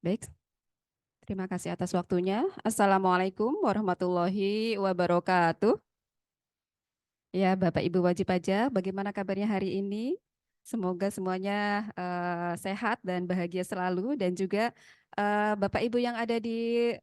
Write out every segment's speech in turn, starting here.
Baik, terima kasih atas waktunya. Assalamualaikum warahmatullahi wabarakatuh. Ya, Bapak Ibu wajib pajak, bagaimana kabarnya hari ini? Semoga semuanya sehat dan bahagia selalu dan juga Bapak Ibu yang ada di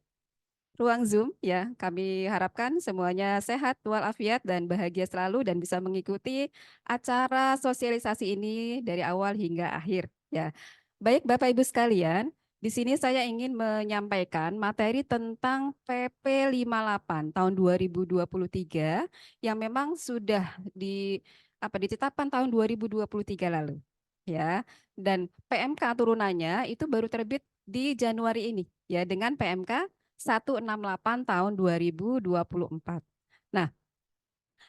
ruang Zoom ya, kami harapkan semuanya sehat walafiat dan bahagia selalu dan bisa mengikuti acara sosialisasi ini dari awal hingga akhir ya. Baik Bapak Ibu sekalian, di sini saya ingin menyampaikan materi tentang PP 58 tahun 2023 yang memang sudah ditetapkan tahun 2023 lalu ya. Dan PMK turunannya itu baru terbit di Januari ini ya dengan PMK 168 tahun 2024. Nah,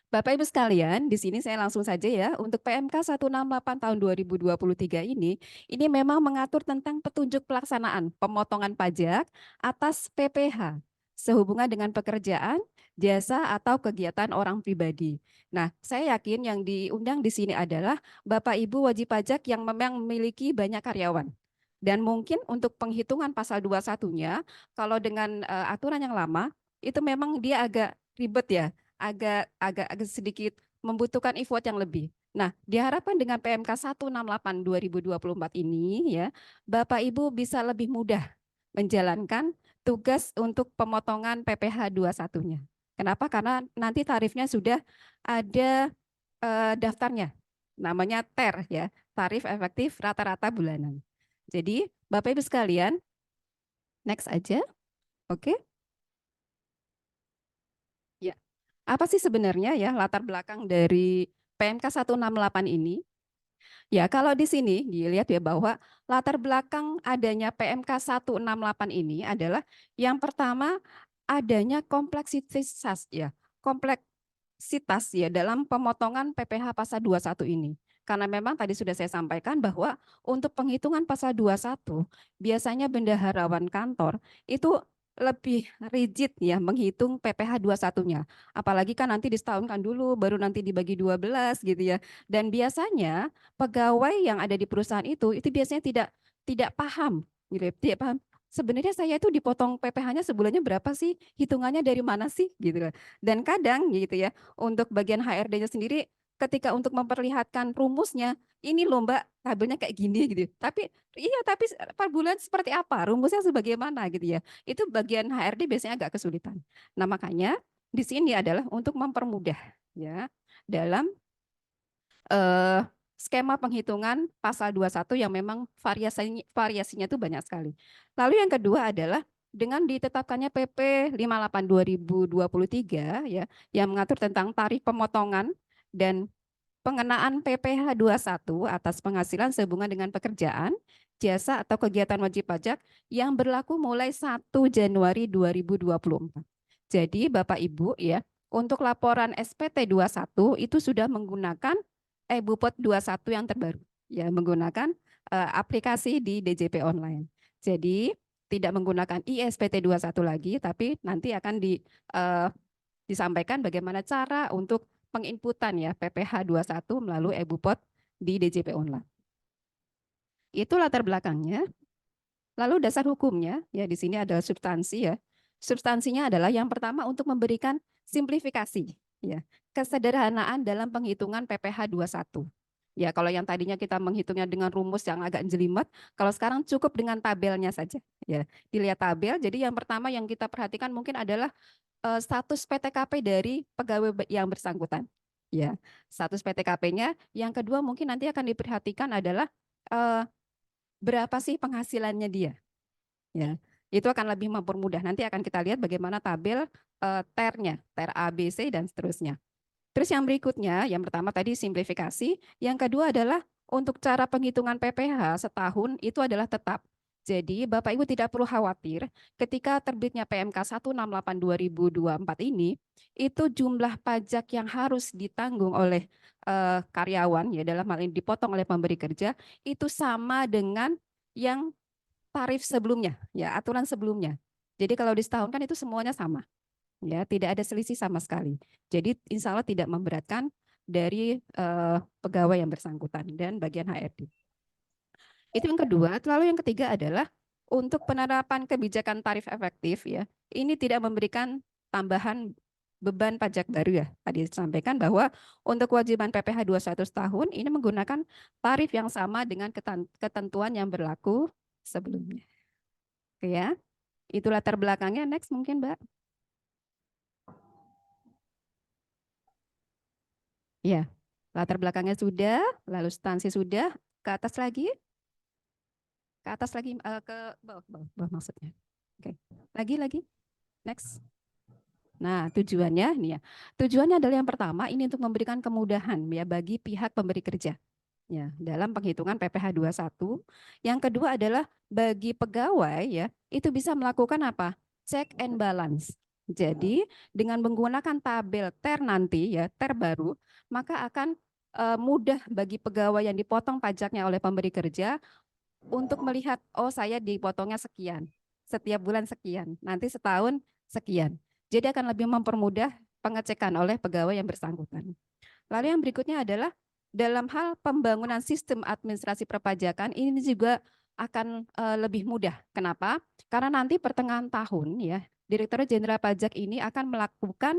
Bapak Ibu sekalian, di sini saya langsung saja ya, untuk PMK 168 tahun 2023 ini memang mengatur tentang petunjuk pelaksanaan pemotongan pajak atas PPh sehubungan dengan pekerjaan, jasa atau kegiatan orang pribadi. Nah, saya yakin yang diundang di sini adalah Bapak Ibu wajib pajak yang memang memiliki banyak karyawan. Dan mungkin untuk penghitungan pasal 21-nya, kalau dengan aturan yang lama, itu memang dia agak ribet ya, agak sedikit membutuhkan effort yang lebih. Nah, diharapkan dengan PMK 168 2024 ini ya, Bapak Ibu bisa lebih mudah menjalankan tugas untuk pemotongan PPh 21-nya. Kenapa? Karena nanti tarifnya sudah ada daftarnya. Namanya TER ya, tarif efektif rata-rata bulanan. Jadi, Bapak Ibu sekalian, next aja. Oke. Ya. Apa sih sebenarnya ya latar belakang dari PMK 168 ini? Ya, kalau di sini dilihat ya bahwa latar belakang adanya PMK 168 ini adalah yang pertama adanya kompleksitas ya, kompleksitas ya dalam pemotongan PPh pasal 21 ini. Karena memang tadi sudah saya sampaikan bahwa untuk penghitungan pasal 21 biasanya bendaharawan kantor itu lebih rigid ya menghitung PPh 21-nya. Apalagi kan nanti disetahunkan dulu baru nanti dibagi 12 gitu ya. Dan biasanya pegawai yang ada di perusahaan itu biasanya tidak paham gitu ya, tidak paham sebenarnya saya itu dipotong PPh-nya sebulannya berapa sih, hitungannya dari mana sih gitu kan. Dan kadang gitu ya untuk bagian HRD-nya sendiri ketika untuk memperlihatkan rumusnya ini loh Mbak tabelnya kayak gini gitu, tapi iya tapi per bulan seperti apa rumusnya sebagaimana gitu ya, itu bagian HRD biasanya agak kesulitan. Nah makanya di sini adalah untuk mempermudah ya dalam eh, skema penghitungan pasal 21 yang memang variasinya itu banyak sekali. Lalu yang kedua adalah dengan ditetapkannya PP 58 2023 ya yang mengatur tentang tarif pemotongan dan pengenaan PPh 21 atas penghasilan sehubungan dengan pekerjaan, jasa atau kegiatan wajib pajak yang berlaku mulai 1 Januari 2024. Jadi Bapak Ibu ya, untuk laporan SPT 21 itu sudah menggunakan e-Bupot 21 yang terbaru ya, menggunakan aplikasi di DJP online. Jadi tidak menggunakan ISPT 21 lagi, tapi nanti akan disampaikan bagaimana cara untuk penginputan ya PPh 21 melalui e-Bupot di DJP online. Itu latar belakangnya. Lalu dasar hukumnya ya di sini adalah substansi ya. Substansinya adalah yang pertama untuk memberikan simplifikasi ya, kesederhanaan dalam penghitungan PPh 21. Ya, kalau yang tadinya kita menghitungnya dengan rumus yang agak jelimet, kalau sekarang cukup dengan tabelnya saja. Ya, dilihat tabel. Jadi yang pertama yang kita perhatikan mungkin adalah status PTKP dari pegawai yang bersangkutan. Ya, status PTKP-nya. Yang kedua mungkin nanti akan diperhatikan adalah eh, berapa sih penghasilannya dia. Ya, itu akan lebih mempermudah. Nanti akan kita lihat bagaimana tabel TER-nya, TER A, B, C dan seterusnya. Terus yang berikutnya, yang pertama tadi simplifikasi, yang kedua adalah untuk cara penghitungan PPh setahun itu adalah tetap. Jadi Bapak Ibu tidak perlu khawatir ketika terbitnya PMK 168 2024 ini, itu jumlah pajak yang harus ditanggung oleh karyawan ya dalam hal ini dipotong oleh pemberi kerja itu sama dengan yang tarif sebelumnya, ya aturan sebelumnya. Jadi kalau disetahunkan itu semuanya sama, ya tidak ada selisih sama sekali. Jadi insya Allah tidak memberatkan dari pegawai yang bersangkutan dan bagian HRD. Itu yang kedua. Lalu yang ketiga adalah untuk penerapan kebijakan tarif efektif ya, ini tidak memberikan tambahan beban pajak baru ya. Tadi disampaikan bahwa untuk kewajiban PPh 21 tahun ini menggunakan tarif yang sama dengan ketentuan yang berlaku sebelumnya. Oke ya, itu latar belakangnya. Next mungkin Mbak. Ya, latar belakangnya sudah, lalu substansi sudah, ke atas lagi, ke bawah maksudnya. Oke, lagi, next. Nah, tujuannya nih ya. Tujuannya adalah yang pertama ini untuk memberikan kemudahan ya bagi pihak pemberi kerja ya dalam penghitungan PPh 21. Yang kedua adalah bagi pegawai ya, itu bisa melakukan apa? Check and balance. Jadi, dengan menggunakan tabel TER nanti ya, TER baru, maka akan mudah bagi pegawai yang dipotong pajaknya oleh pemberi kerja untuk melihat, oh saya dipotongnya sekian, setiap bulan sekian, nanti setahun sekian. Jadi akan lebih mempermudah pengecekan oleh pegawai yang bersangkutan. Lalu yang berikutnya adalah dalam hal pembangunan sistem administrasi perpajakan ini juga akan lebih mudah. Kenapa? Karena nanti pertengahan tahun ya, Direktorat Jenderal Pajak ini akan melakukan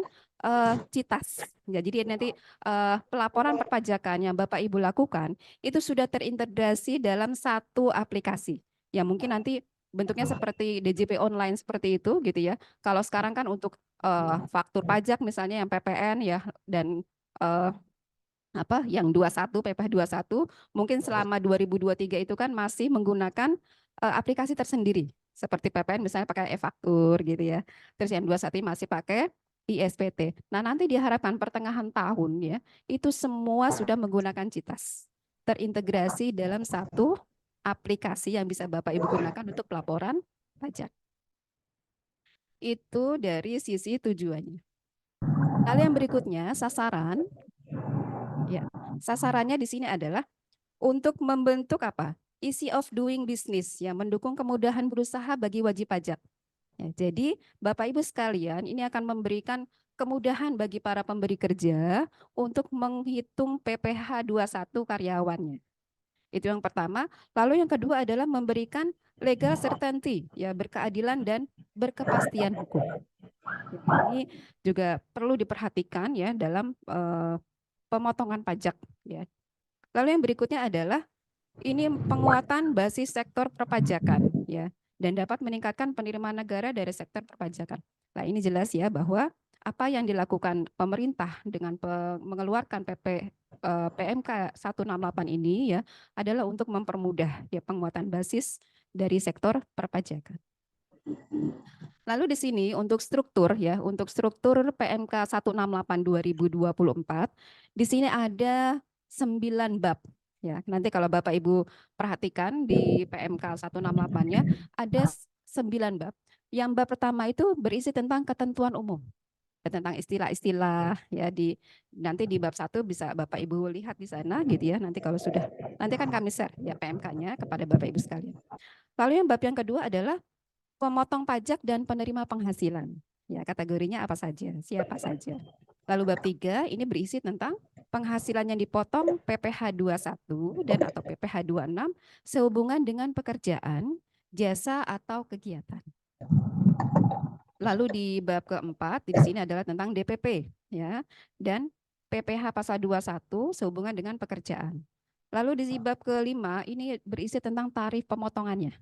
CITAS. Ya, jadi nanti pelaporan perpajakan yang Bapak Ibu lakukan itu sudah terintegrasi dalam satu aplikasi. Ya mungkin nanti bentuknya seperti DJP online seperti itu gitu ya. Kalau sekarang kan untuk faktur pajak misalnya yang PPN ya dan yang 21 PPh 21 mungkin selama 2023 itu kan masih menggunakan aplikasi tersendiri seperti PPN misalnya pakai e-faktur gitu ya. Terus yang 21 masih pakai ISPT. Nah, nanti diharapkan pertengahan tahun ya, itu semua sudah menggunakan CITAS. Terintegrasi dalam satu aplikasi yang bisa Bapak Ibu gunakan untuk pelaporan pajak. Itu dari sisi tujuannya. Lalu yang berikutnya sasaran. Ya, sasarannya di sini adalah untuk membentuk apa? Easy of doing business, ya, mendukung kemudahan berusaha bagi wajib pajak. Ya, jadi Bapak Ibu sekalian, ini akan memberikan kemudahan bagi para pemberi kerja untuk menghitung PPh 21 karyawannya. Itu yang pertama. Lalu yang kedua adalah memberikan legal certainty, ya, berkeadilan dan berkepastian hukum. Ya, ini juga perlu diperhatikan ya dalam pemotongan pajak ya. Lalu yang berikutnya adalah ini penguatan basis sektor perpajakan ya dan dapat meningkatkan penerimaan negara dari sektor perpajakan. Nah, ini jelas ya bahwa apa yang dilakukan pemerintah dengan mengeluarkan PMK 168 ini ya adalah untuk mempermudah ya penguatan basis dari sektor perpajakan. Lalu di sini untuk struktur ya, untuk struktur PMK 168 2024, di sini ada 9 bab. Ya, nanti kalau Bapak Ibu perhatikan di PMK 168-nya ada 9 bab. Yang bab pertama itu berisi tentang ketentuan umum, tentang istilah-istilah ya nanti di bab 1 bisa Bapak Ibu lihat di sana gitu ya. Nanti kalau sudah nanti kan kami share ya PMK-nya kepada Bapak Ibu sekalian. Lalu yang bab yang kedua adalah pemotong pajak dan penerima penghasilan. Ya, kategorinya apa saja, siapa saja. Lalu bab 3 ini berisi tentang penghasilan yang dipotong PPh 21 dan atau PPh 26 sehubungan dengan pekerjaan, jasa atau kegiatan. Lalu di bab keempat di sini adalah tentang DPP ya dan PPh pasal 21 sehubungan dengan pekerjaan. Lalu di bab kelima ini berisi tentang tarif pemotongannya.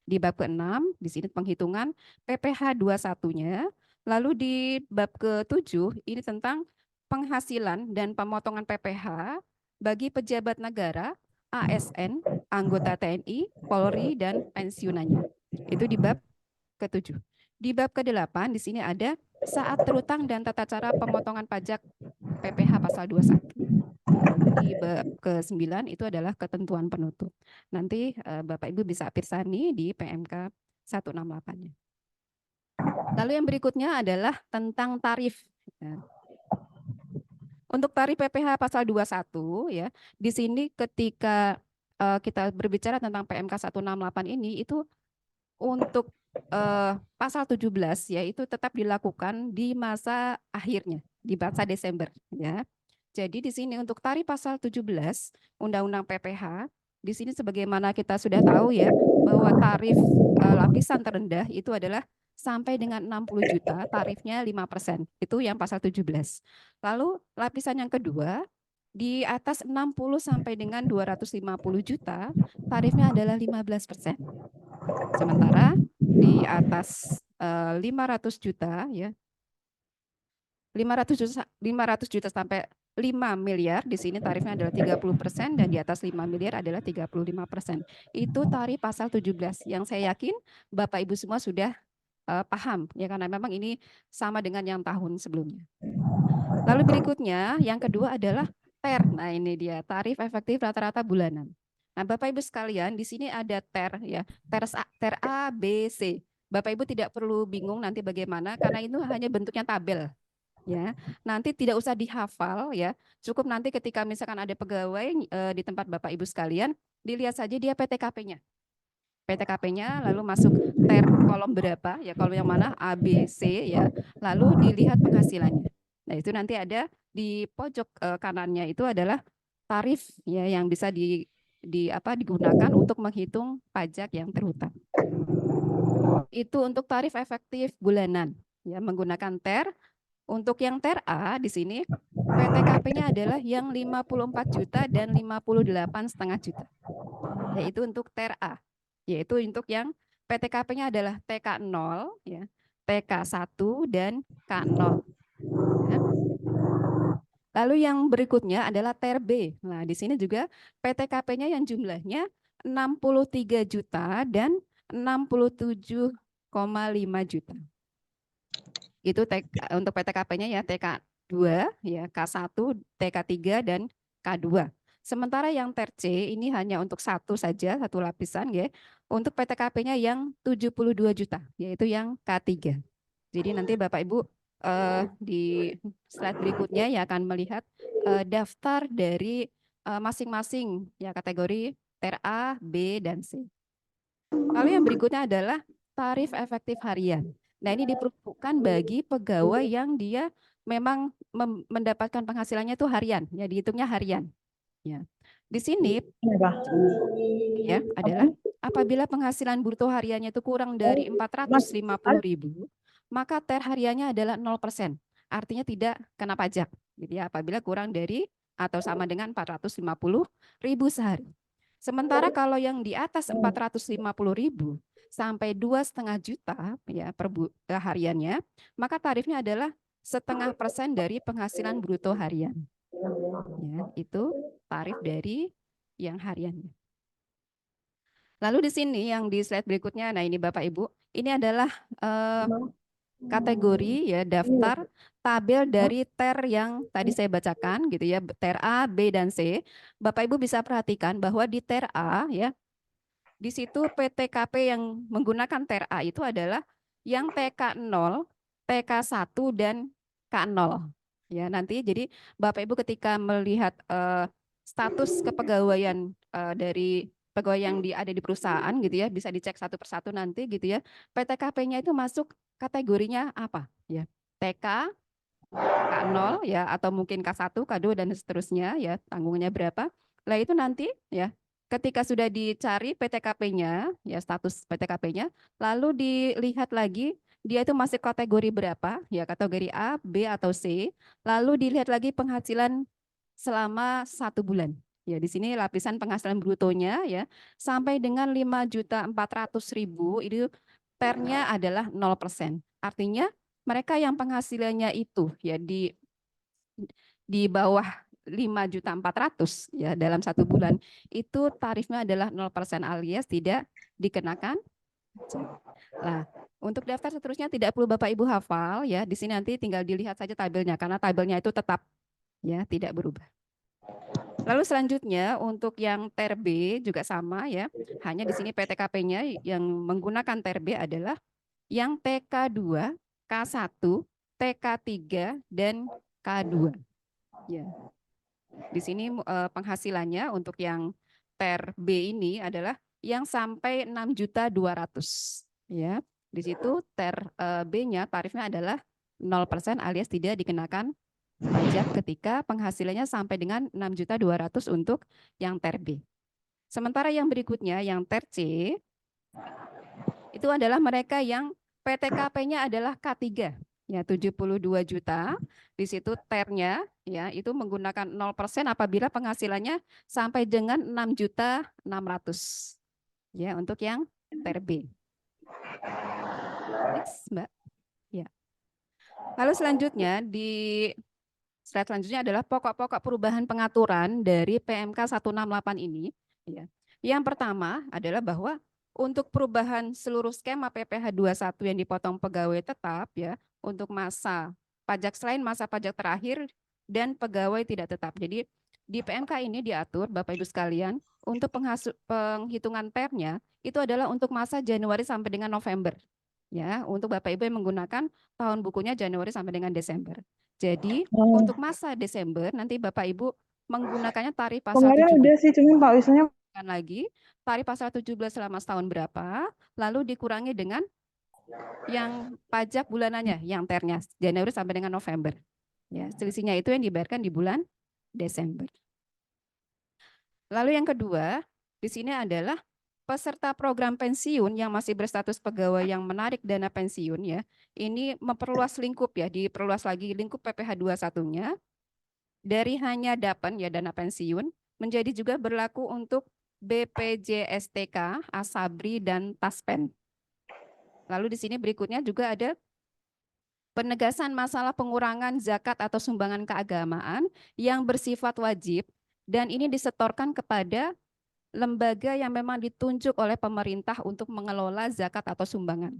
Di bab ke-6, di sini penghitungan PPh 21-nya. Lalu di bab ke-7, ini tentang penghasilan dan pemotongan PPh bagi pejabat negara, ASN, anggota TNI, Polri, dan pensiunannya. Itu di bab ke-7. Di bab ke-8, di sini ada saat terutang dan tata cara pemotongan pajak PPh pasal 21. Di bab ke-9 itu adalah ketentuan penutup. Nanti Bapak Ibu bisa pirsani di PMK 168-nya. Lalu yang berikutnya adalah tentang tarif. Untuk tarif PPh pasal 21 ya, di sini ketika kita berbicara tentang PMK 168 ini itu untuk pasal 17 ya itu tetap dilakukan di masa akhirnya, di masa Desember ya. Jadi di sini untuk tarif pasal 17 Undang-Undang PPh, di sini sebagaimana kita sudah tahu ya, bahwa tarif lapisan terendah itu adalah sampai dengan 60 juta, tarifnya 5%. Itu yang pasal 17. Lalu lapisan yang kedua, di atas 60 sampai dengan 250 juta, tarifnya adalah 15%. Sementara di atas 500 juta ya, 500 juta sampai 5 miliar, di sini tarifnya adalah 30% dan di atas 5 miliar adalah 35%. Itu tarif pasal 17 yang saya yakin Bapak Ibu semua sudah paham ya, karena memang ini sama dengan yang tahun sebelumnya. Lalu berikutnya yang kedua adalah TER. Nah, ini dia tarif efektif rata-rata bulanan. Nah, Bapak Ibu sekalian, di sini ada TER ya, TER A, B, C. Bapak Ibu tidak perlu bingung nanti bagaimana karena itu hanya bentuknya tabel. Ya, nanti tidak usah dihafal ya. Cukup nanti ketika misalkan ada pegawai di tempat Bapak Ibu sekalian, dilihat saja dia PTKP-nya. PTKP-nya lalu masuk TER kolom berapa ya, kolom yang mana A, B, C ya. Lalu dilihat penghasilannya. Nah, itu nanti ada di pojok kanannya itu adalah tarif ya yang bisa digunakan untuk menghitung pajak yang terhutang. Itu untuk tarif efektif bulanan ya menggunakan TER. Untuk yang TER A di sini PTKP-nya adalah yang 54 juta dan 58,5 juta. Yaitu untuk TER A. Yaitu untuk yang PTKP-nya adalah TK0 ya, TK1 dan K0. Ya. Lalu yang berikutnya adalah TER B. Nah, di sini juga PTKP-nya yang jumlahnya 63 juta dan 67,5 juta. Itu untuk PTKP-nya ya TK2, ya K1, TK3 dan K2. Sementara yang TER C ini hanya untuk satu saja, satu lapisan ya. Untuk PTKP-nya yang 72 juta, yaitu yang K3. Jadi nanti Bapak Ibu di slide berikutnya ya akan melihat daftar dari masing-masing ya kategori TER A, B, dan C. Lalu yang berikutnya adalah tarif efektif harian. Nah, ini diperuntukkan bagi pegawai yang dia memang mendapatkan penghasilannya itu harian, ya dihitungnya harian. Ya. Di sini ya adalah apabila penghasilan bruto hariannya itu kurang dari 450.000, maka TER hariannya adalah 0%. Artinya tidak kena pajak. Gitu ya, apabila kurang dari atau sama dengan 450.000 sehari. Sementara kalau yang di atas 450.000 sampai 2,5 juta ya per hariannya, maka tarifnya adalah 0,5% dari penghasilan bruto harian. Ya, itu tarif dari yang hariannya. Lalu di sini yang di slide berikutnya, nah ini Bapak Ibu, ini adalah kategori ya daftar tabel dari TER yang tadi saya bacakan gitu ya, TER A, B, dan C. Bapak Ibu bisa perhatikan bahwa di TER A ya, di situ PTKP yang menggunakan TER A itu adalah yang TK0, TK1, dan K0. Ya, nanti jadi Bapak Ibu ketika melihat status kepegawaian dari pegawai yang ada di perusahaan gitu ya, bisa dicek satu persatu nanti gitu ya. PTKP-nya itu masuk kategorinya apa ya? TK, K0 ya atau mungkin K1, K2 dan seterusnya ya, tanggungnya berapa. Lah itu nanti ya ketika sudah dicari PTKP-nya ya status PTKP-nya, lalu dilihat lagi dia itu masih kategori berapa ya, kategori A, B atau C, lalu dilihat lagi penghasilan selama 1 bulan. Ya, di sini lapisan penghasilan brutonya ya sampai dengan 5.400.000 itu TER-nya adalah 0%. Artinya mereka yang penghasilannya itu ya di bawah 5.400.000 ya dalam 1 bulan itu tarifnya adalah 0% alias tidak dikenakan pajak. Nah, untuk daftar seterusnya tidak perlu Bapak Ibu hafal ya. Di sini nanti tinggal dilihat saja tabelnya karena tabelnya itu tetap ya tidak berubah. Lalu selanjutnya untuk yang TER B juga sama ya. Hanya di sini PTKP-nya yang menggunakan TER B adalah yang TK2, K1, TK3 dan K2. Ya. Di sini penghasilannya untuk yang TER B ini adalah yang sampai 6.200.000 ya. Di situ TER B-nya tarifnya adalah 0% alias tidak dikenakan pajak ketika penghasilannya sampai dengan 6.200.000 untuk yang TER B. Sementara yang berikutnya yang TER C itu adalah mereka yang PTKP-nya adalah K3, ya 72 juta. Di situ TER-nya ya itu menggunakan 0% apabila penghasilannya sampai dengan 6.600.000. Ya, untuk yang TER B. Next, Mbak. Ya. Lalu selanjutnya di slide selanjutnya adalah pokok-pokok perubahan pengaturan dari PMK 168 ini. Ya. Yang pertama adalah bahwa untuk perubahan seluruh skema PPh 21 yang dipotong pegawai tetap ya untuk masa pajak selain masa pajak terakhir dan pegawai tidak tetap. Jadi di PMK ini diatur Bapak Ibu sekalian untuk penghitungan TER-nya itu adalah untuk masa Januari sampai dengan November. Ya, untuk Bapak Ibu yang menggunakan tahun bukunya Januari sampai dengan Desember. Jadi untuk masa Desember nanti Bapak Ibu menggunakannya tarif pasal Kemarin 17 udah sih, cuman Pak Wisnunya lagi tarif pasal 17 selama setahun berapa, lalu dikurangi dengan yang pajak bulanannya, yang TER-nya Januari sampai dengan November. Ya, selisihnya itu yang dibayarkan di bulan Desember. Lalu yang kedua, di sini adalah peserta program pensiun yang masih berstatus pegawai yang menarik dana pensiun ya. Ini memperluas lingkup ya, diperluas lagi lingkup PPh 21-nya dari hanya dapen ya dana pensiun menjadi juga berlaku untuk BPJSTK, Asabri dan Taspen. Lalu di sini berikutnya juga ada penegasan masalah pengurangan zakat atau sumbangan keagamaan yang bersifat wajib dan ini disetorkan kepada lembaga yang memang ditunjuk oleh pemerintah untuk mengelola zakat atau sumbangan.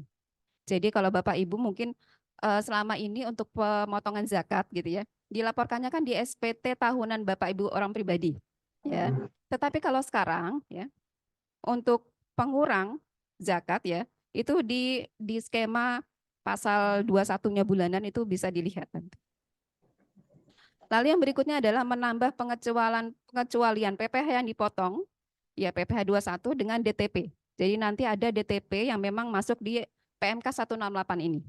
Jadi kalau Bapak Ibu mungkin selama ini untuk pemotongan zakat gitu ya, dilaporkannya kan di SPT tahunan Bapak Ibu orang pribadi. Ya. Tetapi kalau sekarang ya untuk pengurang zakat ya, itu di skema pasal 21-nya bulanan itu bisa dilihat nanti. Lalu yang berikutnya adalah menambah pengecualian PPh yang dipotong ya PPh 21 dengan DTP. Jadi nanti ada DTP yang memang masuk di PMK 168 ini.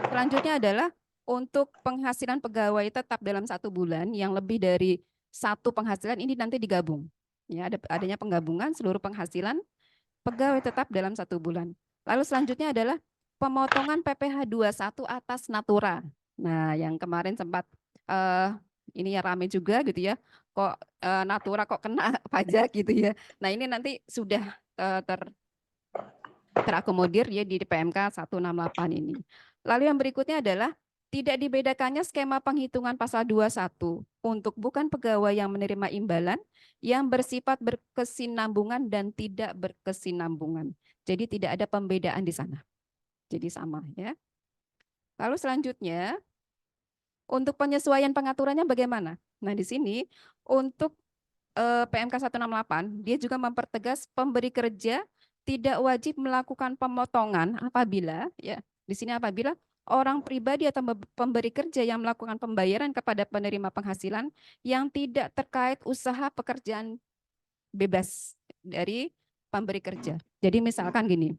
Selanjutnya adalah untuk penghasilan pegawai tetap dalam 1 bulan yang lebih dari 1 penghasilan ini nanti digabung. Ya, adanya penggabungan seluruh penghasilan pegawai tetap dalam 1 bulan. Lalu selanjutnya adalah pemotongan PPh 21 atas natura. Nah, yang kemarin sempat ini ya rame juga gitu ya. Kok natura kok kena pajak gitu ya. Nah, ini nanti sudah terakomodir ya di PMK 168 ini. Lalu yang berikutnya adalah tidak dibedakannya skema penghitungan pasal 21 untuk bukan pegawai yang menerima imbalan yang bersifat berkesinambungan dan tidak berkesinambungan. Jadi tidak ada pembedaan di sana. Jadi sama ya. Lalu selanjutnya untuk penyesuaian pengaturannya bagaimana? Nah, di sini untuk PMK 168 dia juga mempertegas pemberi kerja tidak wajib melakukan pemotongan apabila ya di sini apabila orang pribadi atau pemberi kerja yang melakukan pembayaran kepada penerima penghasilan yang tidak terkait usaha pekerjaan bebas dari pemberi kerja. Jadi misalkan gini,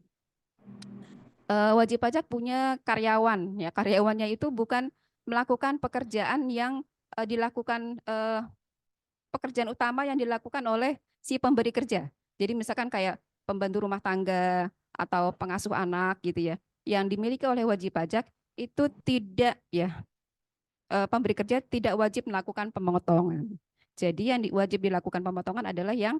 wajib pajak punya karyawan ya karyawannya itu bukan melakukan pekerjaan yang dilakukan pekerjaan utama yang dilakukan oleh si pemberi kerja. Jadi misalkan kayak pembantu rumah tangga atau pengasuh anak gitu ya, yang dimiliki oleh wajib pajak itu tidak ya pemberi kerja tidak wajib melakukan pemotongan. Jadi yang wajib dilakukan pemotongan adalah yang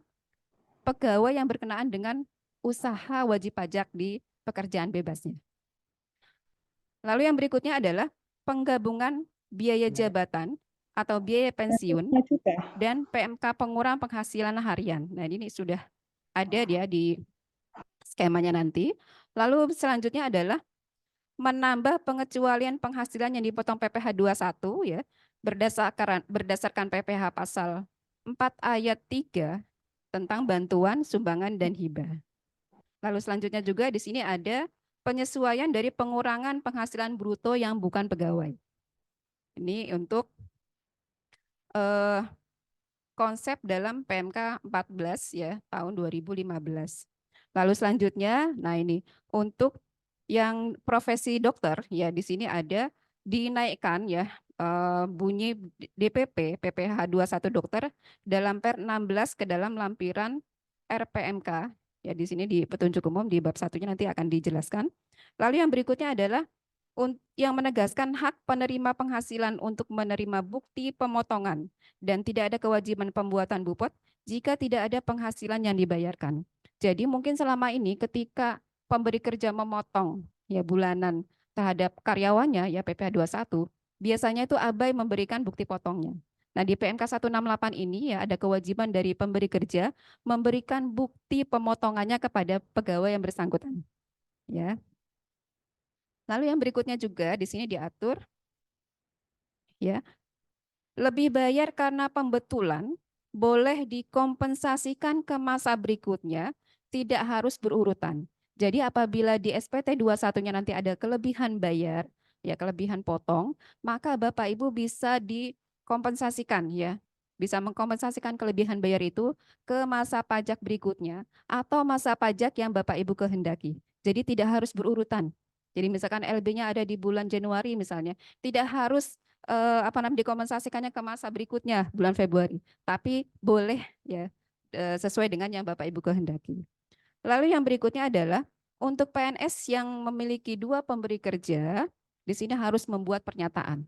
pegawai yang berkenaan dengan usaha wajib pajak di pekerjaan bebasnya. Lalu yang berikutnya adalah penggabungan biaya jabatan atau biaya pensiun dan PMK pengurang penghasilan harian. Nah, ini sudah ada dia di skemanya nanti. Lalu selanjutnya adalah menambah pengecualian penghasilan yang dipotong PPh 21 ya berdasarkan PPh pasal 4 ayat 3 tentang bantuan, sumbangan dan hibah. Lalu selanjutnya juga di sini ada penyesuaian dari pengurangan penghasilan bruto yang bukan pegawai. Ini untuk konsep dalam PMK 14 ya tahun 2015. Lalu selanjutnya, nah ini untuk yang profesi dokter ya di sini ada dinaikkan ya bunyi DPP PPh 21 dokter dalam Per 16 ke dalam lampiran RPMK Ya, di sini di petunjuk umum di bab 1-nya nanti akan dijelaskan. Lalu yang berikutnya adalah yang menegaskan hak penerima penghasilan untuk menerima bukti pemotongan dan tidak ada kewajiban pembuatan bupot jika tidak ada penghasilan yang dibayarkan. Jadi mungkin selama ini ketika pemberi kerja memotong ya bulanan terhadap karyawannya ya PPh 21, biasanya itu abai memberikan bukti potongnya. Nah, di PMK 168 ini ya ada kewajiban dari pemberi kerja memberikan bukti pemotongannya kepada pegawai yang bersangkutan. Ya. Lalu yang berikutnya juga di sini diatur ya, lebih bayar karena pembetulan boleh dikompensasikan ke masa berikutnya, tidak harus berurutan. Jadi apabila di SPT 21-nya nanti ada kelebihan bayar, ya kelebihan potong, maka Bapak Ibu bisa dikompensasikan ya. Bisa mengkompensasikan kelebihan bayar itu ke masa pajak berikutnya atau masa pajak yang Bapak Ibu kehendaki. Jadi tidak harus berurutan. Jadi misalkan LB-nya ada di bulan Januari misalnya, tidak harus dikompensasikannya ke masa berikutnya bulan Februari, tapi boleh ya sesuai dengan yang Bapak Ibu kehendaki. Lalu yang berikutnya adalah untuk PNS yang memiliki 2 pemberi kerja, di sini harus membuat pernyataan.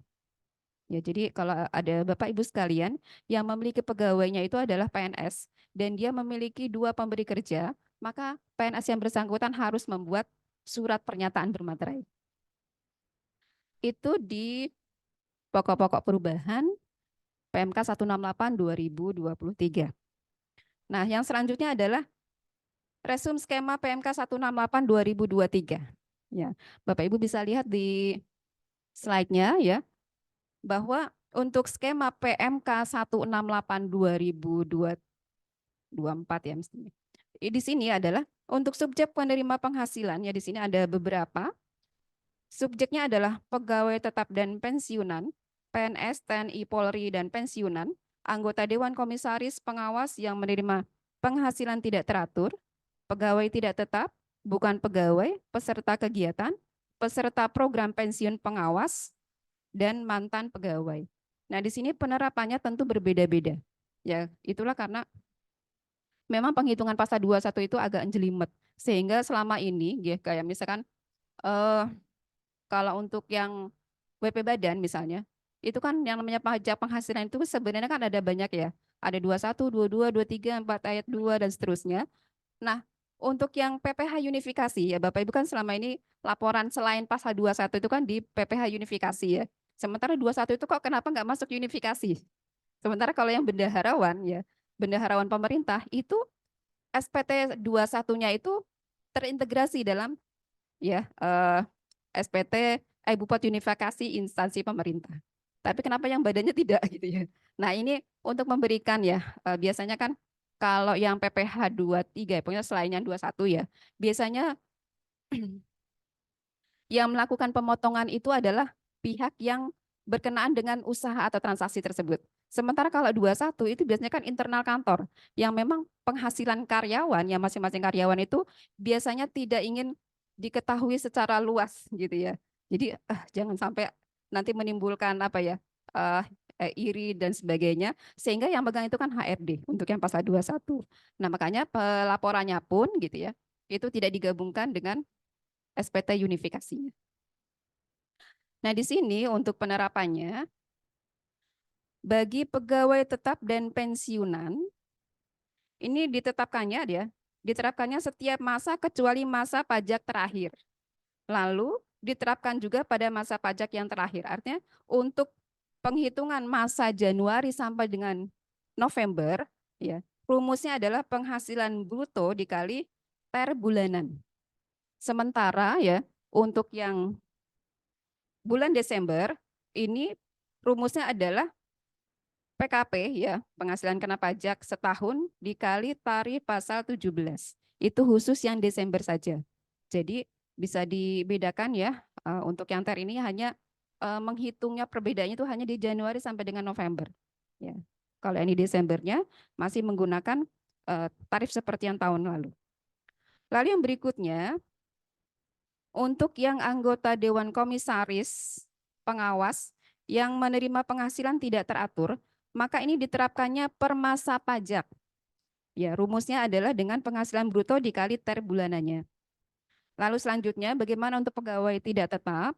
Ya, jadi kalau ada Bapak Ibu sekalian yang memiliki pegawainya itu adalah PNS dan dia memiliki 2 pemberi kerja, maka PNS yang bersangkutan harus membuat surat pernyataan bermaterai. Itu di pokok-pokok perubahan PMK 168 2023. Nah, yang selanjutnya adalah resum skema PMK 168 2023. Ya, Bapak Ibu bisa lihat di slide-nya ya, bahwa untuk skema PMK 168 2024 ya mestinya. Di sini adalah untuk subjek penerima penghasilan ya, di sini ada beberapa. Subjeknya adalah pegawai tetap dan pensiunan, PNS, TNI, Polri, dan pensiunan, anggota Dewan Komisaris Pengawas yang menerima penghasilan tidak teratur, pegawai tidak tetap, bukan pegawai, peserta kegiatan, peserta program pensiun pengawas, dan mantan pegawai. Nah, di sini penerapannya tentu berbeda-beda. Ya, itulah karena memang penghitungan pasal 21 itu agak jelimet. Sehingga selama ini, ya, kayak misalkan eh, kalau untuk yang WP Badan misalnya, itu kan yang namanya pajak penghasilan itu sebenarnya kan ada banyak ya. Ada 21, 22, 23, 4 ayat 2 dan seterusnya. Nah, untuk yang PPh unifikasi ya Bapak Ibu kan selama ini laporan selain pasal 21 itu kan di PPh unifikasi ya. Sementara 21 itu kok kenapa nggak masuk unifikasi? Sementara kalau yang bendaharawan ya, bendaharawan pemerintah itu SPT 21-nya itu terintegrasi dalam ya SPT Bupati Unifikasi instansi pemerintah. Tapi kenapa yang badannya tidak gitu ya? Nah, ini untuk memberikan ya biasanya kan kalau yang PPh 23 ya, pokoknya selain yang 21 ya, biasanya yang melakukan pemotongan itu adalah pihak yang berkenaan dengan usaha atau transaksi tersebut. Sementara kalau 21 itu biasanya kan internal kantor yang memang penghasilan karyawan, yang masing-masing karyawan itu biasanya tidak ingin diketahui secara luas gitu ya. Jadi jangan sampai nanti menimbulkan apa ya iri dan sebagainya, sehingga yang pegang itu kan HRD untuk yang pasal 21. Nah, makanya pelaporannya pun gitu ya, itu tidak digabungkan dengan SPT unifikasinya. Nah, di sini untuk penerapannya, bagi pegawai tetap dan pensiunan, ini diterapkannya setiap masa kecuali masa pajak terakhir. Lalu diterapkan juga pada masa pajak yang terakhir. Artinya untuk penghitungan masa Januari sampai dengan November, ya, rumusnya adalah penghasilan bruto dikali per bulanan. Sementara ya, untuk yang bulan Desember ini rumusnya adalah PKP ya, penghasilan kena pajak setahun dikali tarif pasal 17. Itu khusus yang Desember saja. Jadi bisa dibedakan ya, untuk yang TER ini hanya menghitungnya perbedaannya itu hanya di Januari sampai dengan November. Ya. Kalau yang di Desembernya masih menggunakan tarif seperti yang tahun lalu. Lalu yang berikutnya, untuk yang anggota Dewan Komisaris Pengawas yang menerima penghasilan tidak teratur, maka ini diterapkannya per masa pajak. Ya, rumusnya adalah dengan penghasilan bruto dikali TER bulanannya. Lalu selanjutnya bagaimana untuk pegawai tidak tetap?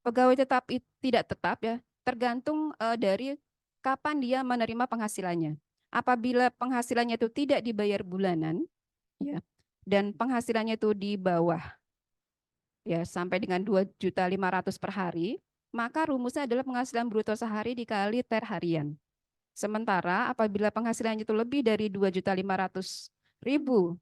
Pegawai tetap tidak tetap ya, tergantung dari kapan dia menerima penghasilannya. Apabila penghasilannya itu tidak dibayar bulanan ya, dan penghasilannya itu di bawah ya sampai dengan 2.500.000 per hari, maka rumusnya adalah penghasilan bruto sehari dikali TER harian. Sementara apabila penghasilannya itu lebih dari 2.500.000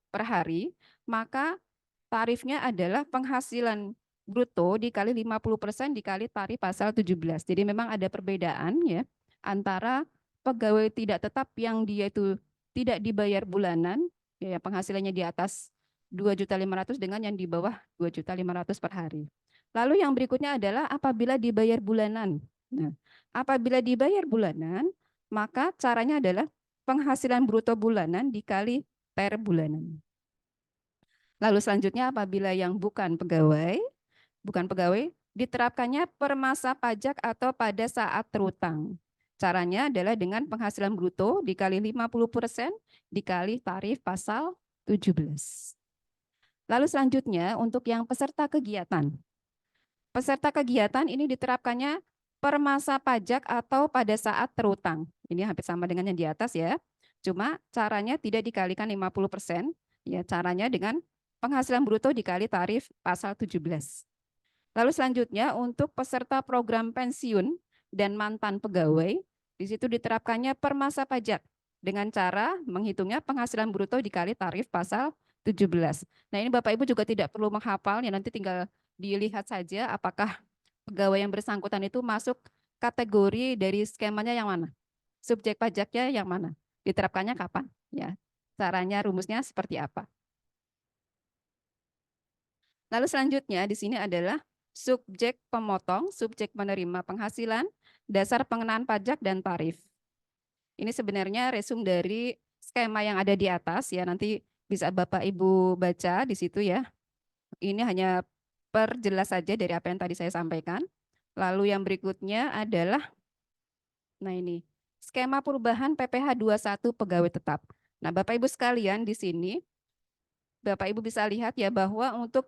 per hari, maka tarifnya adalah penghasilan bruto dikali 50% dikali tarif pasal 17. Jadi memang ada perbedaan ya antara pegawai tidak tetap yang dia itu tidak dibayar bulanan, ya penghasilannya di atas 2.500.000 dengan yang di bawah 2.500.000 per hari. Lalu yang berikutnya adalah apabila dibayar bulanan. Nah, apabila dibayar bulanan, maka caranya adalah penghasilan bruto bulanan dikali TER bulanan. Lalu selanjutnya apabila yang bukan pegawai, diterapkannya per masa pajak atau pada saat terutang. Caranya adalah dengan penghasilan bruto dikali 50% dikali tarif pasal 17. Lalu selanjutnya untuk yang peserta kegiatan. Peserta kegiatan ini diterapkannya per masa pajak atau pada saat terutang. Ini hampir sama dengan yang di atas ya. Cuma caranya tidak dikalikan 50%, ya caranya dengan penghasilan bruto dikali tarif pasal 17. Lalu selanjutnya untuk peserta program pensiun dan mantan pegawai, di situ diterapkannya per masa pajak dengan cara menghitungnya penghasilan bruto dikali tarif pasal 17. Nah, ini Bapak Ibu juga tidak perlu menghafal, ya nanti tinggal dilihat saja apakah pegawai yang bersangkutan itu masuk kategori dari skemanya yang mana, subjek pajaknya yang mana, diterapkannya kapan, ya. Caranya rumusnya seperti apa. Lalu selanjutnya di sini adalah subjek pemotong, subjek menerima penghasilan, dasar pengenaan pajak dan tarif. Ini sebenarnya resume dari skema yang ada di atas ya, nanti bisa Bapak Ibu baca di situ ya. Ini hanya perjelas saja dari apa yang tadi saya sampaikan. Lalu yang berikutnya adalah, nah ini, skema perubahan PPh 21 pegawai tetap. Nah Bapak Ibu sekalian di sini, Bapak Ibu bisa lihat ya bahwa untuk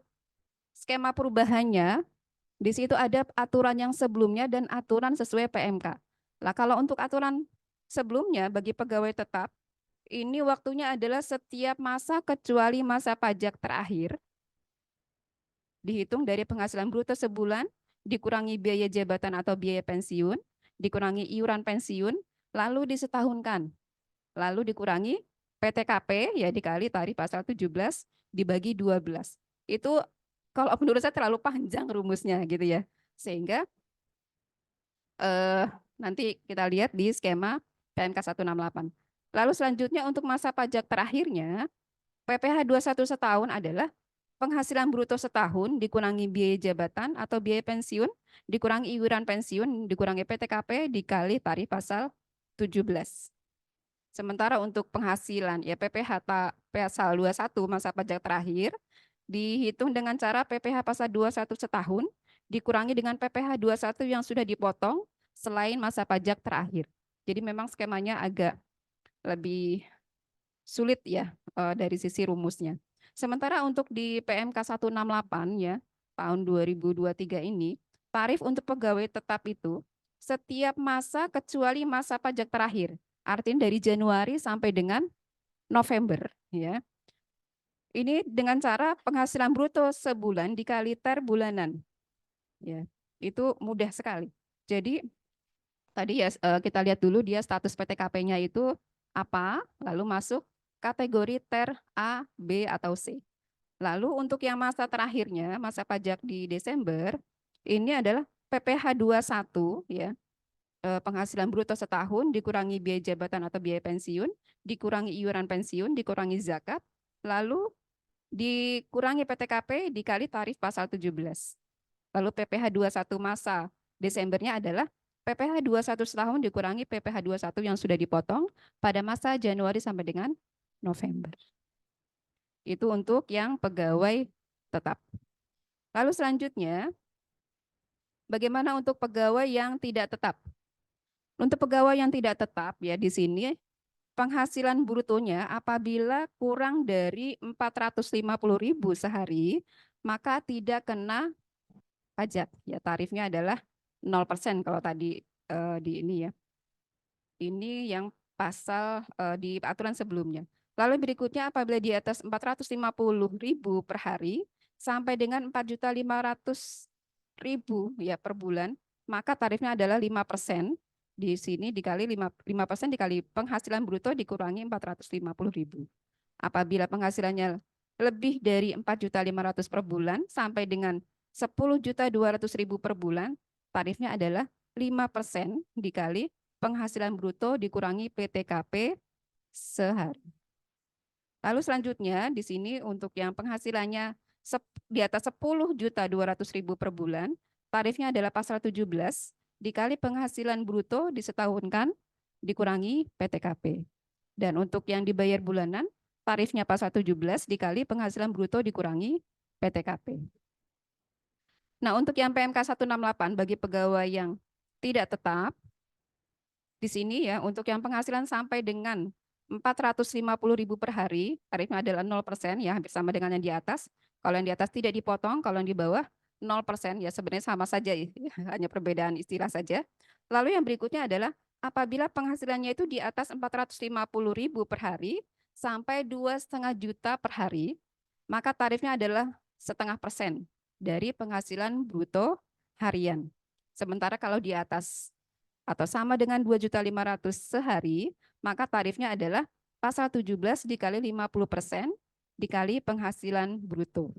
skema perubahannya, di situ ada aturan yang sebelumnya dan aturan sesuai PMK. Lah kalau untuk aturan sebelumnya bagi pegawai tetap, ini waktunya adalah setiap masa kecuali masa pajak terakhir, dihitung dari penghasilan bruto sebulan, dikurangi biaya jabatan atau biaya pensiun, dikurangi iuran pensiun, lalu disetahunkan, lalu dikurangi PTKP ya dikali tarif pasal 17 dibagi 12. Itu kalau menurut saya terlalu panjang rumusnya gitu ya. Sehingga nanti kita lihat di skema PMK 168. Lalu selanjutnya untuk masa pajak terakhirnya, PPh 21 setahun adalah penghasilan bruto setahun dikurangi biaya jabatan atau biaya pensiun, dikurangi iuran pensiun, dikurangi PTKP dikali tarif pasal 17. Sementara untuk penghasilan ya PPh pasal 21 masa pajak terakhir dihitung dengan cara PPh pasal 21 setahun dikurangi dengan PPh 21 yang sudah dipotong selain masa pajak terakhir. Jadi memang skemanya agak lebih sulit ya dari sisi rumusnya. Sementara untuk di PMK 168 ya tahun 2023 ini, tarif untuk pegawai tetap itu setiap masa kecuali masa pajak terakhir. Artinya dari Januari sampai dengan November ya. Ini dengan cara penghasilan bruto sebulan dikali TER bulanan. Ya, itu mudah sekali. Jadi tadi ya kita lihat dulu dia status PTKP-nya itu apa, lalu masuk kategori TER A, B atau C. Lalu untuk yang masa terakhirnya, masa pajak di Desember, ini adalah PPh 21 ya. Penghasilan bruto setahun dikurangi biaya jabatan atau biaya pensiun, dikurangi iuran pensiun, dikurangi zakat, lalu dikurangi PTKP dikali tarif pasal 17. Lalu PPh 21 masa Desembernya adalah PPh 21 setahun dikurangi PPh 21 yang sudah dipotong pada masa Januari sampai dengan November. Itu untuk yang pegawai tetap. Lalu selanjutnya, bagaimana untuk pegawai yang tidak tetap? Untuk pegawai yang tidak tetap ya di sini penghasilan brutonya apabila kurang dari 450.000 sehari, maka tidak kena pajak. Ya, tarifnya adalah 0% kalau tadi di ini ya. Ini yang pasal di aturan sebelumnya. Lalu berikutnya apabila di atas 450.000 per hari sampai dengan 4.500.000 ya per bulan, maka tarifnya adalah 5%. Di sini dikali 5% dikali penghasilan bruto dikurangi 450.000. Apabila penghasilannya lebih dari 4.500.000 per bulan sampai dengan 10.200.000 per bulan, tarifnya adalah 5% dikali penghasilan bruto dikurangi PTKP sehari. Lalu selanjutnya di sini untuk yang penghasilannya di atas 10.200.000 per bulan, tarifnya adalah pasal 17 dikali penghasilan bruto disetahunkan dikurangi PTKP. Dan untuk yang dibayar bulanan, tarifnya pasal 17 dikali penghasilan bruto dikurangi PTKP. Nah, untuk yang PMK 168 bagi pegawai yang tidak tetap, di sini ya, untuk yang penghasilan sampai dengan 450.000 per hari, tarifnya adalah 0% ya, hampir sama dengan yang di atas. Kalau yang di atas tidak dipotong, kalau yang di bawah 0% ya sebenarnya sama saja ya, hanya perbedaan istilah saja. Lalu yang berikutnya adalah apabila penghasilannya itu di atas 450.000 per hari sampai 2,5 juta per hari, maka tarifnya adalah 0,5% dari penghasilan bruto harian. Sementara kalau di atas atau sama dengan 2.500.000 sehari, maka tarifnya adalah pasal 17 dikali 50% dikali penghasilan bruto.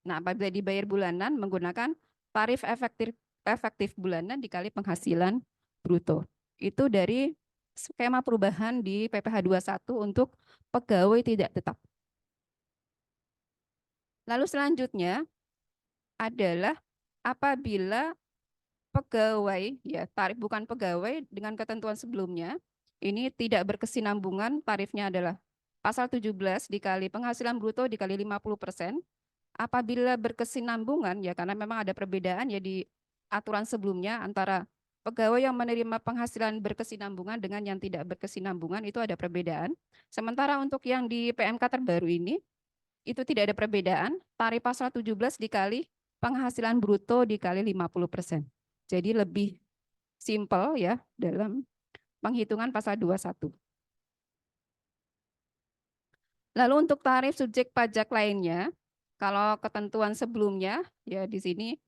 Nah, apabila dibayar bulanan menggunakan tarif efektif bulanan dikali penghasilan bruto. Itu dari skema perubahan di PPh 21 untuk pegawai tidak tetap. Lalu selanjutnya adalah apabila pegawai, ya tarif bukan pegawai dengan ketentuan sebelumnya, ini tidak berkesinambungan, tarifnya adalah pasal 17 dikali penghasilan bruto dikali 50%. Apabila berkesinambungan, ya karena memang ada perbedaan ya di aturan sebelumnya antara pegawai yang menerima penghasilan berkesinambungan dengan yang tidak berkesinambungan, itu ada perbedaan. Sementara untuk yang di PMK terbaru ini, itu tidak ada perbedaan, tarif pasal 17 dikali penghasilan bruto dikali 50%. Jadi lebih simpel ya dalam penghitungan pasal 21. Lalu untuk tarif subjek pajak lainnya, kalau ketentuan sebelumnya ya di sini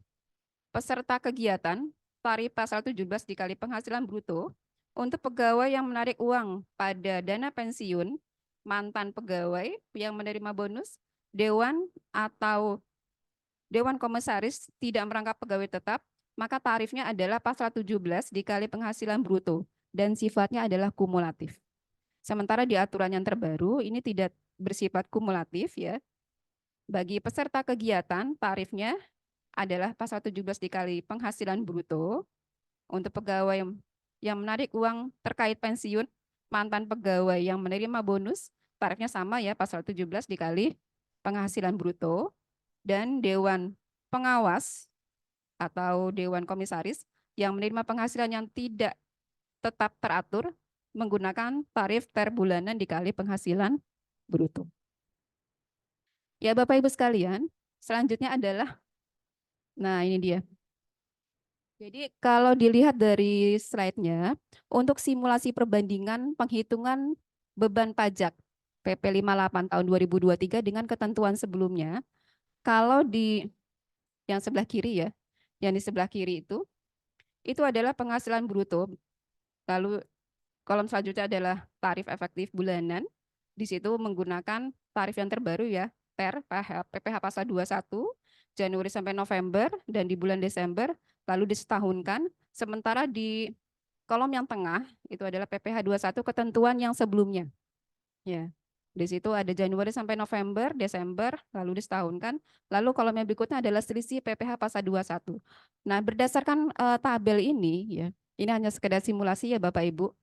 peserta kegiatan tarif pasal 17 dikali penghasilan bruto untuk pegawai yang menarik uang pada dana pensiun, mantan pegawai yang menerima bonus, dewan atau dewan komisaris tidak merangkap pegawai tetap, maka tarifnya adalah pasal 17 dikali penghasilan bruto dan sifatnya adalah kumulatif. Sementara di aturan yang terbaru ini tidak bersifat kumulatif ya. Bagi peserta kegiatan tarifnya adalah pasal 17 dikali penghasilan bruto untuk pegawai yang menarik uang terkait pensiun, mantan pegawai yang menerima bonus, tarifnya sama ya pasal 17 dikali penghasilan bruto, dan dewan pengawas atau dewan komisaris yang menerima penghasilan yang tidak tetap teratur menggunakan tarif per bulanan dikali penghasilan bruto. Ya Bapak Ibu sekalian, selanjutnya adalah, nah ini dia. Jadi kalau dilihat dari slide-nya, untuk simulasi perbandingan penghitungan beban pajak PP 58 tahun 2023 dengan ketentuan sebelumnya, kalau di yang sebelah kiri ya, yang di sebelah kiri itu adalah penghasilan bruto. Lalu kolom selanjutnya adalah tarif efektif bulanan. Di situ menggunakan tarif yang terbaru ya, PPh pasal 21 Januari sampai November dan di bulan Desember lalu disetahunkan. Sementara di kolom yang tengah itu adalah PPh 21 ketentuan yang sebelumnya. Ya. Di situ ada Januari sampai November, Desember, lalu disetahunkan. Lalu kolom yang berikutnya adalah selisih PPh pasal 21. Nah, berdasarkan tabel ini ya, ini hanya sekedar simulasi ya Bapak Ibu.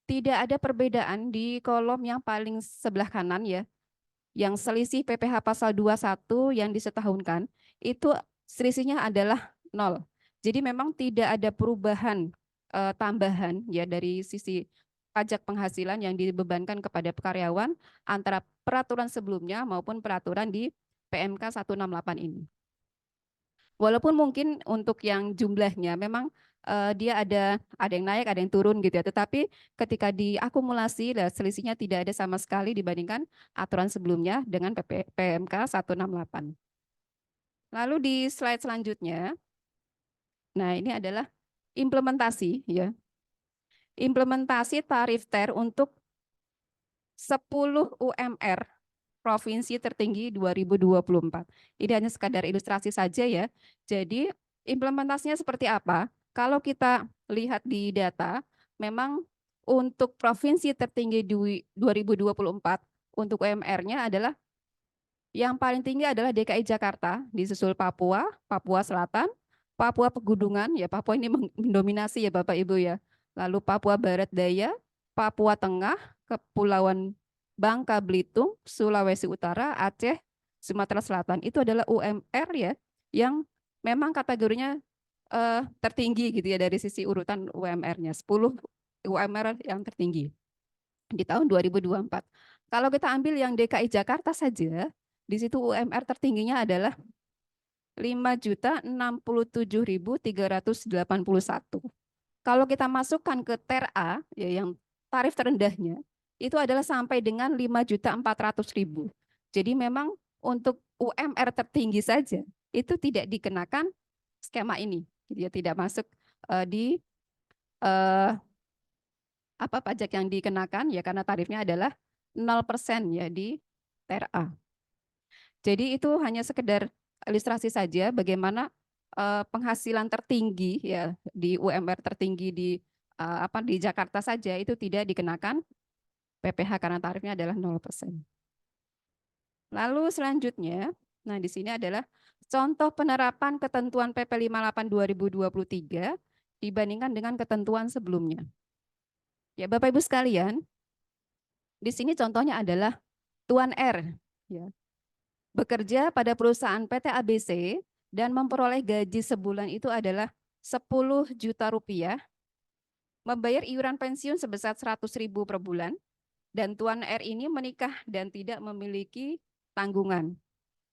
Tidak ada perbedaan di kolom yang paling sebelah kanan ya. Yang selisih PPh pasal 21 yang disetahunkan, itu selisihnya adalah 0. Jadi memang tidak ada perubahan tambahan ya dari sisi pajak penghasilan yang dibebankan kepada karyawan antara peraturan sebelumnya maupun peraturan di PMK 168 ini. Walaupun mungkin untuk yang jumlahnya memang dia ada yang naik, ada yang turun gitu ya. Tetapi ketika diakumulasi, selisihnya tidak ada sama sekali dibandingkan aturan sebelumnya dengan PMK 168. Lalu di slide selanjutnya, nah ini adalah implementasi ya. Implementasi tarif TER untuk 10 UMR provinsi tertinggi 2024. Ini hanya sekadar ilustrasi saja ya. Jadi implementasinya seperti apa? Kalau kita lihat di data, memang untuk provinsi tertinggi di 2024 untuk UMR-nya adalah yang paling tinggi adalah DKI Jakarta, disusul Papua, Papua Selatan, Papua Pegunungan, ya Papua ini mendominasi ya Bapak Ibu ya. Lalu Papua Barat Daya, Papua Tengah, Kepulauan Bangka Belitung, Sulawesi Utara, Aceh, Sumatera Selatan. Itu adalah UMR ya yang memang kategorinya tertinggi gitu ya dari sisi urutan UMR-nya. 10 UMR yang tertinggi di tahun 2024. Kalau kita ambil yang DKI Jakarta saja, di situ UMR tertingginya adalah 5.067.381. Kalau kita masukkan ke TER A, ya, yang tarif terendahnya, itu adalah sampai dengan 5.400.000. Jadi memang untuk UMR tertinggi saja, itu tidak dikenakan skema ini. Jadi tidak masuk di apa pajak yang dikenakan, ya karena tarifnya adalah 0% ya di TER A. Jadi itu hanya sekedar ilustrasi saja bagaimana penghasilan tertinggi ya di UMR tertinggi di Jakarta saja itu tidak dikenakan PPh karena tarifnya adalah 0%. Lalu selanjutnya, nah di sini adalah contoh penerapan ketentuan PP 58 2023 dibandingkan dengan ketentuan sebelumnya. Ya Bapak Ibu sekalian, di sini contohnya adalah Tuan R ya, bekerja pada perusahaan PT ABC dan memperoleh gaji sebulan itu adalah 10 juta rupiah, membayar iuran pensiun sebesar 100.000 per bulan, dan Tuan R ini menikah dan tidak memiliki tanggungan.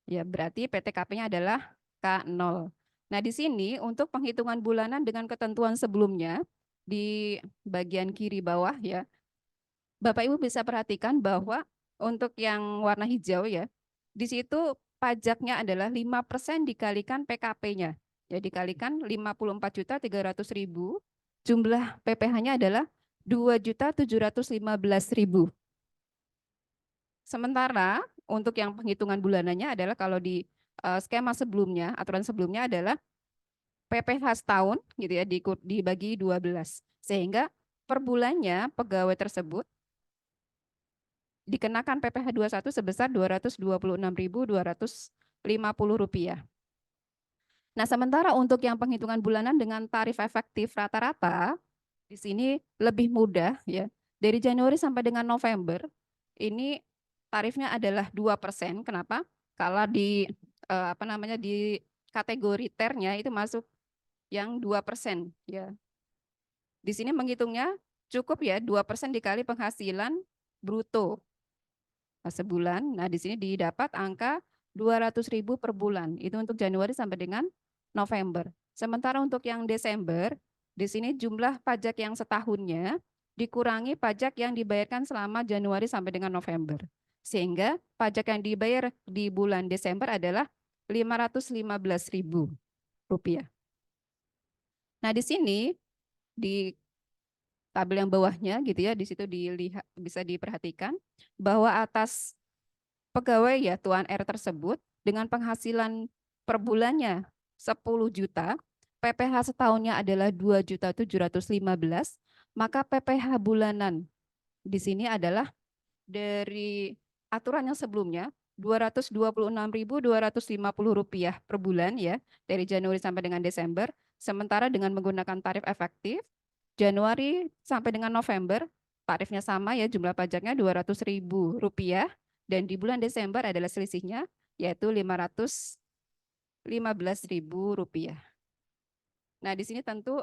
Ya, berarti PTKP-nya adalah K0. Nah, di sini untuk penghitungan bulanan dengan ketentuan sebelumnya di bagian kiri bawah ya, Bapak Ibu bisa perhatikan bahwa untuk yang warna hijau ya, di situ pajaknya adalah 5% dikalikan PKP-nya. Ya, dikalikan 54.300.000, jumlah PPh-nya adalah 2.715.000. Sementara untuk yang penghitungan bulanannya adalah kalau di skema sebelumnya, aturan sebelumnya adalah PPh setahun gitu ya dibagi 12. Sehingga per bulannya pegawai tersebut dikenakan PPh 21 sebesar Rp226.250. Nah, sementara untuk yang penghitungan bulanan dengan tarif efektif rata-rata di sini lebih mudah ya. Dari Januari sampai dengan November ini tarifnya adalah 2%. Kenapa? Kalau di di kategori ternya itu masuk yang 2% ya. Di sini menghitungnya cukup ya 2% dikali penghasilan bruto sebulan. Nah, di sini didapat angka 200.000 per bulan. Itu untuk Januari sampai dengan November. Sementara untuk yang Desember, di sini jumlah pajak yang setahunnya dikurangi pajak yang dibayarkan selama Januari sampai dengan November. Sehingga pajak yang dibayar di bulan Desember adalah Rp515.000. Nah, di sini di tabel yang bawahnya gitu ya, di situ dilihat bisa diperhatikan bahwa atas pegawai ya Tuan R tersebut dengan penghasilan per bulannya 10 juta, PPh setahunnya adalah 2.715, maka PPh bulanan di sini adalah dari aturan yang sebelumnya Rp226.250 per bulan ya dari Januari sampai dengan Desember. Sementara dengan menggunakan tarif efektif Januari sampai dengan November tarifnya sama ya, jumlah pajaknya Rp200.000 dan di bulan Desember adalah selisihnya yaitu Rp515.000. Nah, di sini tentu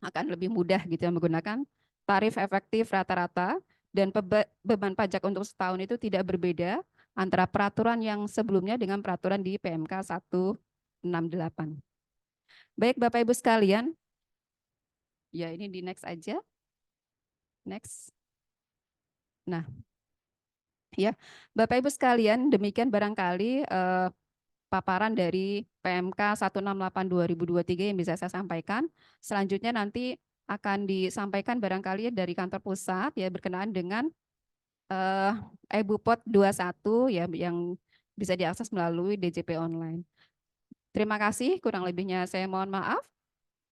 akan lebih mudah gitu ya menggunakan tarif efektif rata-rata dan beban pajak untuk setahun itu tidak berbeda antara peraturan yang sebelumnya dengan peraturan di PMK 168. Baik Bapak Ibu sekalian, ya ini di next aja. Next. Nah, ya Bapak Ibu sekalian, demikian barangkali paparan dari PMK 168 2023 yang bisa saya sampaikan. Selanjutnya nanti akan disampaikan barangkali dari kantor pusat ya berkenaan dengan eBupot 21 ya yang bisa diakses melalui DJP online. Terima kasih, kurang lebihnya saya mohon maaf.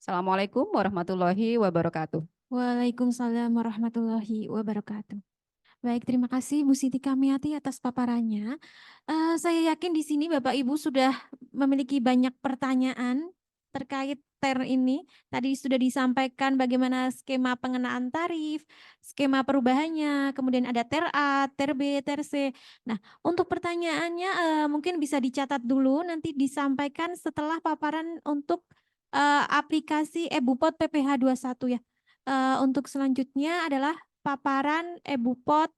Assalamualaikum warahmatullahi wabarakatuh. Waalaikumsalam warahmatullahi wabarakatuh. Baik, terima kasih Bu Siti Kamiati atas paparannya. Saya yakin di sini Bapak Ibu sudah memiliki banyak pertanyaan terkait TER ini. Tadi sudah disampaikan bagaimana skema pengenaan tarif, skema perubahannya, kemudian ada TER A, TER B, TER C. Nah, untuk pertanyaannya mungkin bisa dicatat dulu, nanti disampaikan setelah paparan untuk aplikasi eBupot PPH 21 ya. Untuk selanjutnya adalah paparan eBupot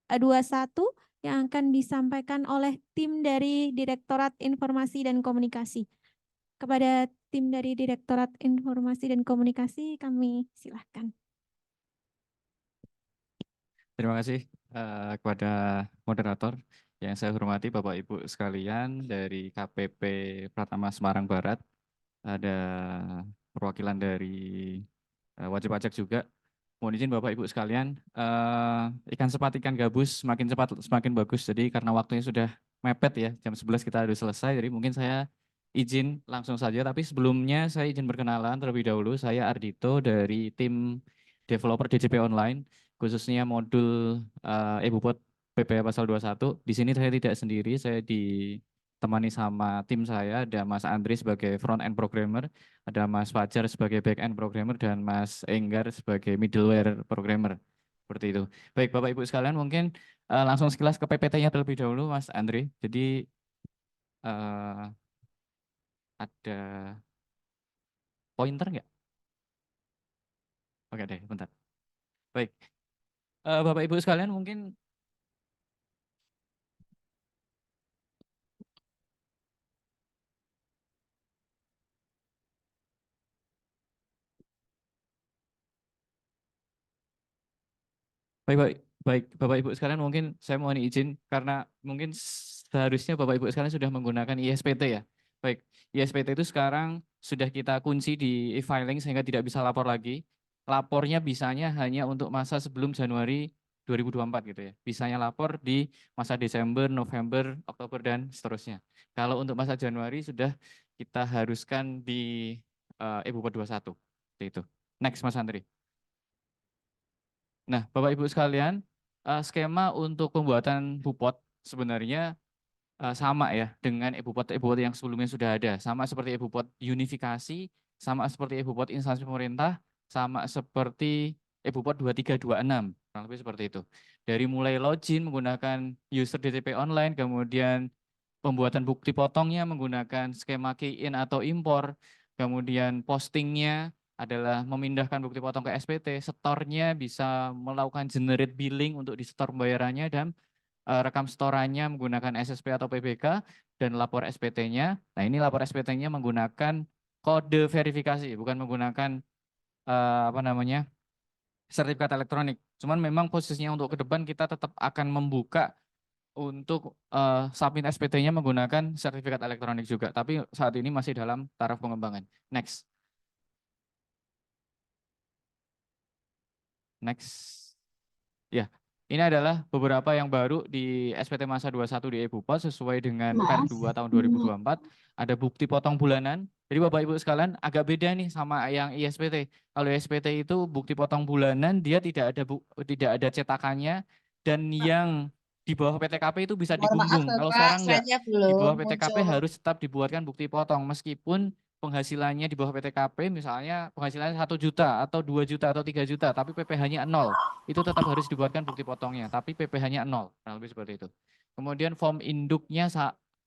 21 yang akan disampaikan oleh tim dari Direktorat Informasi dan Komunikasi. Kepada tim dari Direktorat Informasi dan Komunikasi, kami silahkan. Terima kasih kepada moderator yang saya hormati Bapak Ibu sekalian dari KPP Pratama Semarang Barat. Ada perwakilan dari wajib pajak juga. Mohon izin Bapak Ibu sekalian, ikan cepat ikan gabus semakin cepat semakin bagus. Jadi karena waktunya sudah mepet ya, jam 11 kita harus selesai. Jadi mungkin saya izin langsung saja. Tapi sebelumnya saya izin berkenalan terlebih dahulu. Saya Ardito dari tim developer DJP Online, khususnya modul eBupot PPH Pasal 21. Di sini saya tidak sendiri, saya ditemani sama tim saya, ada Mas Andri sebagai front-end programmer, ada Mas Fajar sebagai back-end programmer, dan Mas Enggar sebagai middleware programmer. Seperti itu. Baik, Bapak Ibu sekalian, mungkin langsung sekilas ke PPT-nya terlebih dahulu, Mas Andri. Jadi ada pointer nggak? Oke deh, bentar. Baik, Bapak Ibu sekalian mungkin baik, Bapak Ibu sekalian mungkin saya mohon izin karena mungkin seharusnya Bapak Ibu sekalian sudah menggunakan ISPT ya. Baik, ISPT itu sekarang sudah kita kunci di e-filing sehingga tidak bisa lapor lagi. Lapornya bisanya hanya untuk masa sebelum Januari 2024 gitu ya. Bisanya lapor di masa Desember, November, Oktober, dan seterusnya. Kalau untuk masa Januari sudah kita haruskan di eBupot 21. Itu. Next Mas Andri. Nah, Bapak Ibu sekalian, skema untuk pembuatan Bupot sebenarnya sama ya dengan eBupot yang sebelumnya sudah ada. Sama seperti eBupot unifikasi, sama seperti eBupot instansi pemerintah, sama seperti eBupot 2326, kurang lebih seperti itu. Dari mulai login menggunakan user DTP online, kemudian pembuatan bukti potongnya menggunakan skema key-in atau impor, kemudian postingnya adalah memindahkan bukti potong ke SPT, setornya bisa melakukan generate billing untuk di setor pembayarannya, dan rekam setorannya menggunakan SSP atau PBK, dan lapor SPT-nya. Nah ini lapor SPT-nya menggunakan kode verifikasi, bukan menggunakan sertifikat elektronik. Cuman memang posisinya untuk ke depan kita tetap akan membuka untuk submit SPT-nya menggunakan sertifikat elektronik juga, tapi saat ini masih dalam taraf pengembangan. Next. Ya, ini adalah beberapa yang baru di SPT Masa 21 di eBupot sesuai dengan Per 2 tahun 2024. Ada bukti potong bulanan. Jadi Bapak Ibu sekalian agak beda nih sama yang ISPT. Kalau ISPT itu bukti potong bulanan dia tidak ada cetakannya, dan yang di bawah PTKP itu bisa digunggung. Kalau sekarang enggak, di bawah PTKP harus tetap dibuatkan bukti potong meskipun penghasilannya di bawah PTKP, misalnya penghasilannya 1 juta atau 2 juta atau 3 juta, tapi PPh-nya 0, itu tetap harus dibuatkan bukti potongnya, tapi PPh-nya 0, nah lebih seperti itu. Kemudian form induknya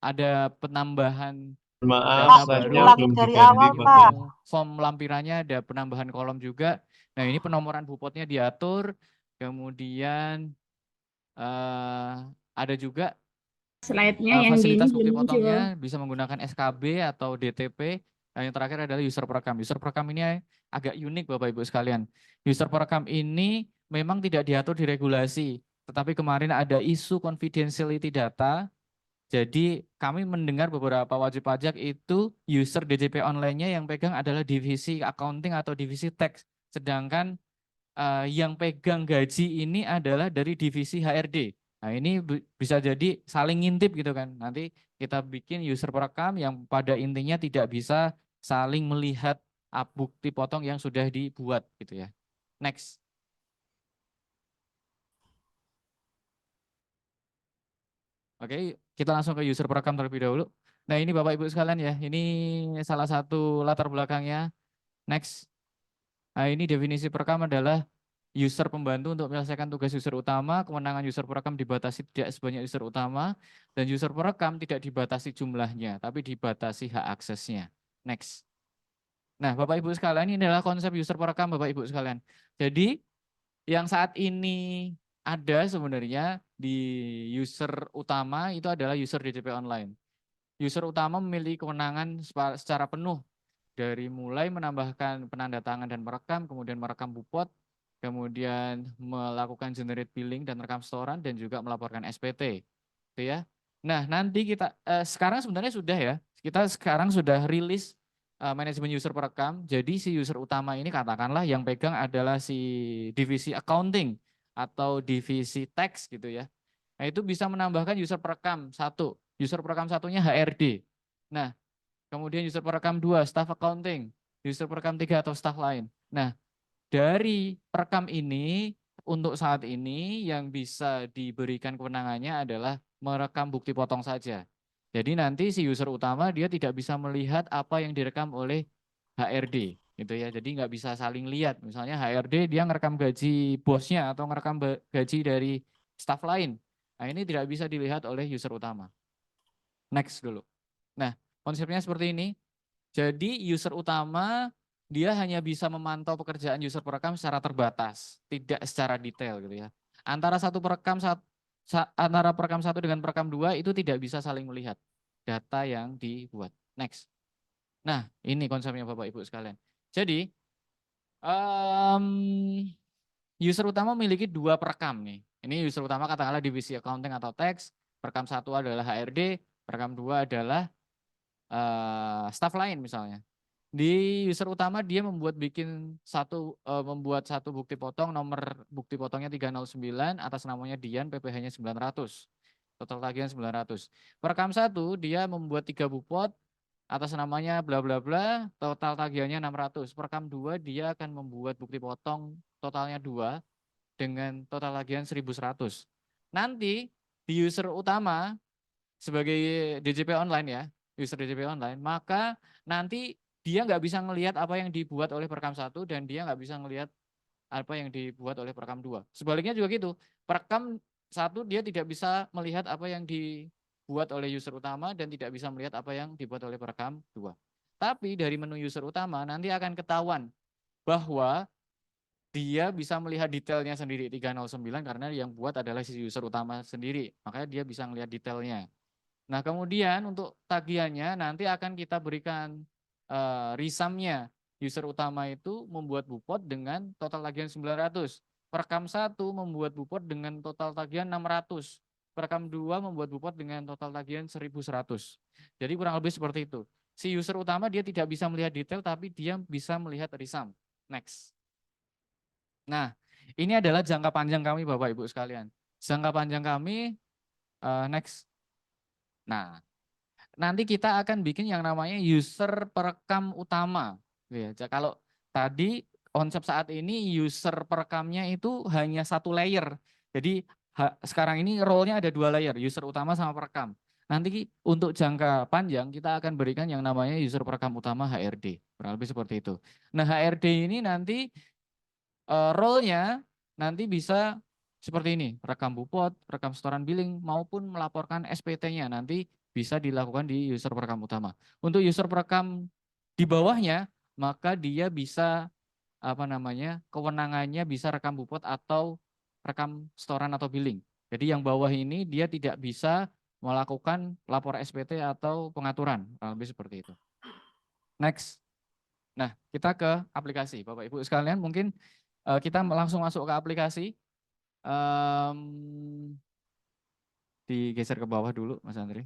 ada penambahan data baru, dari awal, Pak. form lampirannya ada penambahan kolom juga, Nah, ini penomoran bupotnya diatur, kemudian ada juga Slide-nya yang di ini fasilitas bukti belum muncul. potongnya bisa menggunakan SKB atau DTP. Dan yang terakhir adalah user perekam. User perekam ini agak unik Bapak Ibu sekalian. User perekam ini memang tidak diatur di regulasi, tetapi kemarin ada isu confidentiality data. Jadi kami mendengar beberapa wajib pajak itu user DJP online-nya yang pegang adalah divisi accounting atau divisi tax. Sedangkan yang pegang gaji ini adalah dari divisi HRD. Nah, ini bisa jadi saling ngintip gitu kan. Nanti kita bikin user perekam yang pada intinya tidak bisa saling melihat bukti potong yang sudah dibuat gitu ya. Next. Oke, kita langsung ke user perekam terlebih dahulu. Nah, ini Bapak Ibu sekalian ya, ini salah satu latar belakangnya. Next. Nah, ini definisi perekam adalah user pembantu untuk menyelesaikan tugas user utama, kewenangan user perekam dibatasi tidak sebanyak user utama, dan user perekam tidak dibatasi jumlahnya, tapi dibatasi hak aksesnya. Next. Nah, Bapak Ibu sekalian, ini adalah konsep user perekam Bapak Ibu sekalian. Jadi, yang saat ini ada sebenarnya di user utama itu adalah user DJP online. User utama memiliki kewenangan secara penuh dari mulai menambahkan penanda tangan dan merekam, kemudian merekam bupot, kemudian melakukan generate billing dan rekam setoran, dan juga melaporkan SPT. Gitu ya. Nah, nanti kita sekarang sebenarnya sudah ya, kita sekarang sudah rilis manajemen user perekam. Jadi si user utama ini katakanlah yang pegang adalah si divisi accounting atau divisi tax gitu ya. Nah, itu bisa menambahkan user perekam satu. User perekam satunya HRD. Nah, kemudian user perekam 2, staff accounting. User perekam 3 atau staff lain. Nah, dari perekam ini, untuk saat ini yang bisa diberikan kewenangannya adalah merekam bukti potong saja. Jadi nanti si user utama dia tidak bisa melihat apa yang direkam oleh HRD. Gitu ya. Jadi nggak bisa saling lihat. Misalnya HRD dia ngerekam gaji bosnya atau ngerekam gaji dari staff lain. Nah, ini tidak bisa dilihat oleh user utama. Next dulu. Nah, konsepnya seperti ini. Jadi user utama dia hanya bisa memantau pekerjaan user perekam secara terbatas, tidak secara detail gitu ya. Antara antara perekam 1 dengan perekam 2 itu tidak bisa saling melihat data yang dibuat. Next. Nah, ini konsepnya Bapak Ibu sekalian. Jadi user utama memiliki 2 perekam nih. Ini user utama katakanlah divisi accounting atau tax, perekam 1 adalah HRD, perekam 2 adalah staff lain misalnya. Di user utama dia membuat satu bukti potong, nomor bukti potongnya 309, atas namanya Dian, PPh-nya 900. Total tagihan 900. Perekam 1 dia membuat 3 bupot, atas namanya bla bla bla, total tagihannya 600. Perekam 2 dia akan membuat bukti potong totalnya 2 dengan total tagihan 1100. Nanti di user utama sebagai DJP online ya, user DJP online, maka nanti dia nggak bisa ngelihat apa yang dibuat oleh perekam 1 dan dia nggak bisa ngelihat apa yang dibuat oleh perekam 2. Sebaliknya juga gitu, perekam 1 dia tidak bisa melihat apa yang dibuat oleh user utama dan tidak bisa melihat apa yang dibuat oleh perekam 2. Tapi dari menu user utama nanti akan ketahuan bahwa dia bisa melihat detailnya sendiri 309 karena yang buat adalah si user utama sendiri, makanya dia bisa melihat detailnya. Nah, kemudian untuk tagihannya nanti akan kita berikan risamnya. User utama itu membuat bupot dengan total tagihan 900. Perekam 1 membuat bupot dengan total tagihan 600. Perekam 2 membuat bupot dengan total tagihan 1100. Jadi kurang lebih seperti itu. Si user utama dia tidak bisa melihat detail tapi dia bisa melihat risam. Next. Nah, ini adalah jangka panjang kami Bapak Ibu sekalian. Jangka panjang kami next. Nah, nanti kita akan bikin yang namanya user perekam utama. Ya, kalau tadi konsep saat ini user perekamnya itu hanya 1 layer. Jadi sekarang ini role-nya ada 2 layer, user utama sama perekam. Nanti untuk jangka panjang kita akan berikan yang namanya user perekam utama HRD. Kurang lebih seperti itu. Nah, HRD ini nanti role-nya nanti bisa seperti ini, rekam bupot, rekam setoran billing, maupun melaporkan SPT-nya nanti bisa dilakukan di user perekam utama. Untuk user perekam di bawahnya, maka dia bisa kewenangannya bisa rekam bupot atau rekam setoran atau billing. Jadi yang bawah ini dia tidak bisa melakukan lapor SPT atau pengaturan, kurang lebih seperti itu. Next. Nah, kita ke aplikasi. Bapak Ibu sekalian, mungkin kita langsung masuk ke aplikasi. Digeser ke bawah dulu, Mas Andri.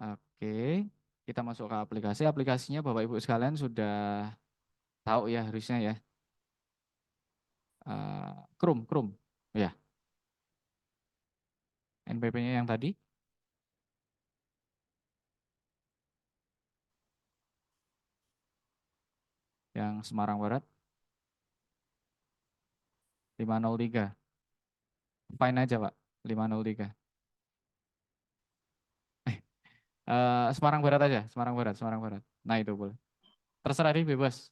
Oke, kita masuk ke aplikasi. Aplikasinya Bapak Ibu sekalian sudah tahu ya harusnya ya. Chrome. Ya, NPP-nya yang tadi. Yang Semarang Barat. 503. Fine aja, Pak. 503. Semarang Barat aja, Semarang Barat. Nah, itu boleh. Terserah deh, bebas.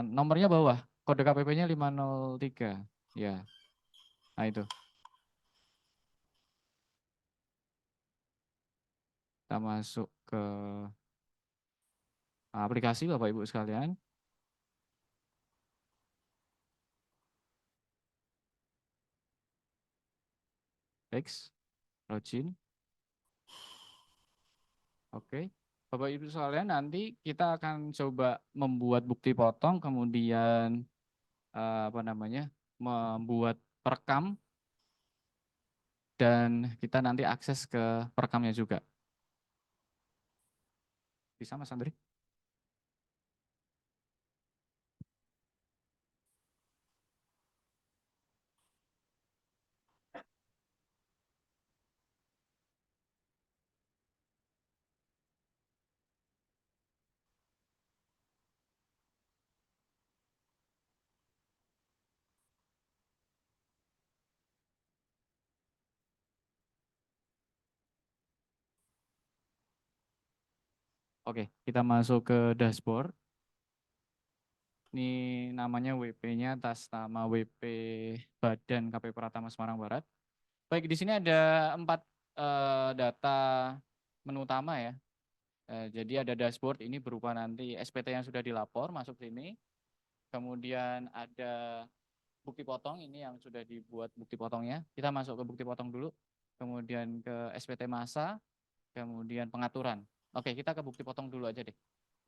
Nomornya bawah, kode KPP-nya 503. Ya. Nah, itu. Kita masuk ke aplikasi Bapak Ibu sekalian. Next, login. Oke. Bapak Ibu sekalian, nanti kita akan coba membuat bukti potong, kemudian membuat perekam, dan kita nanti akses ke perekamnya juga. Bisa, Mas Andri? Oke, kita masuk ke dashboard. Ini namanya WP-nya atas nama WP Badan KP Pratama Semarang Barat. Baik, di sini ada 4 data menu utama ya. Jadi ada dashboard, ini berupa nanti SPT yang sudah dilapor masuk sini. Kemudian ada bukti potong, ini yang sudah dibuat bukti potongnya. Kita masuk ke bukti potong dulu. Kemudian ke SPT masa, kemudian pengaturan. Oke, kita ke bukti potong dulu aja deh.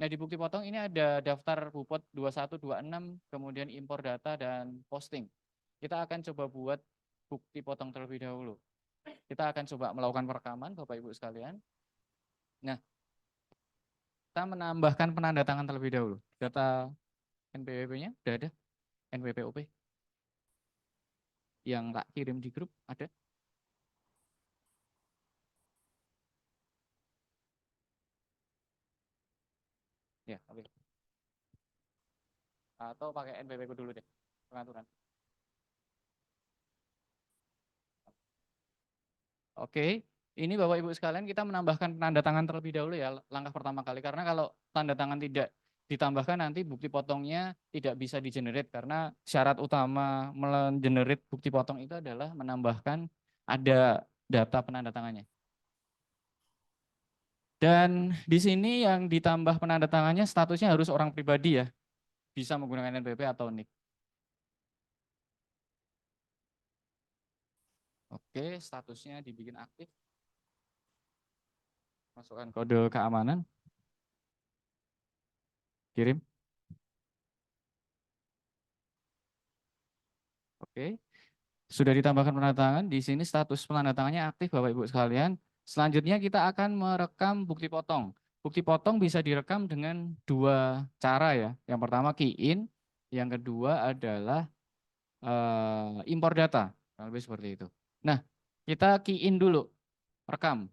Nah, di bukti potong ini ada daftar bupot 2126, kemudian impor data dan posting. Kita akan coba buat bukti potong terlebih dahulu. Kita akan coba melakukan perekaman, Bapak Ibu sekalian. Nah, kita menambahkan penanda tangan terlebih dahulu. Data NPWP-nya sudah ada, NPWP yang tak kirim di grup ada. Ya, oke. Atau pakai NPWP dulu deh, pengaturan. Oke, ini Bapak Ibu sekalian kita menambahkan penanda tangan terlebih dahulu ya, langkah pertama kali. Karena kalau tanda tangan tidak ditambahkan nanti bukti potongnya tidak bisa di-generate, karena syarat utama men-generate bukti potong itu adalah menambahkan ada data penanda tangannya. Dan di sini yang ditambah penanda tangannya statusnya harus orang pribadi ya, bisa menggunakan NPWP atau NIK. Oke, statusnya dibikin aktif. Masukkan kode keamanan. Kirim. Oke. Sudah ditambahkan penanda tangan, di sini status penanda tangannya aktif Bapak Ibu sekalian. Selanjutnya kita akan merekam bukti potong. Bukti potong bisa direkam dengan 2 cara ya. Yang pertama key in, yang kedua adalah impor data. Lebih seperti itu. Nah, kita key in dulu, rekam.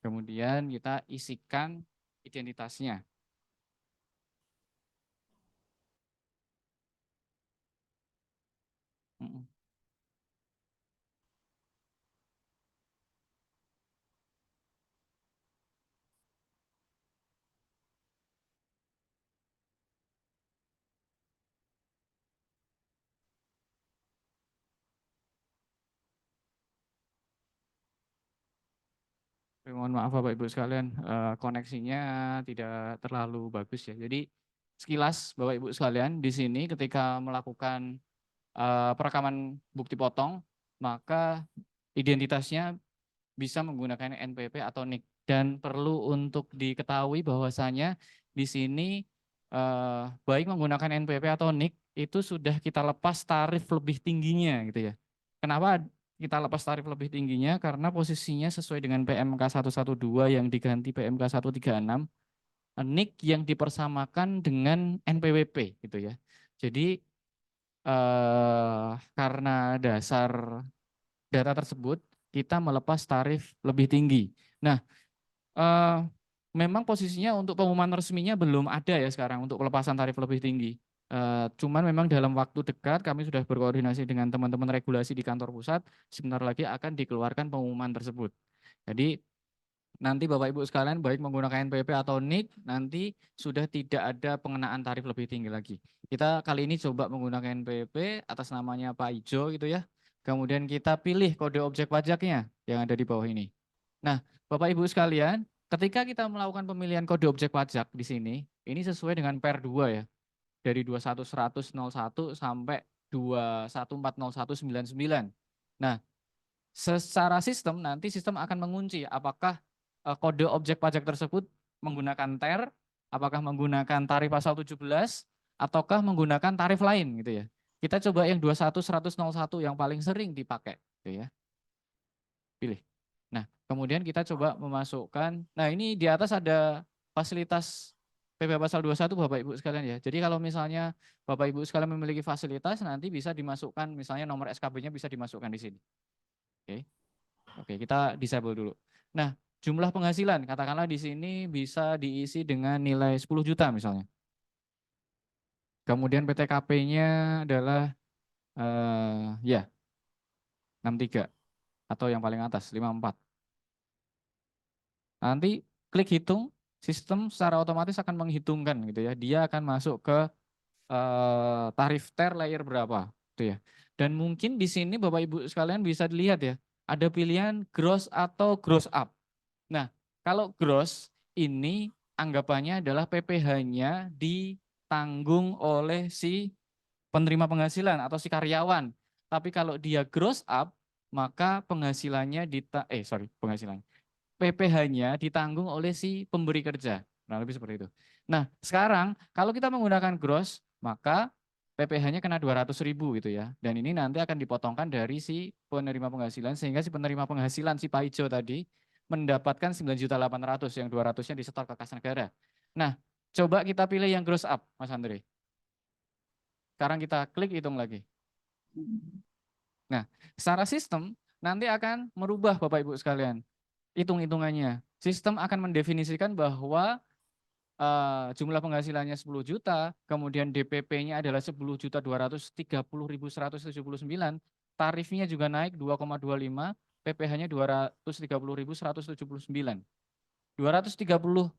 Kemudian kita isikan identitasnya. mohon maaf Bapak Ibu sekalian, koneksinya tidak terlalu bagus ya. Jadi sekilas Bapak Ibu sekalian di sini ketika melakukan perekaman bukti potong, maka identitasnya bisa menggunakan NPWP atau NIK. Dan perlu untuk diketahui bahwasanya di sini baik menggunakan NPWP atau NIK itu sudah kita lepas tarif lebih tingginya gitu ya. Kenapa kita lepas tarif lebih tingginya? Karena posisinya sesuai dengan PMK 112 yang diganti PMK 136, NIK yang dipersamakan dengan NPWP gitu ya. Jadi karena dasar data tersebut kita melepas tarif lebih tinggi. Nah, memang posisinya untuk pengumuman resminya belum ada ya sekarang untuk pelepasan tarif lebih tinggi. Cuman memang dalam waktu dekat kami sudah berkoordinasi dengan teman-teman regulasi di kantor pusat, sebentar lagi akan dikeluarkan pengumuman tersebut. Jadi nanti Bapak Ibu sekalian baik menggunakan NPWP atau NIK nanti sudah tidak ada pengenaan tarif lebih tinggi lagi. Kita kali ini coba menggunakan NPWP atas namanya Pak Ijo gitu ya. Kemudian kita pilih kode objek pajaknya yang ada di bawah ini. Nah, Bapak Ibu sekalian, ketika kita melakukan pemilihan kode objek pajak di sini, ini sesuai dengan PER 2 ya. Dari 21.100.01 sampai 21.401.99. Nah, secara sistem nanti sistem akan mengunci apakah kode objek pajak tersebut menggunakan TER, apakah menggunakan tarif pasal 17 ataukah menggunakan tarif lain gitu ya. Kita coba yang 21.100.01 yang paling sering dipakai gitu ya. Pilih. Nah, kemudian kita coba memasukkan, nah ini di atas ada fasilitas PPh pasal 21 Bapak Ibu sekalian ya. Jadi kalau misalnya Bapak Ibu sekalian memiliki fasilitas nanti bisa dimasukkan misalnya nomor SKB-nya bisa dimasukkan di sini. Oke. Oke, kita disable dulu. Nah, jumlah penghasilan katakanlah di sini bisa diisi dengan nilai 10 juta misalnya. Kemudian PTKP-nya adalah ya 63 atau yang paling atas 54. Nanti klik hitung, sistem secara otomatis akan menghitungkan gitu ya. Dia akan masuk ke tarif TER layer berapa gitu ya. Dan mungkin di sini Bapak Ibu sekalian bisa dilihat ya, ada pilihan gross atau gross up. Nah, kalau gross ini anggapannya adalah PPh-nya ditanggung oleh si penerima penghasilan atau si karyawan. Tapi kalau dia gross up, maka penghasilannya penghasilan. PPh-nya ditanggung oleh si pemberi kerja. Nah, lebih seperti itu. Nah, sekarang kalau kita menggunakan gross, maka PPh-nya kena 200.000 gitu ya. Dan ini nanti akan dipotongkan dari si penerima penghasilan sehingga si penerima penghasilan si Pak Ijo tadi mendapatkan 9.800.000 yang 200-nya disetor ke kas negara. Nah, coba kita pilih yang gross up, Mas Andre. Sekarang kita klik hitung lagi. Nah, secara sistem nanti akan merubah Bapak Ibu sekalian hitung-hitungannya. Sistem akan mendefinisikan bahwa jumlah penghasilannya 10 juta, kemudian DPP-nya adalah 10.230.179, tarifnya juga naik 2,25, PPh-nya 230.179. 230.179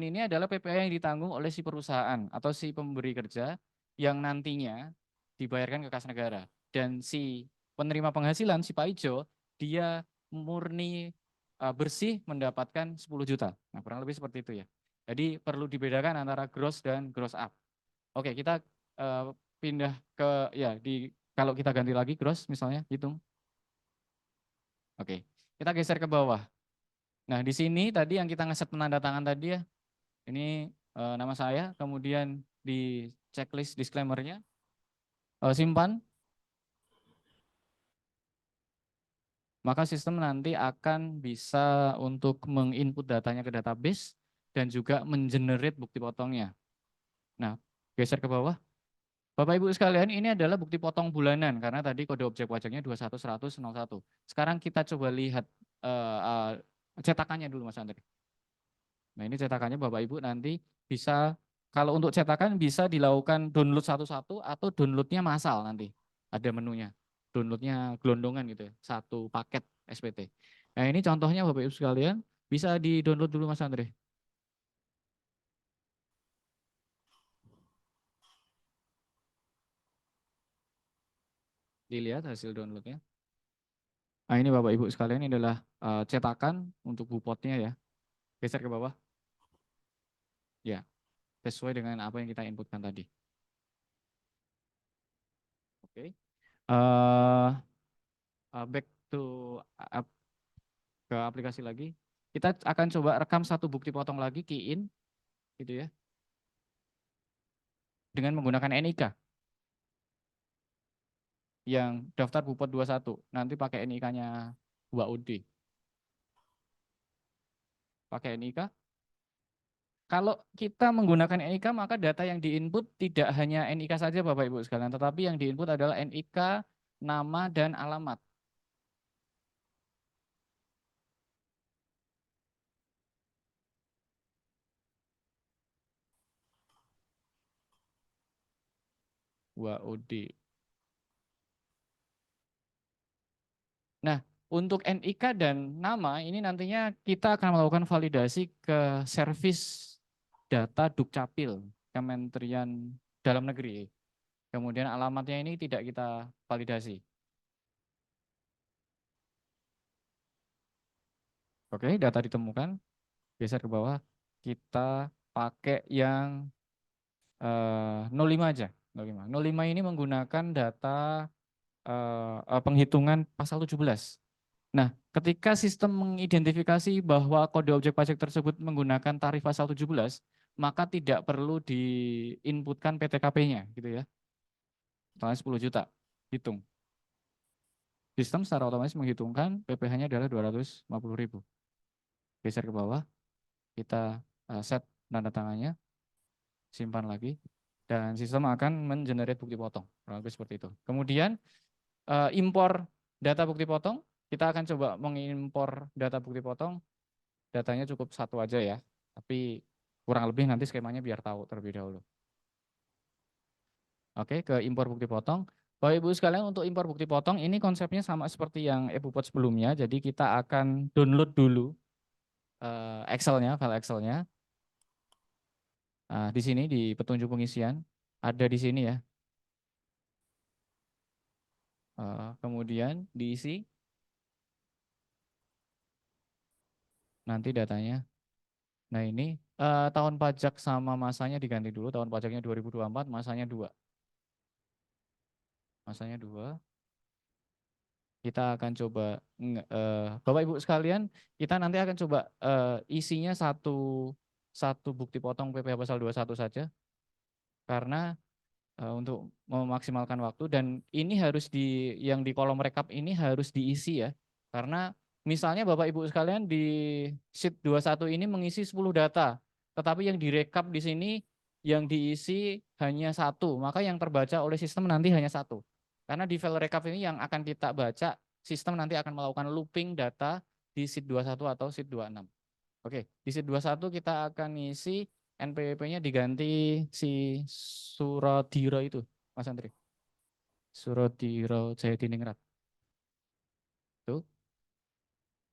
ini adalah PPh yang ditanggung oleh si perusahaan atau si pemberi kerja yang nantinya dibayarkan ke kas negara. Dan si penerima penghasilan, si Pak Ijo, dia murni bersih mendapatkan 10 juta. Nah, kurang lebih seperti itu ya. Jadi perlu dibedakan antara gross dan gross up. Oke, kita pindah ke kalau kita ganti lagi gross misalnya hitung. Oke, kita geser ke bawah. Nah, di sini tadi yang kita ngeset penanda tangan tadi ya. Ini nama saya, kemudian di checklist disclaimer-nya simpan. Maka sistem nanti akan bisa untuk menginput datanya ke database dan juga mengenerate bukti potongnya. Nah, geser ke bawah. Bapak Ibu sekalian, ini adalah bukti potong bulanan karena tadi kode objek pajaknya 21.100.01. Sekarang kita coba lihat cetakannya dulu Mas Andri. Nah, ini cetakannya Bapak Ibu nanti bisa, kalau untuk cetakan bisa dilakukan download satu-satu atau downloadnya massal nanti. Ada menunya. Downloadnya gelondongan gitu ya, satu paket SPT. Nah, ini contohnya Bapak Ibu sekalian, bisa di-download dulu Mas Andre. Dilihat hasil downloadnya. Nah, ini Bapak Ibu sekalian, ini adalah cetakan untuk bupotnya ya. Geser ke bawah. Ya, sesuai dengan apa yang kita inputkan tadi. Oke. Back to ke aplikasi lagi. Kita akan coba rekam satu bukti potong lagi, key in, gitu ya, dengan menggunakan NIK yang daftar Bupot 21. Nanti pakai NIK-nya WAUD. Pakai NIK. Kalau kita menggunakan NIK, maka data yang diinput tidak hanya NIK saja Bapak Ibu sekalian, tetapi yang diinput adalah NIK, nama, dan alamat. WAUD. Nah, untuk NIK dan nama ini nantinya kita akan melakukan validasi ke servis data Dukcapil, Kementerian Dalam Negeri. Kemudian alamatnya ini tidak kita validasi. Oke, data ditemukan, geser ke bawah, kita pakai yang 05 aja. 05. 05 ini menggunakan data penghitungan pasal 17. Nah, ketika sistem mengidentifikasi bahwa kode objek pajak tersebut menggunakan tarif pasal 17, maka tidak perlu diinputkan PTKP-nya, gitu ya. Totalnya 10 juta, hitung. Sistem secara otomatis menghitungkan PPh-nya adalah 250.000. Geser ke bawah, kita set tanda tangannya, simpan lagi, dan sistem akan mengenerate bukti potong. Kurang lebih seperti itu. Kemudian impor data bukti potong, kita akan coba mengimpor data bukti potong. Datanya cukup satu aja ya, tapi kurang lebih nanti skemanya biar tahu terlebih dahulu. Oke, ke impor bukti potong. Bapak Ibu sekalian, untuk impor bukti potong ini konsepnya sama seperti yang eBupot sebelumnya. Jadi kita akan download dulu Excel-nya, file Excel-nya. Di sini di petunjuk pengisian ada di sini ya. Kemudian diisi nanti datanya. Nah ini tahun pajak sama masanya diganti dulu. Tahun pajaknya 2024, masanya 2. Masanya 2. Kita akan coba, Bapak Ibu sekalian, kita nanti akan coba isinya satu bukti potong PPh pasal 21 saja. Karena untuk memaksimalkan waktu, dan ini harus yang di kolom rekap ini harus diisi ya. Karena misalnya Bapak Ibu sekalian di sheet 21 ini mengisi 10 data, tetapi yang direkap di sini yang diisi hanya 1, maka yang terbaca oleh sistem nanti hanya 1. Karena di file rekap ini yang akan kita baca, sistem nanti akan melakukan looping data di sheet 21 atau sheet 26. Oke, di sheet 21 kita akan isi NPWP-nya diganti si Surodiro itu, Mas Andri. Surodiro Jayadiningrat. Tuh.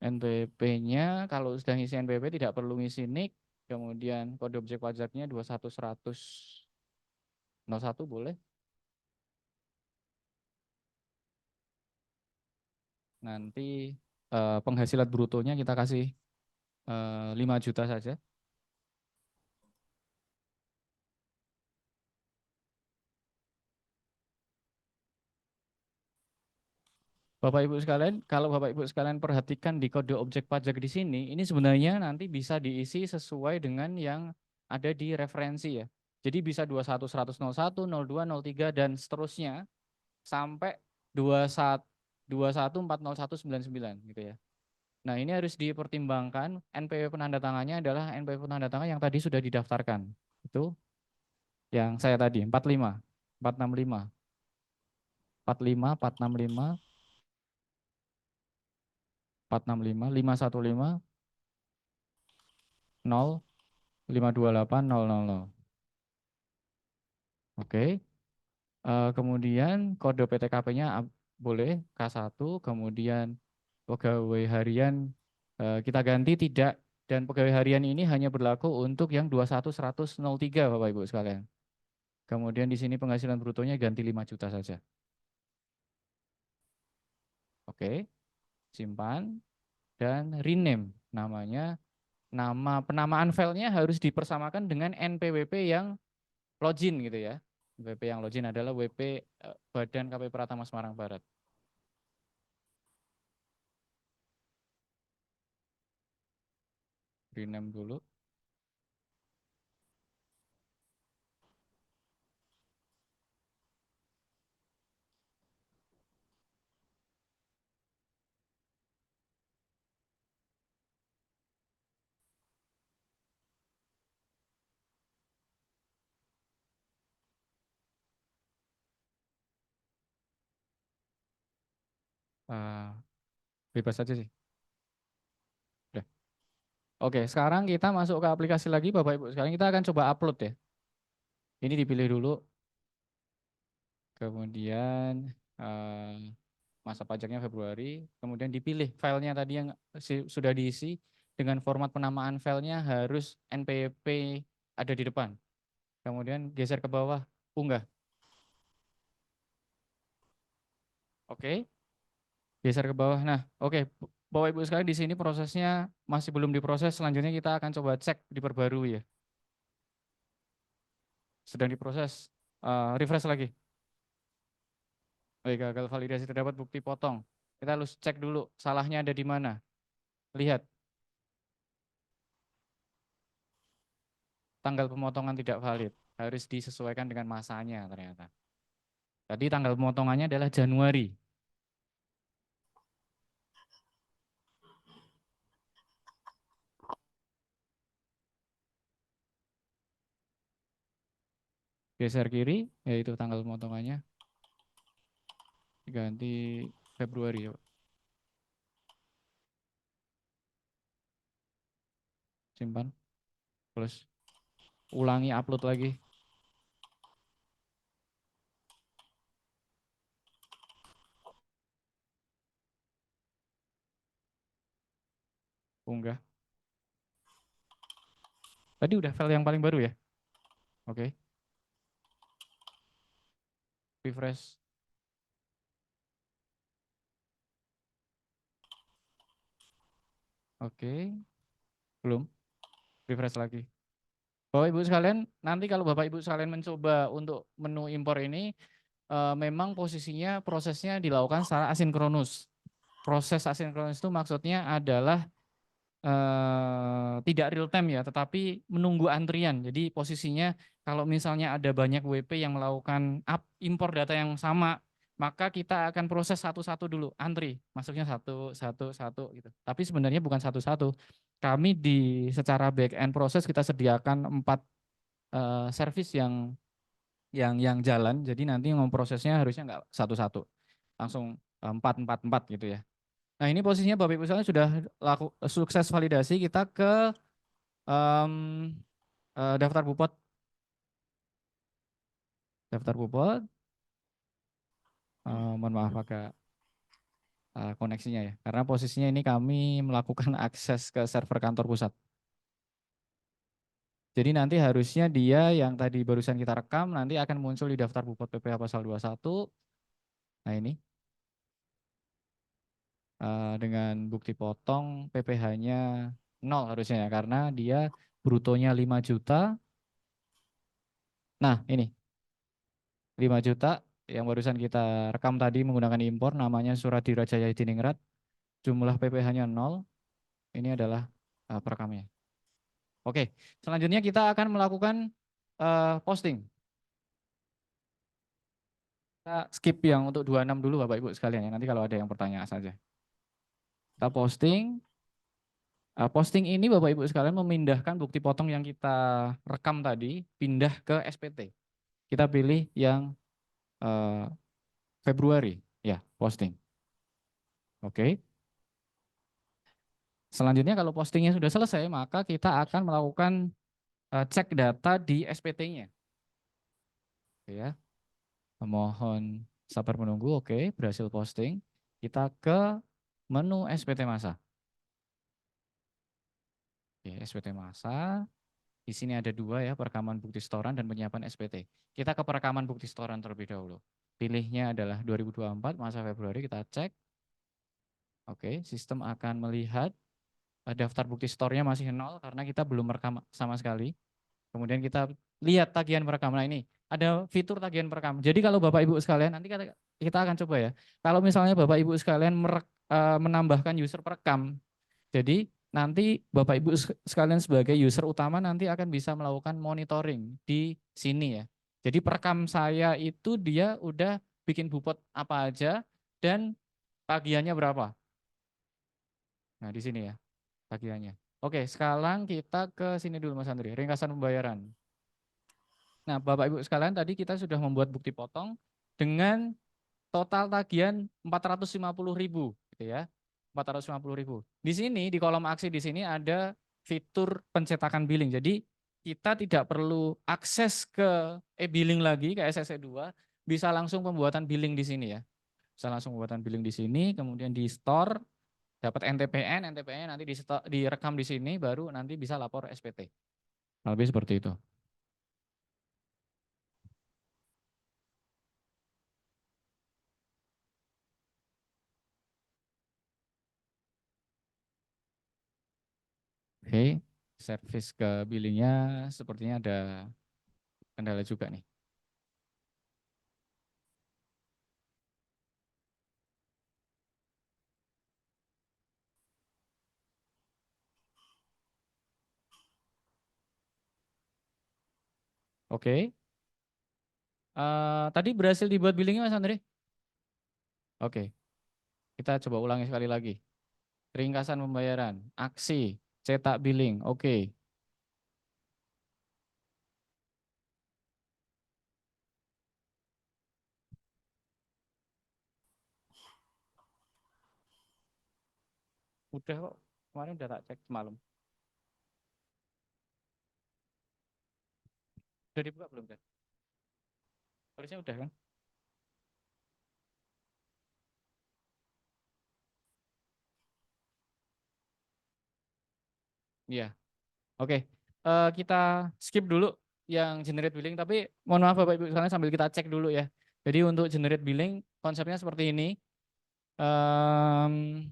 NPWP-nya kalau sudah ngisi NPWP tidak perlu ngisi NIK, kemudian kode objek pajaknya 21101 boleh. Nanti penghasilan brutonya kita kasih 5 juta saja. Bapak Ibu sekalian, kalau Bapak Ibu sekalian perhatikan di kode objek pajak di sini, ini sebenarnya nanti bisa diisi sesuai dengan yang ada di referensi ya. Jadi bisa 21 100 01, 02 03 dan seterusnya sampai 21 401 99 gitu ya. Nah, ini harus dipertimbangkan NPW penandatangannya adalah NPW penandatangan yang tadi sudah didaftarkan. Itu yang saya tadi 45, 465, 45, 465, 465, 515, 0, 528, 000. Oke. Kemudian kode PTKP-nya boleh K1, kemudian pegawai harian kita ganti tidak, dan pegawai harian ini hanya berlaku untuk yang 21 100 03 Bapak Ibu sekalian. Kemudian di sini penghasilan brutonya ganti 5 juta saja. Oke. simpan, dan rename. Namanya, nama penamaan filenya harus dipersamakan dengan NPWP yang login gitu ya. WP yang login adalah WP Badan KP Pratama Semarang Barat. Rename dulu. Bebas aja sih. Udah. Oke, sekarang kita masuk ke aplikasi lagi Bapak Ibu. Sekarang kita akan coba upload ya. Ini dipilih dulu. Kemudian masa pajaknya Februari. Kemudian dipilih filenya tadi yang sudah diisi. Dengan format penamaan filenya harus NPWP ada di depan. Kemudian geser ke bawah, unggah. Oke. Geser ke bawah. Nah, oke. Bapak Ibu sekalian di sini prosesnya masih belum diproses. Selanjutnya kita akan coba cek diperbarui ya. Sedang diproses. Refresh lagi. Baik, gagal validasi terdapat bukti potong. Kita harus cek dulu salahnya ada di mana. Lihat. Tanggal pemotongan tidak valid. Harus disesuaikan dengan masanya ternyata. Tadi tanggal pemotongannya adalah Januari. Geser kiri, yaitu tanggal pemotongannya. Ganti Februari. Simpan. Terus ulangi upload lagi. Unggah. Tadi udah file yang paling baru ya. Oke. Refresh. Oke. Belum. Refresh lagi. Bapak Ibu sekalian, nanti kalau Bapak Ibu sekalian mencoba untuk menu impor ini, memang posisinya prosesnya dilakukan secara asinkronus. Proses asinkronus itu maksudnya adalah tidak real time ya, tetapi menunggu antrian. Jadi posisinya kalau misalnya ada banyak WP yang melakukan impor data yang sama, maka kita akan proses satu-satu dulu, antri, masuknya satu gitu. Tapi sebenarnya bukan satu-satu. Kami secara back end proses kita sediakan 4 service yang jalan. Jadi nanti memprosesnya harusnya nggak satu-satu, langsung 4 gitu ya. Nah ini posisinya Bapak Ibu sekalian sudah sukses validasi, kita ke daftar Bupot. Daftar Bupot. Mohon maaf agak koneksinya ya, karena posisinya ini kami melakukan akses ke server kantor pusat. Jadi nanti harusnya dia yang tadi barusan kita rekam nanti akan muncul di daftar Bupot PPh pasal 21. Nah ini. Dengan bukti potong PPh-nya 0 harusnya ya, karena dia brutonya 5 juta. Nah ini 5 juta yang barusan kita rekam tadi menggunakan impor, namanya Suradira Jaya Diningrat, jumlah PPh-nya 0. Ini adalah perekamnya. Oke, selanjutnya kita akan melakukan posting. Kita skip yang untuk 26 dulu Bapak Ibu sekalian ya, nanti kalau ada yang pertanyaan saja. Kita posting. Posting ini Bapak Ibu sekalian memindahkan bukti potong yang kita rekam tadi, pindah ke SPT. Kita pilih yang Februari, ya posting. Oke. Selanjutnya kalau postingnya sudah selesai, maka kita akan melakukan cek data di SPT-nya. Ya, mohon sabar menunggu. Oke, berhasil posting. Kita ke menu SPT masa. Oke, SPT masa. Di sini ada 2 ya, perekaman bukti setoran dan penyiapan SPT. Kita ke perekaman bukti setoran terlebih dahulu. Pilihnya adalah 2024, masa Februari, kita cek. Oke, sistem akan melihat daftar bukti store-nya masih 0 karena kita belum merekam sama sekali. Kemudian kita lihat tagihan perekam. Nah ini ada fitur tagihan perekam. Jadi kalau Bapak Ibu sekalian, nanti kita akan coba ya. Kalau misalnya Bapak Ibu sekalian menambahkan user perekam, jadi nanti Bapak Ibu sekalian sebagai user utama nanti akan bisa melakukan monitoring di sini ya. Jadi perekam saya itu dia udah bikin bupot apa aja dan tagihannya berapa. Nah di sini ya tagihannya. Oke, sekarang kita ke sini dulu Mas Andri, ringkasan pembayaran. Nah, Bapak Ibu sekalian tadi kita sudah membuat bukti potong dengan total tagihan 450.000 gitu ya. 450.000. Di sini di kolom aksi di sini ada fitur pencetakan billing. Jadi kita tidak perlu akses ke e-billing lagi ke SSE 2, bisa langsung pembuatan billing di sini ya. Bisa langsung pembuatan billing di sini, kemudian di store dapat NTPN, NTPN nanti direkam di sini baru nanti bisa lapor SPT. Lebih seperti itu. Oke, service ke billingnya sepertinya ada kendala juga nih. Oke, tadi berhasil dibuat billingnya Mas Andre? Oke, kita coba ulangi sekali lagi. Ringkasan pembayaran, aksi, cetak billing, oke. Udah kok, kemarin udah tak cek semalam. Udah dibuka belum kan? Harusnya udah kan? Iya, oke. Kita skip dulu yang generate billing, tapi mohon maaf Bapak Ibu sekalian sambil kita cek dulu ya. Jadi untuk generate billing konsepnya seperti ini. Um,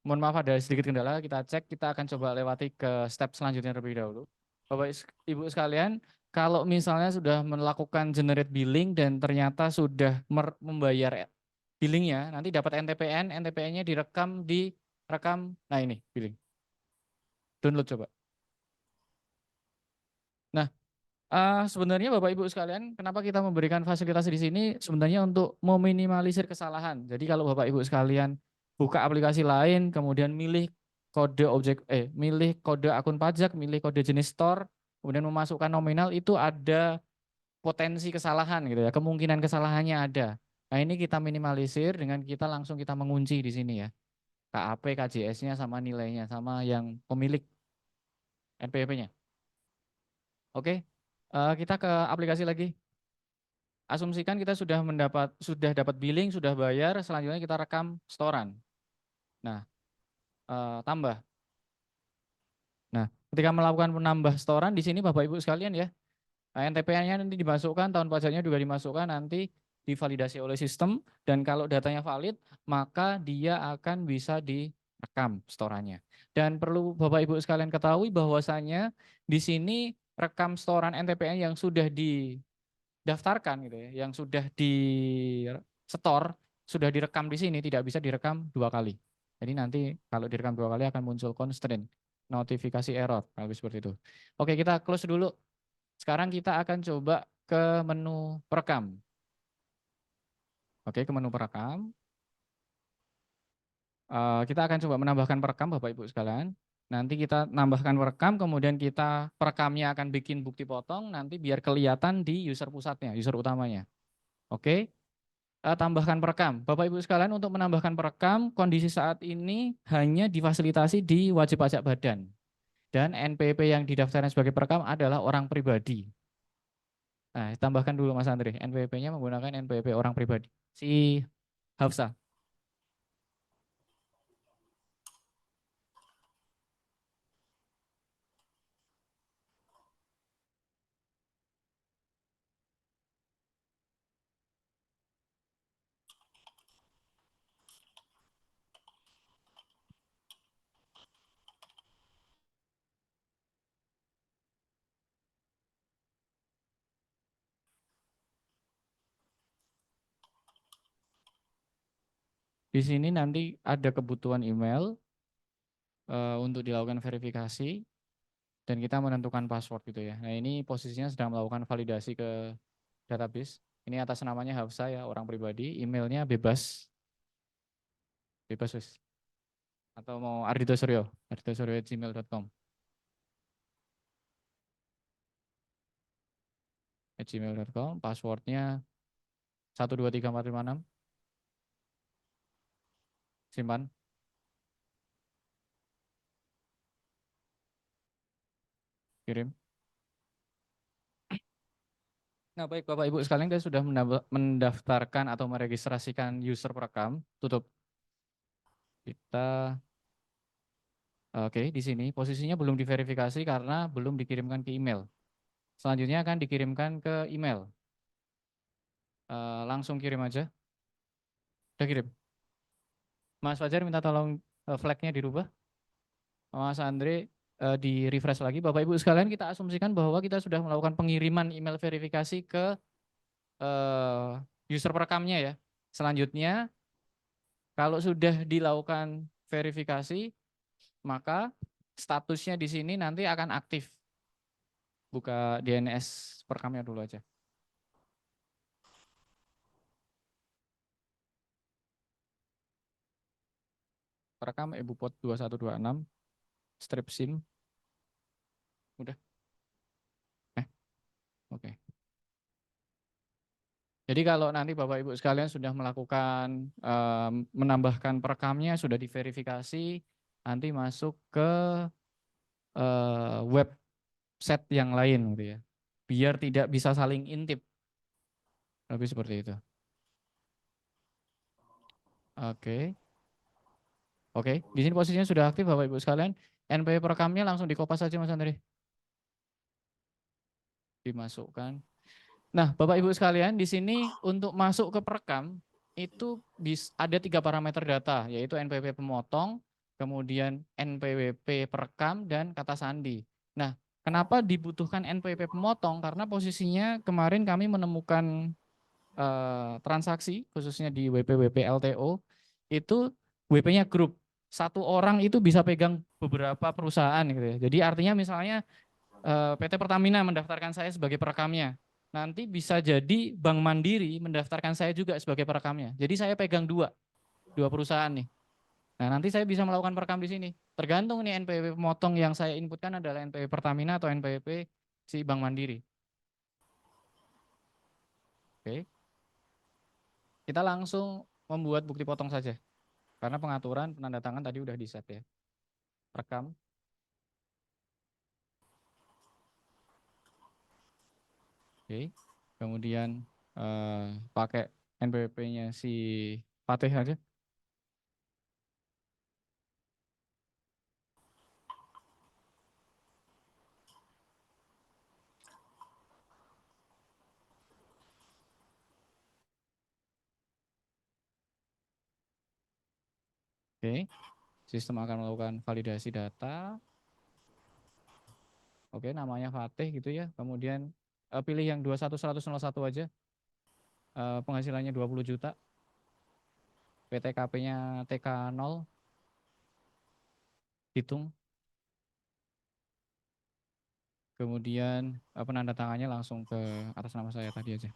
Mohon maaf ada sedikit kendala, kita cek, kita akan coba lewati ke step selanjutnya terlebih dahulu. Bapak Ibu sekalian, kalau misalnya sudah melakukan generate billing dan ternyata sudah membayar billingnya, nanti dapat NTPN, NTPN-nya direkam di rekam, nah ini billing. Download coba. Nah, sebenarnya Bapak Ibu sekalian, kenapa kita memberikan fasilitas di sini? Sebenarnya untuk meminimalisir kesalahan. Jadi kalau Bapak Ibu sekalian buka aplikasi lain, kemudian milih kode akun pajak, milih kode jenis store, kemudian memasukkan nominal, itu ada potensi kesalahan gitu ya, kemungkinan kesalahannya ada. Nah ini kita minimalisir dengan kita mengunci di sini ya, KAP, KJS-nya sama nilainya, sama yang pemilik NPWP-nya. Oke, kita ke aplikasi lagi. Asumsikan kita sudah dapat billing, sudah bayar, selanjutnya kita rekam setoran. Nah, tambah. Nah, ketika melakukan penambah setoran di sini Bapak Ibu sekalian ya, NTPN-nya nanti dimasukkan, tahun pajaknya juga dimasukkan, nanti divalidasi oleh sistem, dan kalau datanya valid, maka dia akan bisa direkam setorannya. Dan perlu Bapak Ibu sekalian ketahui bahwasannya di sini rekam setoran NTPN yang sudah didaftarkan gitu ya, yang sudah di setor, sudah direkam di sini, tidak bisa direkam 2 kali. Jadi nanti kalau direkam 2 kali akan muncul constraint, notifikasi error, kalau seperti itu. Oke, kita close dulu. Sekarang kita akan coba ke menu perekam. Oke, ke menu perekam. Kita akan coba menambahkan perekam Bapak Ibu sekalian. Nanti kita nambahkan perekam, kemudian kita perekamnya akan bikin bukti potong, nanti biar kelihatan di user pusatnya, user utamanya. Oke, tambahkan perekam. Bapak Ibu sekalian, untuk menambahkan perekam, kondisi saat ini hanya difasilitasi di wajib pajak badan. Dan NPWP yang didaftarkan sebagai perekam adalah orang pribadi. Nah, tambahkan dulu Mas Andre, NPWP-nya menggunakan NPWP orang pribadi. Si Hafsa. Di sini nanti ada kebutuhan email untuk dilakukan verifikasi dan kita menentukan password gitu ya. Nah ini posisinya sedang melakukan validasi ke database. Ini atas namanya Hafsa ya, orang pribadi. Emailnya bebas, bebas wis. Atau mau Ardito Suryo, arditosuryo@gmail.com. @gmail.com, passwordnya 123456. Simpan. Kirim. Nah, baik Bapak Ibu sekalian, kita sudah mendaftarkan atau meregistrasikan user perekam. Tutup. Kita oke, di sini posisinya belum diverifikasi karena belum dikirimkan ke email. Selanjutnya akan dikirimkan ke email. Langsung kirim aja. Udah kirim. Mas Fajar minta tolong flag-nya dirubah. Mas Andre di refresh lagi. Bapak Ibu sekalian, kita asumsikan bahwa kita sudah melakukan pengiriman email verifikasi ke user perekamnya ya. Selanjutnya, kalau sudah dilakukan verifikasi, maka statusnya di sini nanti akan aktif. Buka DNS perekamnya dulu aja. Perekam EBUPOD 2126, strip SIM. Udah? Oke. Jadi kalau nanti Bapak Ibu sekalian sudah melakukan menambahkan perekamnya, sudah diverifikasi, nanti masuk ke website yang lain gitu ya. Biar tidak bisa saling intip. Lebih seperti itu. Oke. Oke, di sini posisinya sudah aktif Bapak Ibu sekalian. NPW perekamnya langsung dikopas saja Mas Andri. Dimasukkan. Nah, Bapak Ibu sekalian, di sini untuk masuk ke perekam itu ada 3 parameter data, yaitu NPWP pemotong, kemudian NPWP perekam, dan kata sandi. Nah, kenapa dibutuhkan NPWP pemotong? Karena posisinya kemarin kami menemukan transaksi, khususnya di WP LTO, itu WP-nya grup. Satu orang itu bisa pegang beberapa perusahaan gitu ya. Jadi artinya misalnya PT Pertamina mendaftarkan saya sebagai perekamnya. Nanti bisa jadi Bank Mandiri mendaftarkan saya juga sebagai perekamnya. Jadi saya pegang dua perusahaan nih. Nah nanti saya bisa melakukan perekam di sini. Tergantung nih NPWP pemotong yang saya inputkan adalah NPWP Pertamina atau NPWP si Bank Mandiri. Oke. Kita langsung membuat bukti potong saja. Karena pengaturan penandatangan tadi udah di set ya. Rekam. Oke. Kemudian pakai NPWP-nya si Fatih aja. Oke. Sistem akan melakukan validasi data. Oke, namanya Fatih gitu ya. Kemudian pilih yang 21101 aja. Penghasilannya 20 juta. PTKP-nya TK0. Hitung. Kemudian penanda tangannya langsung ke atas nama saya tadi aja.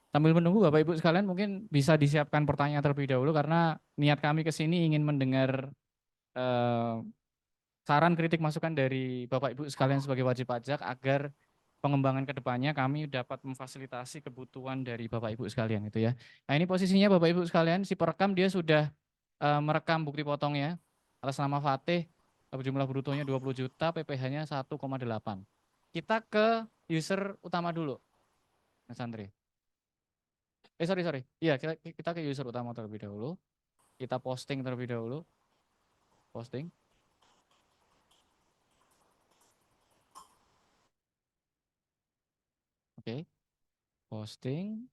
Sambil menunggu Bapak Ibu sekalian mungkin bisa disiapkan pertanyaan terlebih dahulu karena niat kami ke sini ingin mendengar saran kritik masukan dari Bapak Ibu sekalian sebagai wajib pajak agar pengembangan ke depannya kami dapat memfasilitasi kebutuhan dari Bapak Ibu sekalian itu ya. Nah ini posisinya Bapak Ibu sekalian, si perekam dia sudah merekam bukti potongnya atas nama Fatih, jumlah brutonya 20 juta, PPh-nya 1,8. Kita ke user utama dulu, Mas Andri. Sorry. Iya, kita ke user utama terlebih dahulu. Kita posting terlebih dahulu. Posting. Oke. Posting.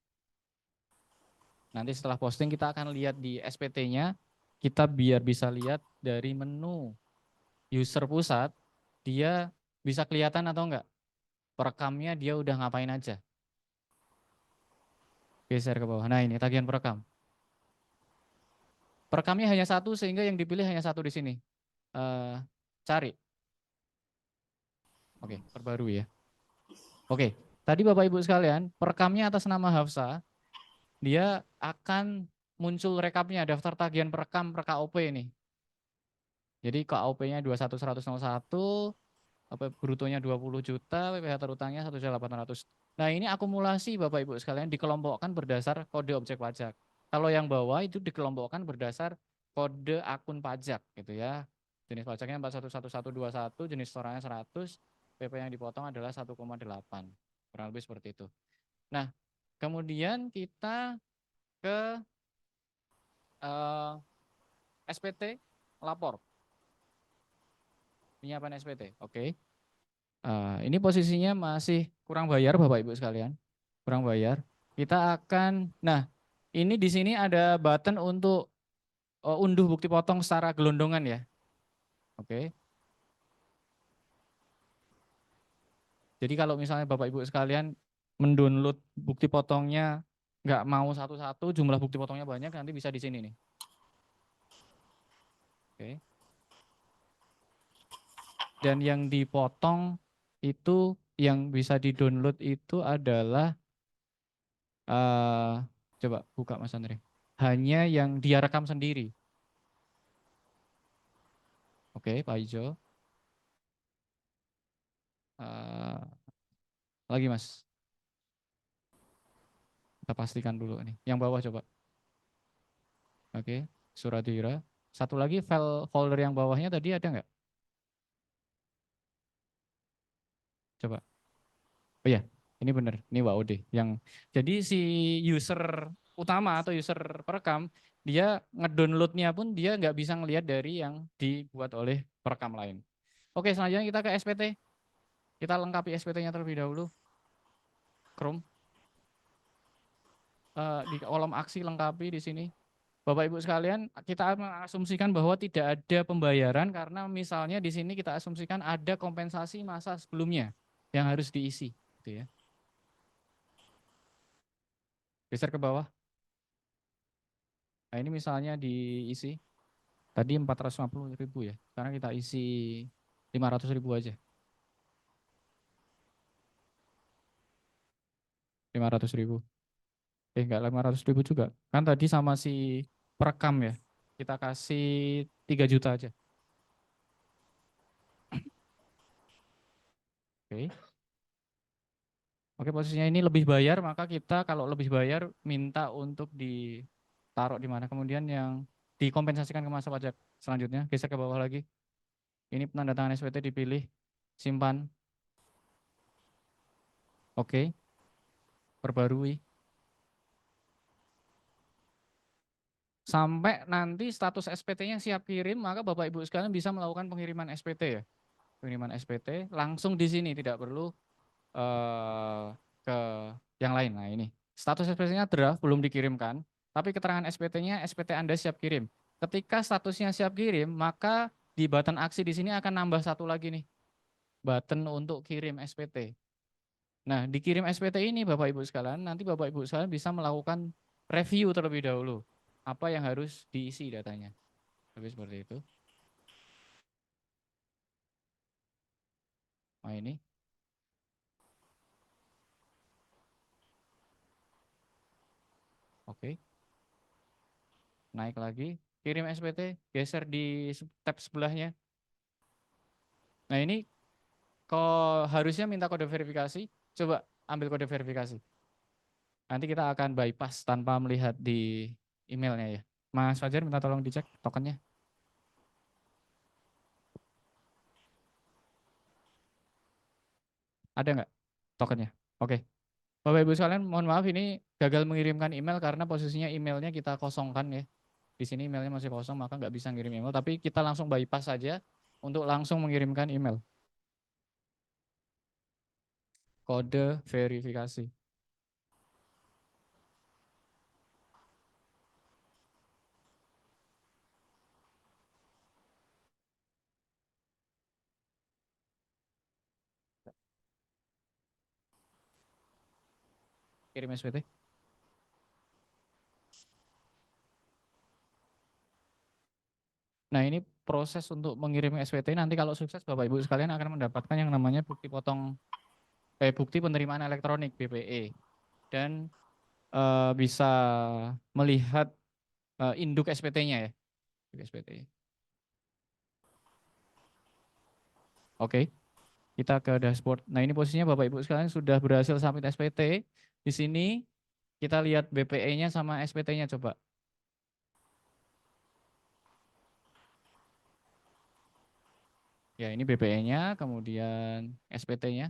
Nanti setelah posting kita akan lihat di SPT-nya. Kita biar bisa lihat dari menu user pusat. dia bisa kelihatan atau enggak? Perekamnya dia udah ngapain aja? Geser ke bawah. Nah ini tagihan perekam. Perekamnya hanya satu sehingga yang dipilih hanya satu di sini. Cari. Oke, perbarui ya. Oke, tadi Bapak Ibu sekalian, perekamnya atas nama Hafsa, dia akan muncul rekapnya, daftar tagihan perekam per KOP ini. Jadi KOP-nya 21.101, brutonya 20 juta, PPh terutangnya 1.800. Nah ini akumulasi Bapak Ibu sekalian dikelompokkan berdasar kode objek pajak. Kalau yang bawah itu dikelompokkan berdasar kode akun pajak gitu ya. Jenis pajaknya 411121, jenis setorannya 100, PP yang dipotong adalah 1,8. Kurang lebih seperti itu. Nah, kemudian kita ke SPT lapor. Penyiapan SPT. Oke. Ini posisinya masih kurang bayar Bapak Ibu sekalian. Kurang bayar. Kita akan, nah ini di sini ada button untuk unduh bukti potong secara gelondongan ya. Oke. Jadi kalau misalnya Bapak Ibu sekalian mendownload bukti potongnya nggak mau satu-satu, jumlah bukti potongnya banyak, nanti bisa di sini nih. Oke. Dan yang dipotong itu yang bisa di-download itu adalah coba buka Mas Andre. Hanya yang dia rekam sendiri. Oke, Pak Ijo. Lagi Mas. Kita pastikan dulu nih. Yang bawah coba. Oke, Suradira. Satu lagi file folder yang bawahnya tadi ada nggak? Coba. Oh iya, ini benar. Ini WAOD. Jadi si user utama atau user perekam, dia ngedownloadnya pun dia nggak bisa ngelihat dari yang dibuat oleh perekam lain. Oke, selanjutnya kita ke SPT. Kita lengkapi SPT-nya terlebih dahulu. Chrome. Di kolom aksi lengkapi di sini. Bapak Ibu sekalian, kita mengasumsikan bahwa tidak ada pembayaran karena misalnya di sini kita asumsikan ada kompensasi masa sebelumnya yang harus diisi, gitu ya. Geser ke bawah. Nah, ini misalnya diisi tadi 450.000 ya. Sekarang kita isi 500.000 aja. 500.000. Enggak 500.000 juga. Kan tadi sama si perekam ya. Kita kasih 3 juta aja. Oke. Oke, posisinya ini lebih bayar, maka kita kalau lebih bayar minta untuk ditaruh di mana. Kemudian yang dikompensasikan ke masa pajak selanjutnya, geser ke bawah lagi. Ini penandatangan SPT dipilih, simpan. Oke, perbarui. Sampai nanti status SPT-nya siap kirim, maka Bapak Ibu sekalian bisa melakukan pengiriman SPT ya. Pengiriman SPT langsung di sini, tidak perlu ke yang lain. Nah ini, status SPT-nya draft, belum dikirimkan, tapi keterangan SPT-nya SPT Anda siap kirim. Ketika statusnya siap kirim, maka di button aksi di sini akan nambah satu lagi nih, button untuk kirim SPT. Nah, dikirim SPT ini Bapak Ibu sekalian, nanti Bapak Ibu sekalian bisa melakukan review terlebih dahulu. Apa yang harus diisi datanya. Lebih seperti itu. Nah ini. Oke. Naik lagi. Kirim SPT, geser di tab sebelahnya. Nah ini kok harusnya minta kode verifikasi. Coba ambil kode verifikasi. Nanti kita akan bypass tanpa melihat di emailnya ya. Mas Fajar minta tolong dicek tokennya. Ada nggak tokennya? Oke. Bapak Ibu sekalian, mohon maaf ini gagal mengirimkan email karena posisinya emailnya kita kosongkan ya. Di sini emailnya masih kosong, maka nggak bisa ngirim email. Tapi kita langsung bypass saja untuk langsung mengirimkan email. Kode verifikasi. kirim SPT? Nah, ini proses untuk mengirim SPT nanti kalau sukses Bapak Ibu sekalian akan mendapatkan yang namanya bukti penerimaan elektronik BPE dan bisa melihat induk SPT-nya ya. SPT. Oke, kita ke dashboard. Nah, ini posisinya Bapak Ibu sekalian sudah berhasil submit SPT. Di sini kita lihat BPE-nya sama SPT-nya coba. Ya, ini BPE-nya, kemudian SPT-nya.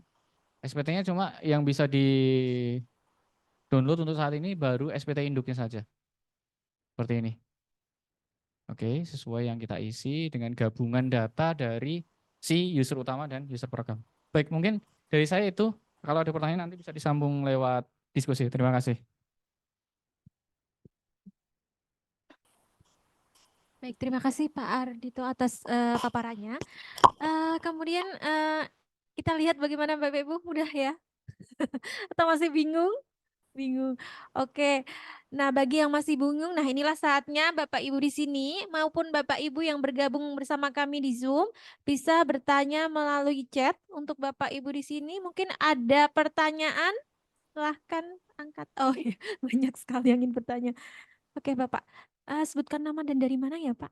SPT-nya cuma yang bisa di-download untuk saat ini baru SPT induknya saja. Seperti ini. Oke, sesuai yang kita isi dengan gabungan data dari si user utama dan user program. Baik, mungkin dari saya itu. Kalau ada pertanyaan nanti bisa disambung lewat diskusi. Terima kasih. Baik, terima kasih Pak Ardito atas paparannya. Kemudian kita lihat bagaimana Bapak Ibu, mudah ya? Atau masih bingung? Bingung. Oke. Nah, bagi yang masih bingung, nah inilah saatnya Bapak Ibu di sini maupun Bapak Ibu yang bergabung bersama kami di Zoom bisa bertanya melalui chat. Untuk Bapak Ibu di sini mungkin ada pertanyaan, silahkan angkat. Oh iya, banyak sekali yang ingin bertanya. Oke, Bapak. Sebutkan nama dan dari mana ya, Pak?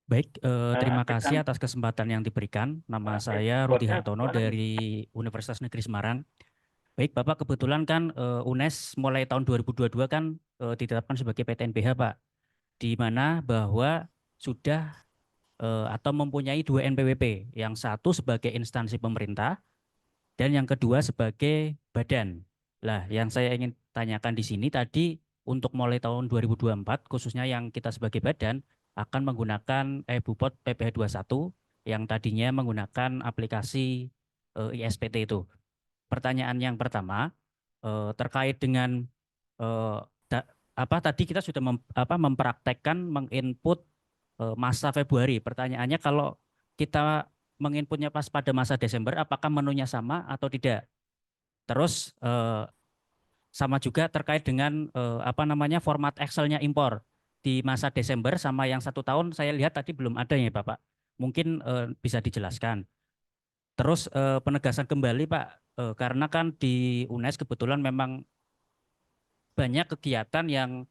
Baik, terima kasih atas kesempatan yang diberikan. Nama saya Rudi Hartono dari Universitas Negeri Semarang. Baik, Bapak, kebetulan kan UNES mulai tahun 2022 kan ditetapkan sebagai PTNBH, Pak. Di mana bahwa sudah atau mempunyai 2 NPWP, yang satu sebagai instansi pemerintah dan yang kedua sebagai badan. Lah, yang saya ingin tanyakan di sini tadi untuk mulai tahun 2024 khususnya yang kita sebagai badan akan menggunakan Bupot PPh 21 yang tadinya menggunakan aplikasi ISPT itu. Pertanyaan yang pertama terkait dengan tadi kita sudah mempraktekkan menginput masa Februari. Pertanyaannya kalau kita menginputnya pas pada masa Desember, apakah menunya sama atau tidak? Terus sama juga terkait dengan format Excel-nya impor di masa Desember sama yang 1 tahun saya lihat tadi belum ada ya Bapak. Mungkin bisa dijelaskan. Terus penegasan kembali Pak, karena kan di UNES kebetulan memang banyak kegiatan yang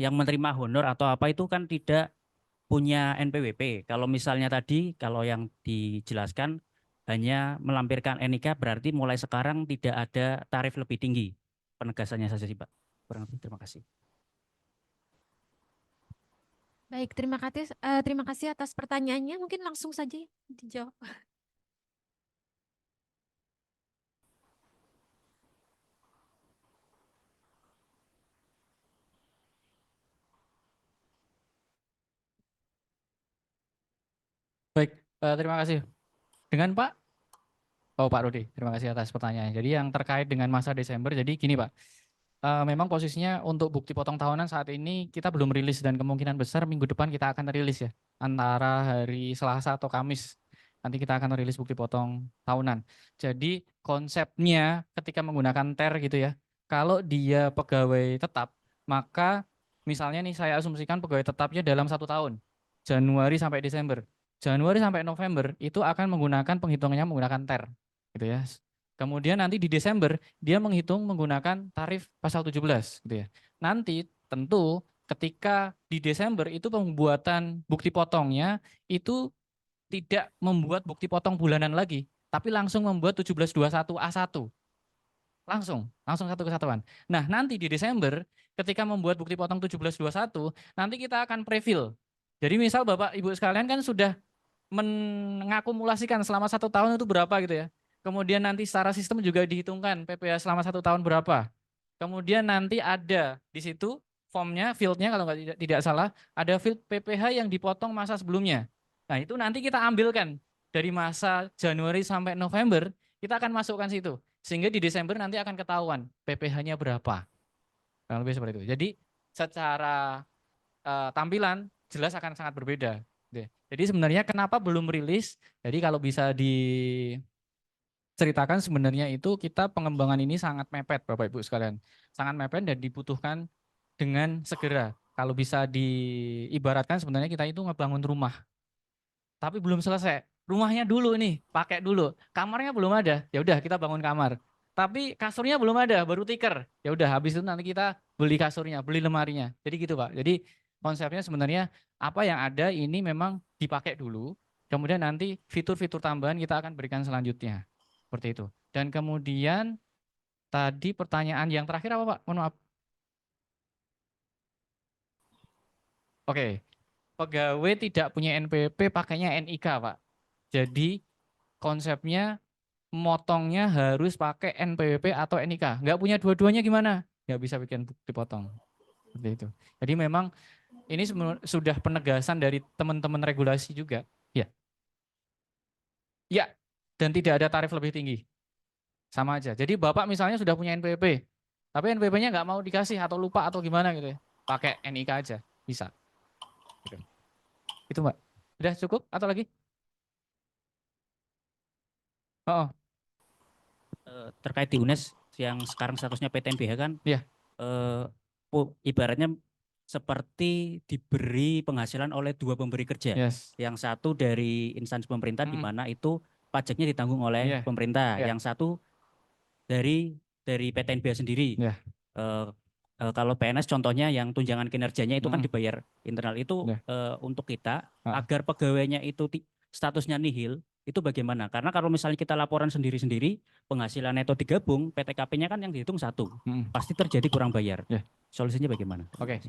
yang menerima honor atau apa itu kan tidak punya NPWP. Kalau misalnya tadi, kalau yang dijelaskan hanya melampirkan NIK, berarti mulai sekarang tidak ada tarif lebih tinggi. Penegasannya saja sih, Pak. Kurang lebih, terima kasih. Baik, terima kasih atas pertanyaannya. Mungkin langsung saja dijawab. Baik, terima kasih. Dengan Pak? Oh, Pak Rudi, terima kasih atas pertanyaannya. Jadi yang terkait dengan masa Desember, jadi gini Pak, memang posisinya untuk bukti potong tahunan saat ini kita belum rilis dan kemungkinan besar minggu depan kita akan rilis ya, antara hari Selasa atau Kamis. Nanti kita akan rilis bukti potong tahunan. Jadi konsepnya ketika menggunakan TER gitu ya, kalau dia pegawai tetap, maka misalnya nih saya asumsikan pegawai tetapnya dalam 1 tahun, Januari sampai Desember. Januari sampai November itu akan menggunakan penghitungannya menggunakan TER. Gitu ya. Kemudian nanti di Desember dia menghitung menggunakan tarif pasal 17 gitu ya. Nanti tentu ketika di Desember itu pembuatan bukti potongnya itu tidak membuat bukti potong bulanan lagi, tapi langsung membuat 1721A1. Langsung satu kesatuan. Nah, nanti di Desember ketika membuat bukti potong 1721, nanti kita akan prefill. Jadi misal Bapak Ibu sekalian kan sudah mengakumulasikan selama 1 tahun itu berapa gitu ya. Kemudian nanti secara sistem juga dihitungkan PPh selama 1 tahun berapa. Kemudian nanti ada di situ formnya, fieldnya kalau tidak salah, ada field PPh yang dipotong masa sebelumnya. Nah itu nanti kita ambilkan dari masa Januari sampai November, kita akan masukkan situ. Sehingga di Desember nanti akan ketahuan PPh-nya berapa. Kurang lebih seperti itu. Jadi secara tampilan jelas akan sangat berbeda. Jadi sebenarnya kenapa belum rilis? Jadi kalau bisa ceritakan sebenarnya itu kita pengembangan ini sangat mepet Bapak Ibu sekalian. Sangat mepet dan dibutuhkan dengan segera. Kalau bisa diibaratkan sebenarnya kita itu ngebangun rumah. Tapi belum selesai. Rumahnya dulu nih, pakai dulu. Kamarnya belum ada. Ya udah kita bangun kamar. Tapi kasurnya belum ada, baru tikar. Ya udah habis itu nanti kita beli kasurnya, beli lemarinya. Jadi gitu, Pak. Jadi konsepnya sebenarnya apa yang ada ini memang dipakai dulu. Kemudian nanti fitur-fitur tambahan kita akan berikan selanjutnya. Seperti itu. Dan kemudian tadi pertanyaan yang terakhir apa, Pak? Mohon maaf. Oke. Pegawai tidak punya NPWP pakainya NIK, Pak. Jadi konsepnya motongnya harus pakai NPWP atau NIK. Nggak punya dua-duanya gimana? Nggak bisa bikin bukti potong. Seperti itu. Jadi memang ini sudah penegasan dari teman-teman regulasi juga. Ya. Ya. Dan tidak ada tarif lebih tinggi. Sama aja. Jadi Bapak misalnya sudah punya NPWP, tapi NPWP-nya nggak mau dikasih atau lupa atau gimana gitu ya. Pakai NIK aja. Bisa. Gitu. Itu Mbak. Udah cukup atau lagi? Oh, Terkait di UNES yang sekarang statusnya PTNBH kan, Iya. Ibaratnya seperti diberi penghasilan oleh dua pemberi kerja. yes. Yang satu dari instansi pemerintah di mana itu pajaknya ditanggung oleh Iya. pemerintah. Iya. Yang satu dari PTNBH sendiri. Iya. Kalau PNS contohnya yang tunjangan kinerjanya itu kan Mm-mm. dibayar internal itu Iya. untuk kita Ah. agar pegawainya itu statusnya nihil itu bagaimana? Karena kalau misalnya kita laporan sendiri-sendiri penghasilan neto digabung PTKP-nya kan yang dihitung satu, Mm-mm. pasti terjadi kurang bayar. Iya. Solusinya bagaimana? Oke.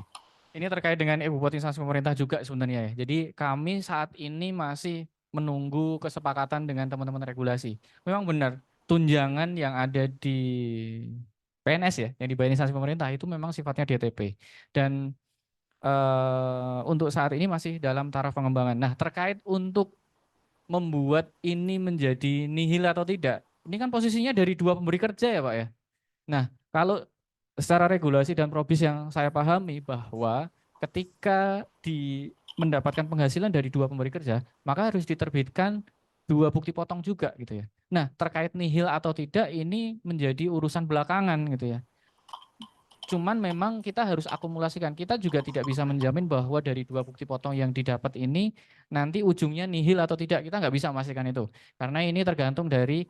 Ini terkait dengan buat instansi pemerintah juga sebenarnya ya. Jadi kami saat ini masih menunggu kesepakatan dengan teman-teman regulasi. Memang benar, tunjangan yang ada di PNS ya, yang dibayar instansi pemerintah itu memang sifatnya DTP. Dan untuk saat ini masih dalam taraf pengembangan. Nah, terkait untuk membuat ini menjadi nihil atau tidak, ini kan posisinya dari dua pemberi kerja ya Pak ya. Nah, kalau secara regulasi dan probis yang saya pahami bahwa ketika mendapatkan penghasilan dari dua pemberi kerja, maka harus diterbitkan dua bukti potong juga gitu ya. Nah, terkait nihil atau tidak ini menjadi urusan belakangan gitu ya. Cuman memang kita harus akumulasikan. Kita juga tidak bisa menjamin bahwa dari dua bukti potong yang didapat ini nanti ujungnya nihil atau tidak. Kita nggak bisa memastikan itu. Karena ini tergantung dari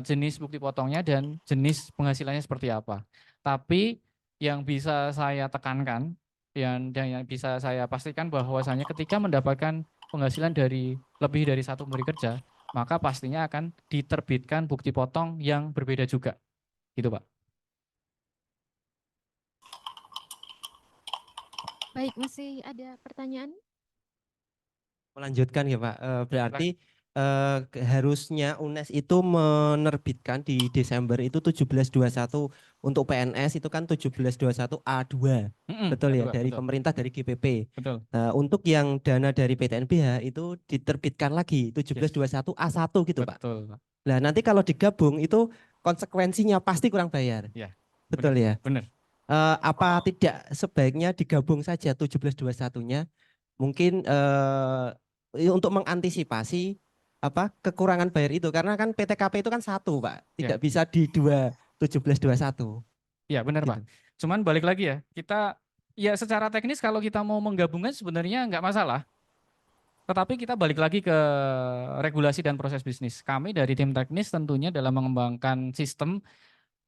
jenis bukti potongnya dan jenis penghasilannya seperti apa. Tapi yang bisa saya tekankan dan yang bisa saya pastikan bahwasanya ketika mendapatkan penghasilan dari lebih dari satu pemberi kerja, maka pastinya akan diterbitkan bukti potong yang berbeda juga. Gitu, Pak. Baik, masih ada pertanyaan? Melanjutkan ya Pak, berarti harusnya UNES itu menerbitkan di Desember itu 1721 untuk PNS itu kan 1721 A2, betul ya, dari betul. pemerintah dari GPP. Betul. Untuk yang dana dari PTNBH itu diterbitkan lagi 1721 A1 gitu Pak. Betul. Nah nanti kalau digabung itu konsekuensinya pasti kurang bayar. Ya, betul ya. Benar. Apa tidak sebaiknya digabung saja 1721-nya? Mungkin untuk mengantisipasi kekurangan bayar itu karena kan PTKP itu kan satu Pak, tidak bisa di 1721. Ya benar gitu. Pak. Cuman balik lagi ya, kita ya secara teknis kalau kita mau menggabungkan sebenarnya nggak masalah. Tetapi kita balik lagi ke regulasi dan proses bisnis. Kami dari tim teknis tentunya dalam mengembangkan sistem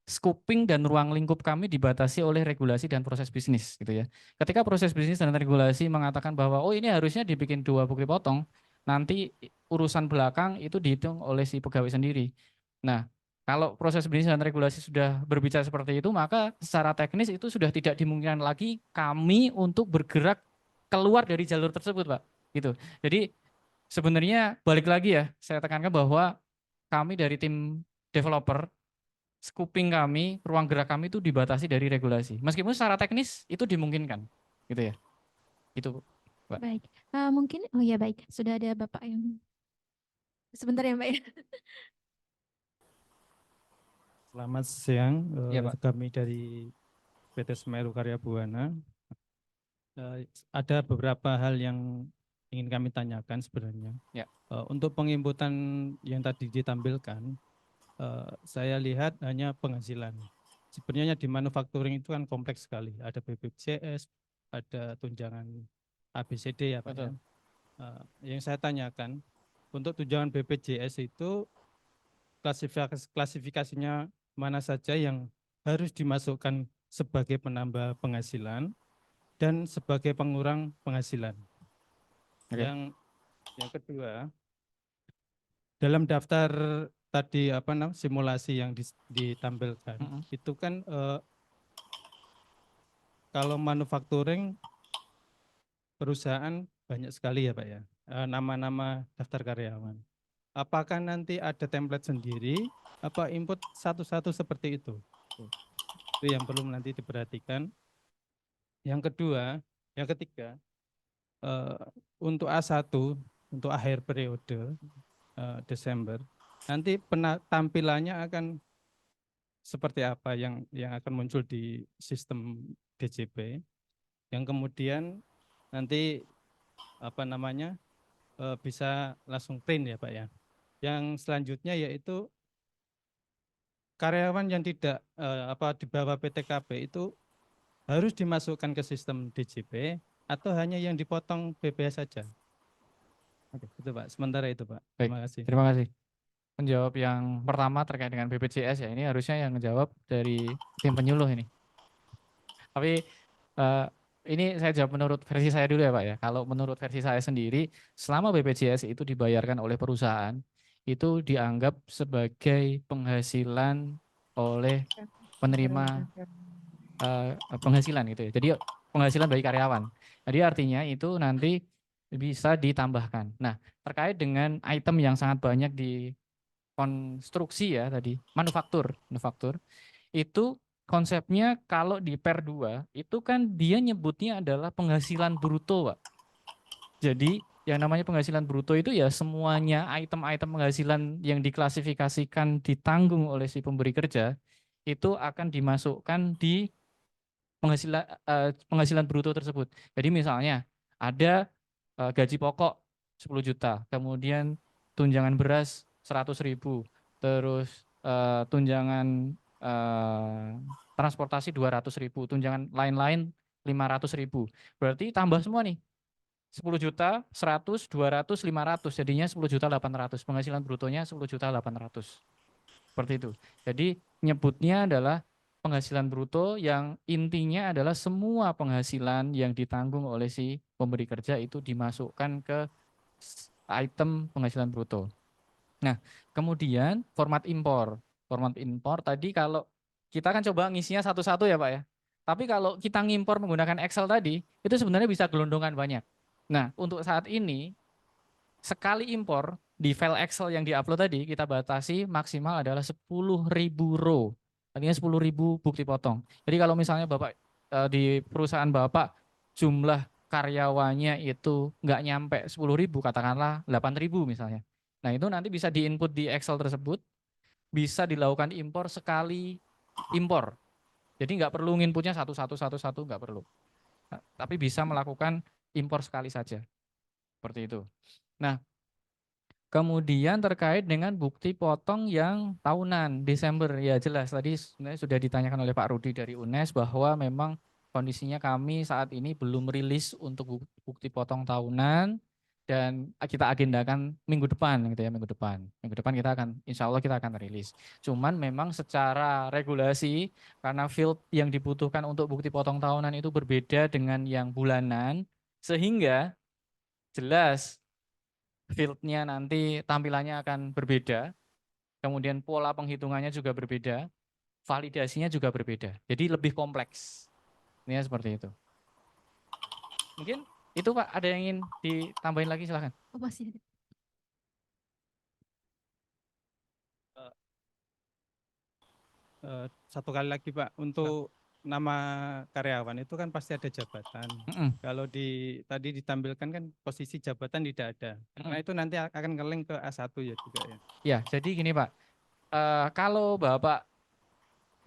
scoping dan ruang lingkup kami dibatasi oleh regulasi dan proses bisnis gitu ya. Ketika proses bisnis dan regulasi mengatakan bahwa oh ini harusnya dibikin dua bukti potong, nanti urusan belakang itu dihitung oleh si pegawai sendiri. Nah, kalau proses bisnis dan regulasi sudah berbicara seperti itu, maka secara teknis itu sudah tidak dimungkinkan lagi kami untuk bergerak keluar dari jalur tersebut, Pak. Gitu. Jadi sebenarnya balik lagi ya, saya tekankan bahwa kami dari tim developer scoping kami, ruang gerak kami itu dibatasi dari regulasi. Meskipun secara teknis itu dimungkinkan, gitu ya. Itu, Mbak. Baik, mungkin oh ya baik, sudah ada Bapak yang sebentar ya Mbak ya. Selamat siang, Iya, Pak. kami dari PT Semeru Karya Buana. Ada beberapa hal yang ingin kami tanyakan sebenarnya. Ya. Untuk penginputan yang tadi ditampilkan, saya lihat hanya penghasilan. Sebenarnya di manufacturing itu kan kompleks sekali. Ada BPJS, ada tunjangan ABCD ya Pak ya. Betul. Yang saya tanyakan, untuk tunjangan BPJS itu klasifikasinya mana saja yang harus dimasukkan sebagai penambah penghasilan dan sebagai pengurang penghasilan. Oke. Yang kedua, dalam daftar tadi simulasi yang ditampilkan itu kan kalau manufacturing perusahaan banyak sekali ya Pak ya, nama-nama daftar karyawan. Apakah nanti ada template sendiri apa input satu-satu seperti itu? Itu yang perlu nanti diperhatikan. Yang ketiga, untuk A1 untuk akhir periode Desember, nanti tampilannya akan seperti apa yang akan muncul di sistem DJP, yang kemudian nanti bisa langsung print ya Pak ya. Yang selanjutnya yaitu karyawan yang tidak di bawah PTKP itu harus dimasukkan ke sistem DJP atau hanya yang dipotong BPS saja. Oke, itu Pak. Sementara itu Pak. Baik, Terima kasih. terima kasih. Menjawab yang pertama terkait dengan BPJS ya, ini harusnya yang menjawab dari tim penyuluh ini. Tapi ini saya jawab menurut versi saya dulu ya Pak ya. Kalau menurut versi saya sendiri, selama BPJS itu dibayarkan oleh perusahaan, itu dianggap sebagai penghasilan oleh penerima penghasilan gitu ya. Jadi penghasilan bagi karyawan. Jadi artinya itu nanti bisa ditambahkan. Nah, terkait dengan item yang sangat banyak di konstruksi ya tadi, manufaktur, itu konsepnya kalau di per 2 itu kan dia nyebutnya adalah penghasilan bruto, Pak. Jadi yang namanya penghasilan bruto itu ya semuanya item-item penghasilan yang diklasifikasikan ditanggung oleh si pemberi kerja itu akan dimasukkan di penghasilan bruto tersebut. Jadi misalnya ada gaji pokok 10 juta, kemudian tunjangan beras 100.000, terus tunjangan transportasi 200.000, tunjangan lain-lain 500.000. Berarti tambah semua nih. 10 juta, 100, 200, 500, jadinya 10.800.000. Penghasilan brutonya 10.800.000. Seperti itu. Jadi nyebutnya adalah penghasilan bruto yang intinya adalah semua penghasilan yang ditanggung oleh si pemberi kerja itu dimasukkan ke item penghasilan bruto. Nah, kemudian format impor. Format impor tadi kalau kita kan coba ngisinya satu-satu ya Pak ya. Tapi kalau kita ngimpor menggunakan Excel tadi, itu sebenarnya bisa gelondongan banyak. Nah, untuk saat ini, sekali impor di file Excel yang diupload tadi, kita batasi maksimal adalah 10.000 row. Artinya 10.000 bukti potong. Jadi kalau misalnya Bapak di perusahaan Bapak jumlah karyawannya itu nggak nyampe 10.000, katakanlah 8.000 misalnya. Nah itu nanti bisa diinput di Excel tersebut, bisa dilakukan impor sekali impor. Jadi nggak perlu nginputnya satu-satu, nggak perlu. Tapi bisa melakukan impor sekali saja. Seperti itu. Nah, kemudian terkait dengan bukti potong yang tahunan Desember, ya jelas tadi sebenarnya sudah ditanyakan oleh Pak Rudi dari UNES bahwa memang kondisinya kami saat ini belum rilis untuk bukti potong tahunan dan kita agendakan minggu depan gitu ya, minggu depan kita akan insya Allah kita akan rilis. Cuman memang secara regulasi karena field yang dibutuhkan untuk bukti potong tahunan itu berbeda dengan yang bulanan sehingga jelas fieldnya nanti tampilannya akan berbeda, kemudian pola penghitungannya juga berbeda, validasinya juga berbeda. Jadi lebih kompleks. Ini seperti itu. Mungkin itu Pak, ada yang ingin ditambahin lagi silahkan. Oh, masih ada. Satu kali lagi Pak, untuk nama karyawan itu kan pasti ada jabatan. Kalau tadi ditampilkan kan posisi jabatan tidak ada. Nah itu nanti akan nge-link ke A1 ya juga ya. Ya, jadi gini Pak, kalau Bapak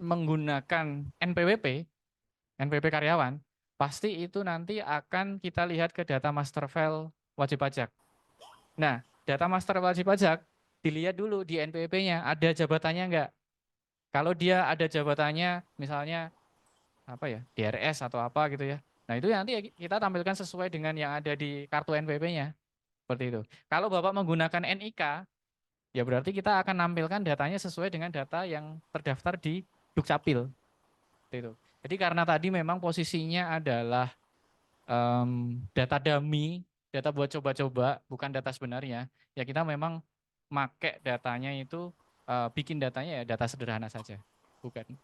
menggunakan NPWP karyawan, pasti itu nanti akan kita lihat ke data master file wajib pajak. Nah, data master wajib pajak dilihat dulu di NPWP-nya ada jabatannya enggak. Kalau dia ada jabatannya misalnya apa ya, DRS atau apa gitu ya. Nah, itu nanti kita tampilkan sesuai dengan yang ada di kartu NPWP-nya. Seperti itu. Kalau Bapak menggunakan NIK, ya berarti kita akan nampilkan datanya sesuai dengan data yang terdaftar di Dukcapil. Seperti itu. Jadi karena tadi memang posisinya adalah data dummy, data buat coba-coba, bukan data sebenarnya. Ya kita memang make datanya itu, bikin datanya ya data sederhana saja. Bukan,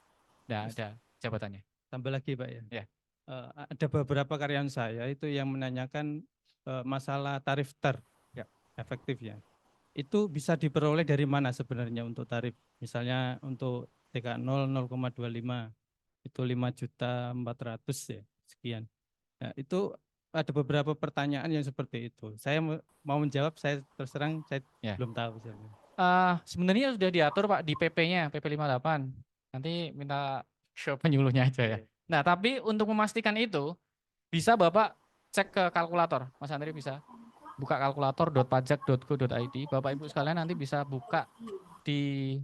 nggak ada jabatannya. Tambah lagi Pak ya. Ya. Ada beberapa karyawan saya itu yang menanyakan masalah tarif Ya. efektif ya. Itu bisa diperoleh dari mana sebenarnya untuk tarif? Misalnya untuk TK0 0,25 itu 5.400.000 ya, sekian. Nah, itu ada beberapa pertanyaan yang seperti itu. Saya mau menjawab, saya terus terang saya Ya. belum tahu sebenarnya. Sebenarnya sudah diatur Pak di PP-nya, PP 58. Nanti minta show penyuluhnya aja ya. Nah, tapi untuk memastikan itu, bisa Bapak cek ke kalkulator. Mas Andri bisa buka kalkulator.pajak.go.id. Bapak Ibu sekalian nanti bisa buka di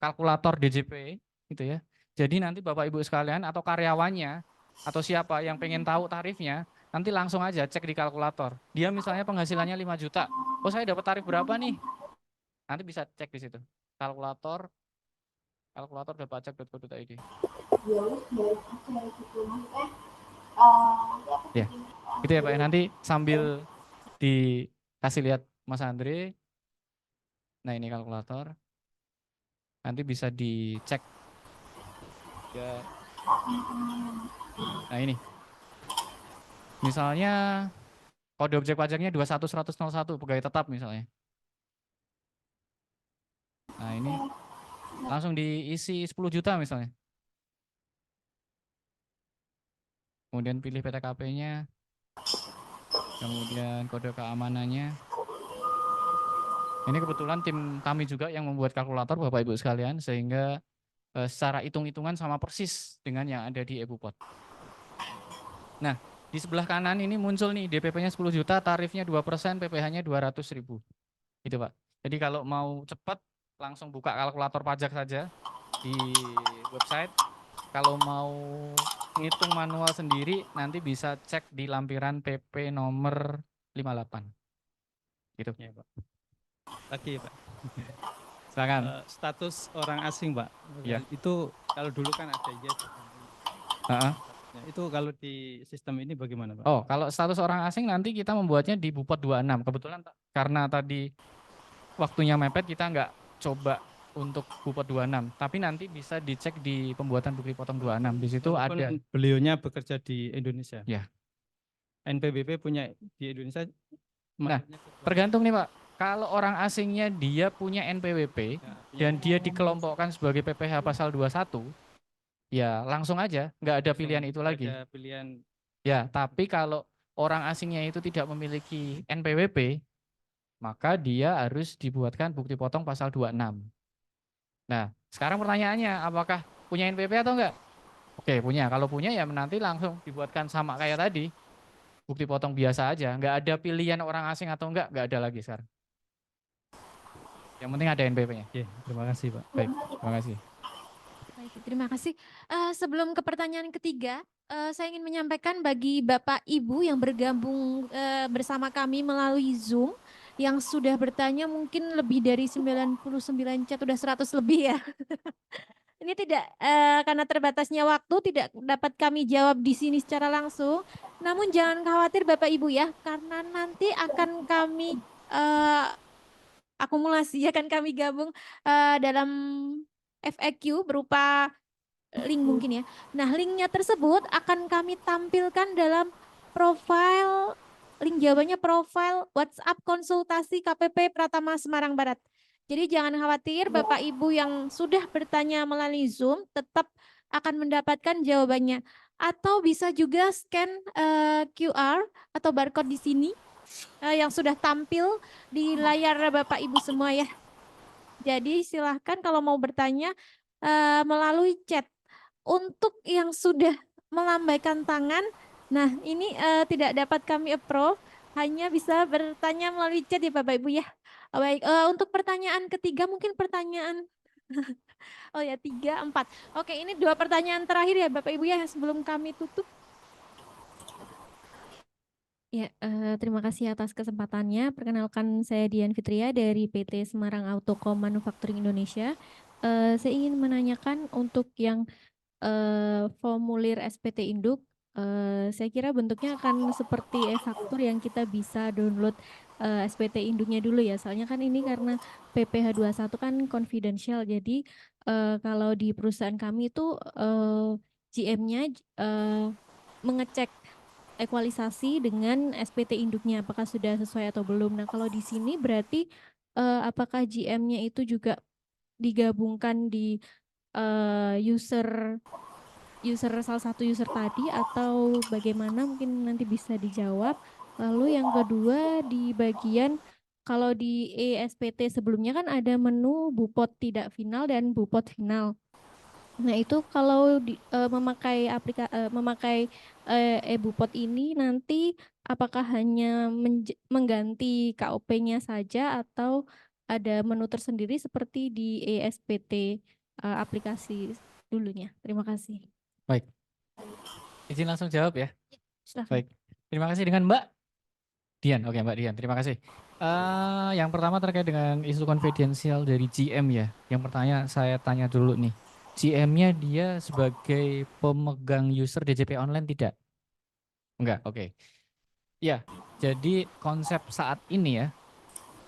kalkulator DJP gitu ya. Jadi nanti Bapak Ibu sekalian atau karyawannya atau siapa yang pengen tahu tarifnya, nanti langsung aja cek di kalkulator. Dia misalnya penghasilannya 5 juta. Oh, saya dapat tarif berapa nih? Nanti bisa cek di situ. Kalkulator.pajak.go.id. Ya. Gitu ya Pak. Nanti sambil dikasih lihat Mas Andre. Nah, ini kalkulator. Nanti bisa dicek. Ya. Nah, ini. Misalnya kode objek pajaknya 21101 pegawai tetap misalnya. Nah, ini langsung diisi 10 juta misalnya. Kemudian pilih PTKP-nya. Kemudian kode keamanannya. Ini kebetulan tim kami juga yang membuat kalkulator Bapak Ibu sekalian, sehingga secara hitung-hitungan sama persis dengan yang ada di EBUPOT. Nah, di sebelah kanan ini muncul nih DPP-nya 10 juta, tarifnya 2%, PPh-nya 200.000. Gitu Pak. Jadi kalau mau cepat langsung buka kalkulator pajak saja di website. Kalau mau ngitung manual sendiri nanti bisa cek di lampiran PP nomor 58. Gitu. Ya, Pak. Lagi Pak. Silakan. Status orang asing Pak. Ya. Itu kalau dulu kan ada ya. Heeh. Nah, itu kalau di sistem ini bagaimana Pak? Oh, kalau status orang asing nanti kita membuatnya di Bupot 26. Kebetulan karena tadi waktunya mepet kita nggak coba untuk Bupot 26. Tapi nanti bisa dicek di pembuatan bukti potong 26. Di situ Walaupun ada. Beliaunya bekerja di Indonesia. Ya. NPWP punya di Indonesia. Nah, tergantung nih Pak. Kalau orang asingnya dia punya NPWP dan dia dikelompokkan sebagai PPh pasal 21, ya langsung aja, nggak ada pilihan itu lagi. Ada pilihan. Ya, tapi kalau orang asingnya itu tidak memiliki NPWP, maka dia harus dibuatkan bukti potong pasal 26. Nah, sekarang pertanyaannya, apakah punya NPWP atau enggak? Oke, punya. Kalau punya ya nanti langsung dibuatkan sama kayak tadi. Bukti potong biasa aja, nggak ada pilihan orang asing atau enggak ada lagi sekarang. Yang penting ada NPWP-nya. Oke, terima kasih Pak. Baik, terima kasih. Baik, terima kasih. Sebelum ke pertanyaan ketiga, saya ingin menyampaikan bagi Bapak Ibu yang bergabung bersama kami melalui Zoom, yang sudah bertanya mungkin lebih dari 99 chat, udah 100 lebih ya. Ini tidak, karena terbatasnya waktu tidak dapat kami jawab di sini secara langsung. Namun jangan khawatir Bapak Ibu ya, karena nanti akan kami akumulasi, akan kami gabung dalam FAQ berupa link mungkin ya. Nah, linknya tersebut akan kami tampilkan dalam profil, link jawabannya profil WhatsApp konsultasi KPP Pratama Semarang Barat. Jadi jangan khawatir Bapak Ibu yang sudah bertanya melalui Zoom tetap akan mendapatkan jawabannya. Atau bisa juga scan QR atau barcode di sini yang sudah tampil di layar Bapak Ibu semua ya. Jadi silahkan kalau mau bertanya melalui chat. Untuk yang sudah melambaikan tangan, nah ini tidak dapat kami approve, hanya bisa bertanya melalui chat ya Bapak Ibu ya. Baik, untuk pertanyaan ketiga mungkin pertanyaan oh ya 3, 4. Oke, ini 2 pertanyaan terakhir ya Bapak Ibu ya sebelum kami tutup. Ya, terima kasih atas kesempatannya. Perkenalkan saya Dian Fitria dari PT Semarang Autocom Manufacturing Indonesia. Saya ingin menanyakan untuk yang formulir SPT Induk, saya kira bentuknya akan seperti e-faktur yang kita bisa download SPT Induknya dulu ya. Soalnya kan ini karena PPh 21 kan confidential. Jadi kalau di perusahaan kami itu GM-nya mengecek ekualisasi dengan SPT induknya apakah sudah sesuai atau belum. Nah, kalau di sini berarti apakah GM-nya itu juga digabungkan di user salah satu user tadi atau bagaimana, mungkin nanti bisa dijawab. Lalu yang kedua di bagian kalau di ESPT sebelumnya kan ada menu bupot tidak final dan bupot final. Nah, itu kalau memakai e-bupot ini nanti apakah hanya mengganti KOP-nya saja atau ada menu tersendiri seperti di ESPT aplikasi dulunya. Terima kasih. Baik. Izin langsung jawab ya. Silakan. Baik. Terima kasih dengan Mbak Dian. Oke, Mbak Dian. Terima kasih. Yang pertama terkait dengan isu konfidensial dari GM ya. Yang pertanyaan saya tanya dulu nih. GM-nya dia sebagai pemegang user DJP online tidak? Enggak, oke. Ya, jadi konsep saat ini ya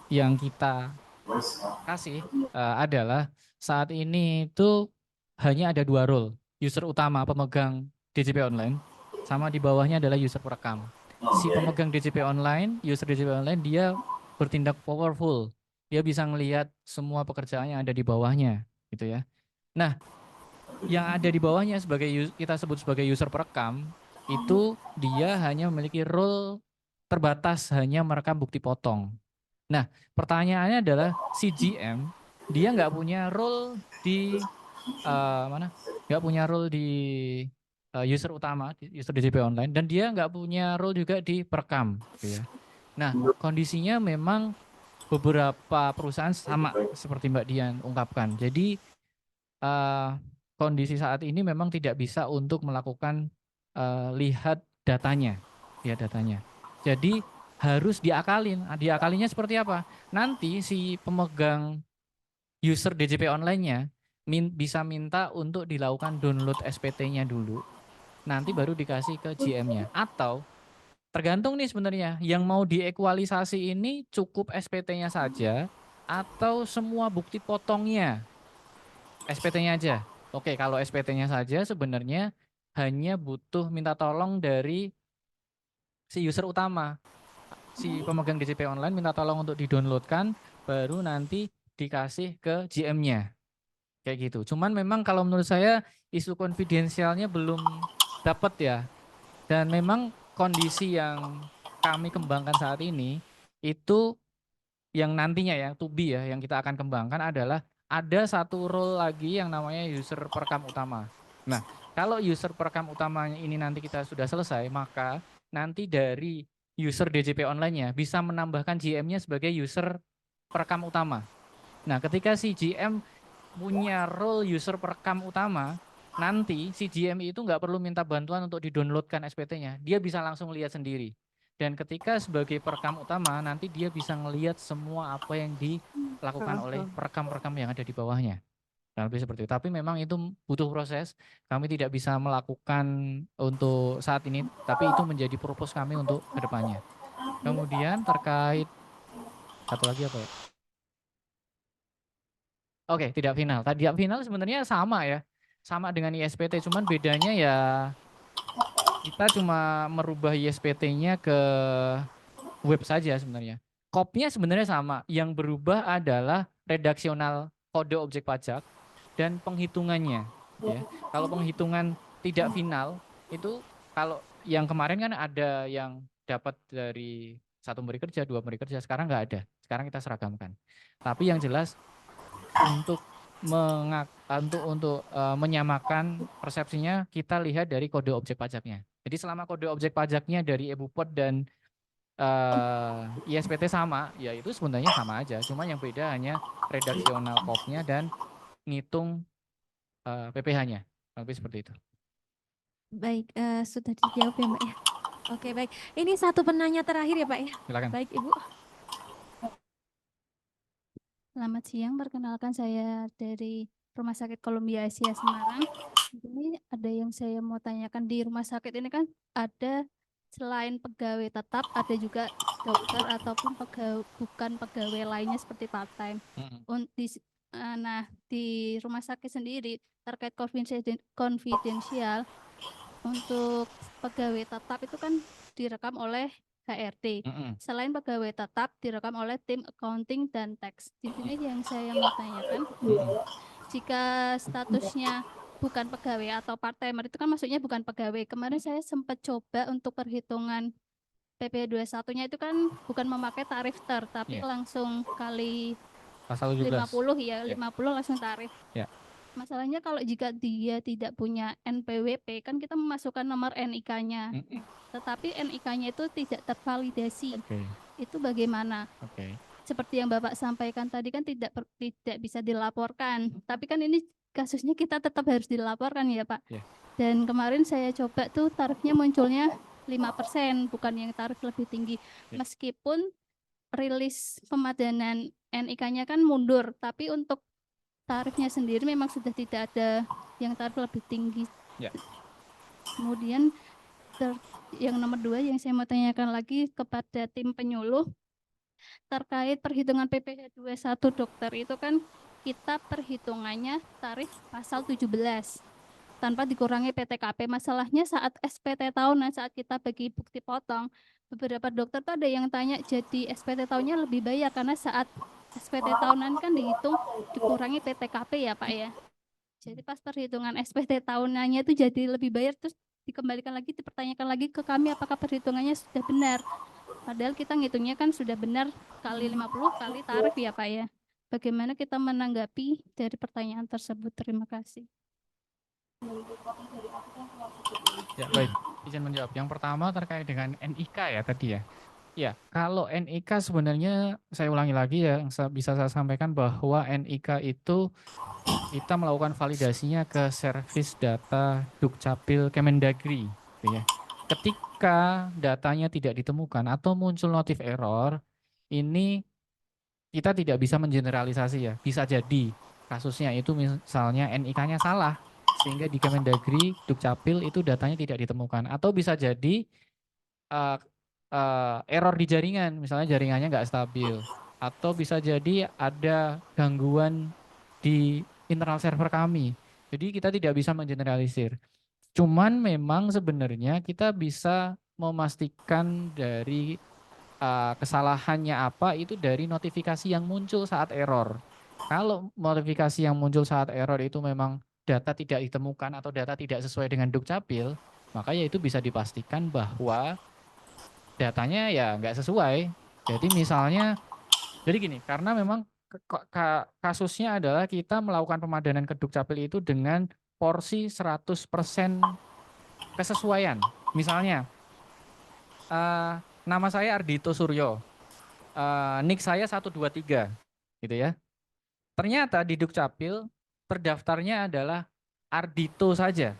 yang kita kasih adalah saat ini itu hanya ada 2 role. User utama pemegang DJP online sama di bawahnya adalah user perekam. Si pemegang DJP online, user DJP online dia bertindak powerful. Dia bisa melihat semua pekerjaan yang ada di bawahnya gitu ya. Nah, yang ada di bawahnya sebagai kita sebut sebagai user perekam itu dia hanya memiliki role terbatas, hanya merekam bukti potong. Nah, pertanyaannya adalah si GM dia nggak punya role di nggak punya role di user utama, user DJP online, dan dia nggak punya role juga di perekam, gitu ya. Nah, kondisinya memang beberapa perusahaan sama seperti Mbak Dian ungkapkan. Jadi kondisi saat ini memang tidak bisa untuk melakukan lihat datanya, Jadi harus diakalin. Diakalinya seperti apa? Nanti si pemegang user DJP online-nya bisa minta untuk dilakukan download SPT-nya dulu. Nanti baru dikasih ke GM-nya. Atau tergantung nih sebenarnya, yang mau diekualisasi ini cukup SPT-nya saja atau semua bukti potongnya SPT-nya aja. Oke, kalau SPT-nya saja sebenarnya hanya butuh minta tolong dari si user utama. Si pemegang DJP online minta tolong untuk didownloadkan, baru nanti dikasih ke GM-nya. Kayak gitu. Cuman memang kalau menurut saya isu konfidensialnya belum dapat ya. Dan memang kondisi yang kami kembangkan saat ini itu yang nantinya ya, to be ya, yang kita akan kembangkan adalah ada satu role lagi yang namanya user perekam utama. Nah, kalau user perekam utamanya ini nanti kita sudah selesai, maka nanti dari user DJP online-nya bisa menambahkan GM-nya sebagai user perekam utama. Nah, ketika si GM punya role user perekam utama, nanti si GM itu nggak perlu minta bantuan untuk didownloadkan SPT-nya. Dia bisa langsung lihat sendiri. Dan ketika sebagai perekam utama, nanti dia bisa ngelihat semua apa yang dilakukan oleh perekam-perekam yang ada di bawahnya. Nah, lebih seperti itu. Tapi memang itu butuh proses. Kami tidak bisa melakukan untuk saat ini, tapi itu menjadi purpose kami untuk kedepannya. Kemudian terkait satu lagi apa ya? Oke, tidak final. Tidak final sebenarnya sama ya. Sama dengan ISPT, cuman bedanya ya kita cuma merubah ISPT-nya ke web saja sebenarnya. Kopnya sebenarnya sama. Yang berubah adalah redaksional kode objek pajak dan penghitungannya. Ya. Kalau penghitungan tidak final, itu kalau yang kemarin kan ada yang dapat dari 1 pemberi kerja, 2 pemberi kerja, sekarang nggak ada. Sekarang kita seragamkan. Tapi yang jelas untuk menyamakan persepsinya kita lihat dari kode objek pajaknya. Jadi selama kode objek pajaknya dari e-bupot dan ISPT sama, ya itu sebenarnya sama aja. Cuma yang beda hanya redaksional kopnya dan ngitung PPh-nya. Lebih seperti itu. Baik, sudah dijawab ya Mbak ya. Oke, baik. Ini satu penanya terakhir ya Pak ya. Silakan. Baik Ibu. Selamat siang, perkenalkan saya dari Rumah Sakit Columbia Asia Semarang. Ini ada yang saya mau tanyakan, di rumah sakit ini kan ada selain pegawai tetap, ada juga dokter ataupun bukan pegawai lainnya seperti part time. Nah, di rumah sakit sendiri terkait konfidensial untuk pegawai tetap itu kan direkam oleh HRD. Selain pegawai tetap direkam oleh tim accounting dan tax. Di sini yang saya mau tanyakan, jika statusnya bukan pegawai atau part timer itu kan maksudnya bukan pegawai. Kemarin saya sempat coba untuk perhitungan PP 21-nya itu kan bukan memakai tarif tapi langsung kali Pasal 17. 50 ya, 50 langsung tarif. Masalahnya kalau jika dia tidak punya NPWP, kan kita memasukkan nomor NIK-nya. Tetapi NIK-nya itu tidak tervalidasi. Itu bagaimana? Seperti yang Bapak sampaikan tadi kan tidak bisa dilaporkan. Tapi kan ini kasusnya kita tetap harus dilaporkan ya Pak. Dan kemarin saya coba tuh tarifnya munculnya 5%, bukan yang tarif lebih tinggi. Meskipun rilis pemadanan NIK-nya kan mundur, tapi untuk tarifnya sendiri memang sudah tidak ada yang tarif lebih tinggi. Kemudian yang nomor 2 yang saya mau tanyakan lagi kepada tim penyuluh terkait perhitungan PPh 21 dokter itu kan kita perhitungannya tarif pasal 17 tanpa dikurangi PTKP. Masalahnya saat SPT tahunan, saat kita bagi bukti potong, beberapa dokter tuh ada yang tanya jadi SPT tahunnya lebih bayar karena saat SPT tahunan kan dihitung dikurangi PTKP ya Pak ya. Jadi pas perhitungan SPT tahunannya itu jadi lebih bayar, terus dikembalikan lagi, dipertanyakan lagi ke kami apakah perhitungannya sudah benar. Padahal kita ngitungnya kan sudah benar kali 50 kali tarif ya Pak ya. Bagaimana kita menanggapi dari pertanyaan tersebut? Terima kasih. Ya, baik. Izin menjawab. Yang pertama terkait dengan NIK ya tadi ya. Ya, kalau NIK sebenarnya saya ulangi lagi ya, bisa saya sampaikan bahwa NIK itu kita melakukan validasinya ke service data Dukcapil Kemendagri, gitu ya. Ketika datanya tidak ditemukan atau muncul notif error, ini kita tidak bisa mengeneralisasi ya. Bisa jadi kasusnya itu misalnya NIK-nya salah, sehingga di Kemendagri Dukcapil itu datanya tidak ditemukan. Atau bisa jadi error di jaringan, misalnya jaringannya nggak stabil, atau bisa jadi ada gangguan di internal server kami. Jadi kita tidak bisa mengeneralisir. Cuman memang sebenarnya kita bisa memastikan dari kesalahannya apa itu dari notifikasi yang muncul saat error. Kalau notifikasi yang muncul saat error itu memang data tidak ditemukan atau data tidak sesuai dengan Dukcapil, maka ya itu bisa dipastikan bahwa datanya ya nggak sesuai. Jadi misalnya, jadi gini, karena memang kasusnya adalah kita melakukan pemadanan ke Dukcapil itu dengan porsi 100% kesesuaian. Misalnya, nama saya Ardito Suryo, nick saya 123, gitu ya. Ternyata di Dukcapil terdaftarnya adalah Ardito saja.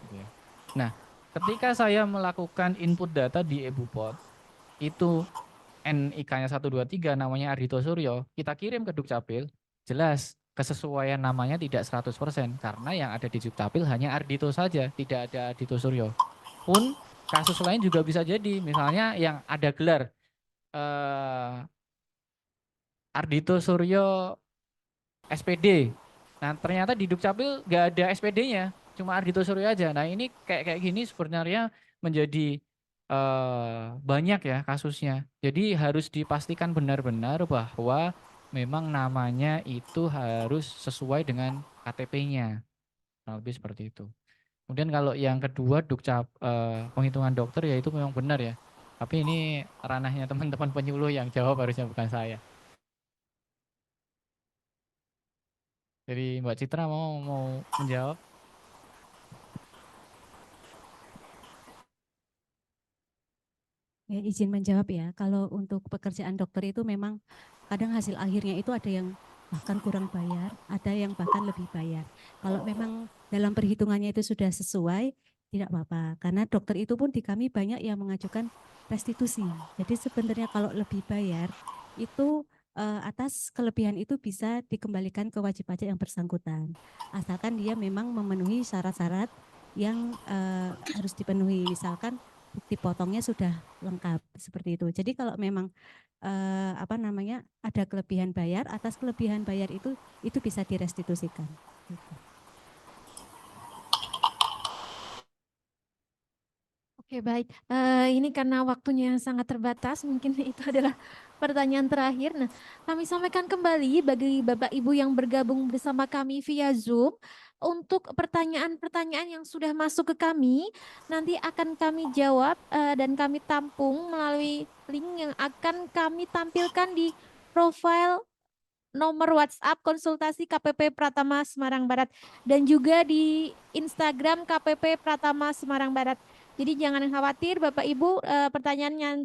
Gitu ya. Nah, ketika saya melakukan input data di EBUPOT, itu NIK-nya 123 namanya Ardito Suryo, kita kirim ke Dukcapil, jelas kesesuaian namanya tidak 100% karena yang ada di Dukcapil hanya Ardito saja, tidak ada Ardito Suryo. Pun kasus lain juga bisa jadi, misalnya yang ada gelar Ardito Suryo SPD. Nah, ternyata di Dukcapil nggak ada SPD-nya, cuma Ardito Suryo aja. Nah, ini kayak gini sebenarnya menjadi banyak ya kasusnya. Jadi harus dipastikan benar-benar bahwa memang namanya itu harus sesuai dengan KTP-nya. Nah, lebih seperti itu. Kemudian kalau yang kedua penghitungan dokter ya itu memang benar ya. Tapi ini ranahnya teman-teman penyuluh yang jawab, harusnya bukan saya. Jadi Mbak Citra mau menjawab? Izin menjawab ya, kalau untuk pekerjaan dokter itu memang kadang hasil akhirnya itu ada yang bahkan kurang bayar, ada yang bahkan lebih bayar. Kalau memang dalam perhitungannya itu sudah sesuai, tidak apa-apa. Karena dokter itu pun di kami banyak yang mengajukan restitusi. Jadi sebenarnya kalau lebih bayar, itu atas kelebihan itu bisa dikembalikan ke wajib pajak yang bersangkutan. Asalkan dia memang memenuhi syarat-syarat yang harus dipenuhi. Misalkan bukti potongnya sudah lengkap seperti itu. Jadi kalau memang ada kelebihan bayar, atas kelebihan bayar itu bisa direstitusikan. Gitu. Oke, baik. Ini karena waktunya sangat terbatas, mungkin itu adalah pertanyaan terakhir. Nah, kami sampaikan kembali bagi Bapak Ibu yang bergabung bersama kami via Zoom, untuk pertanyaan-pertanyaan yang sudah masuk ke kami, nanti akan kami jawab dan kami tampung melalui link yang akan kami tampilkan di profile nomor WhatsApp konsultasi KPP Pratama Semarang Barat dan juga di Instagram KPP Pratama Semarang Barat. Jadi jangan khawatir Bapak Ibu, pertanyaan yang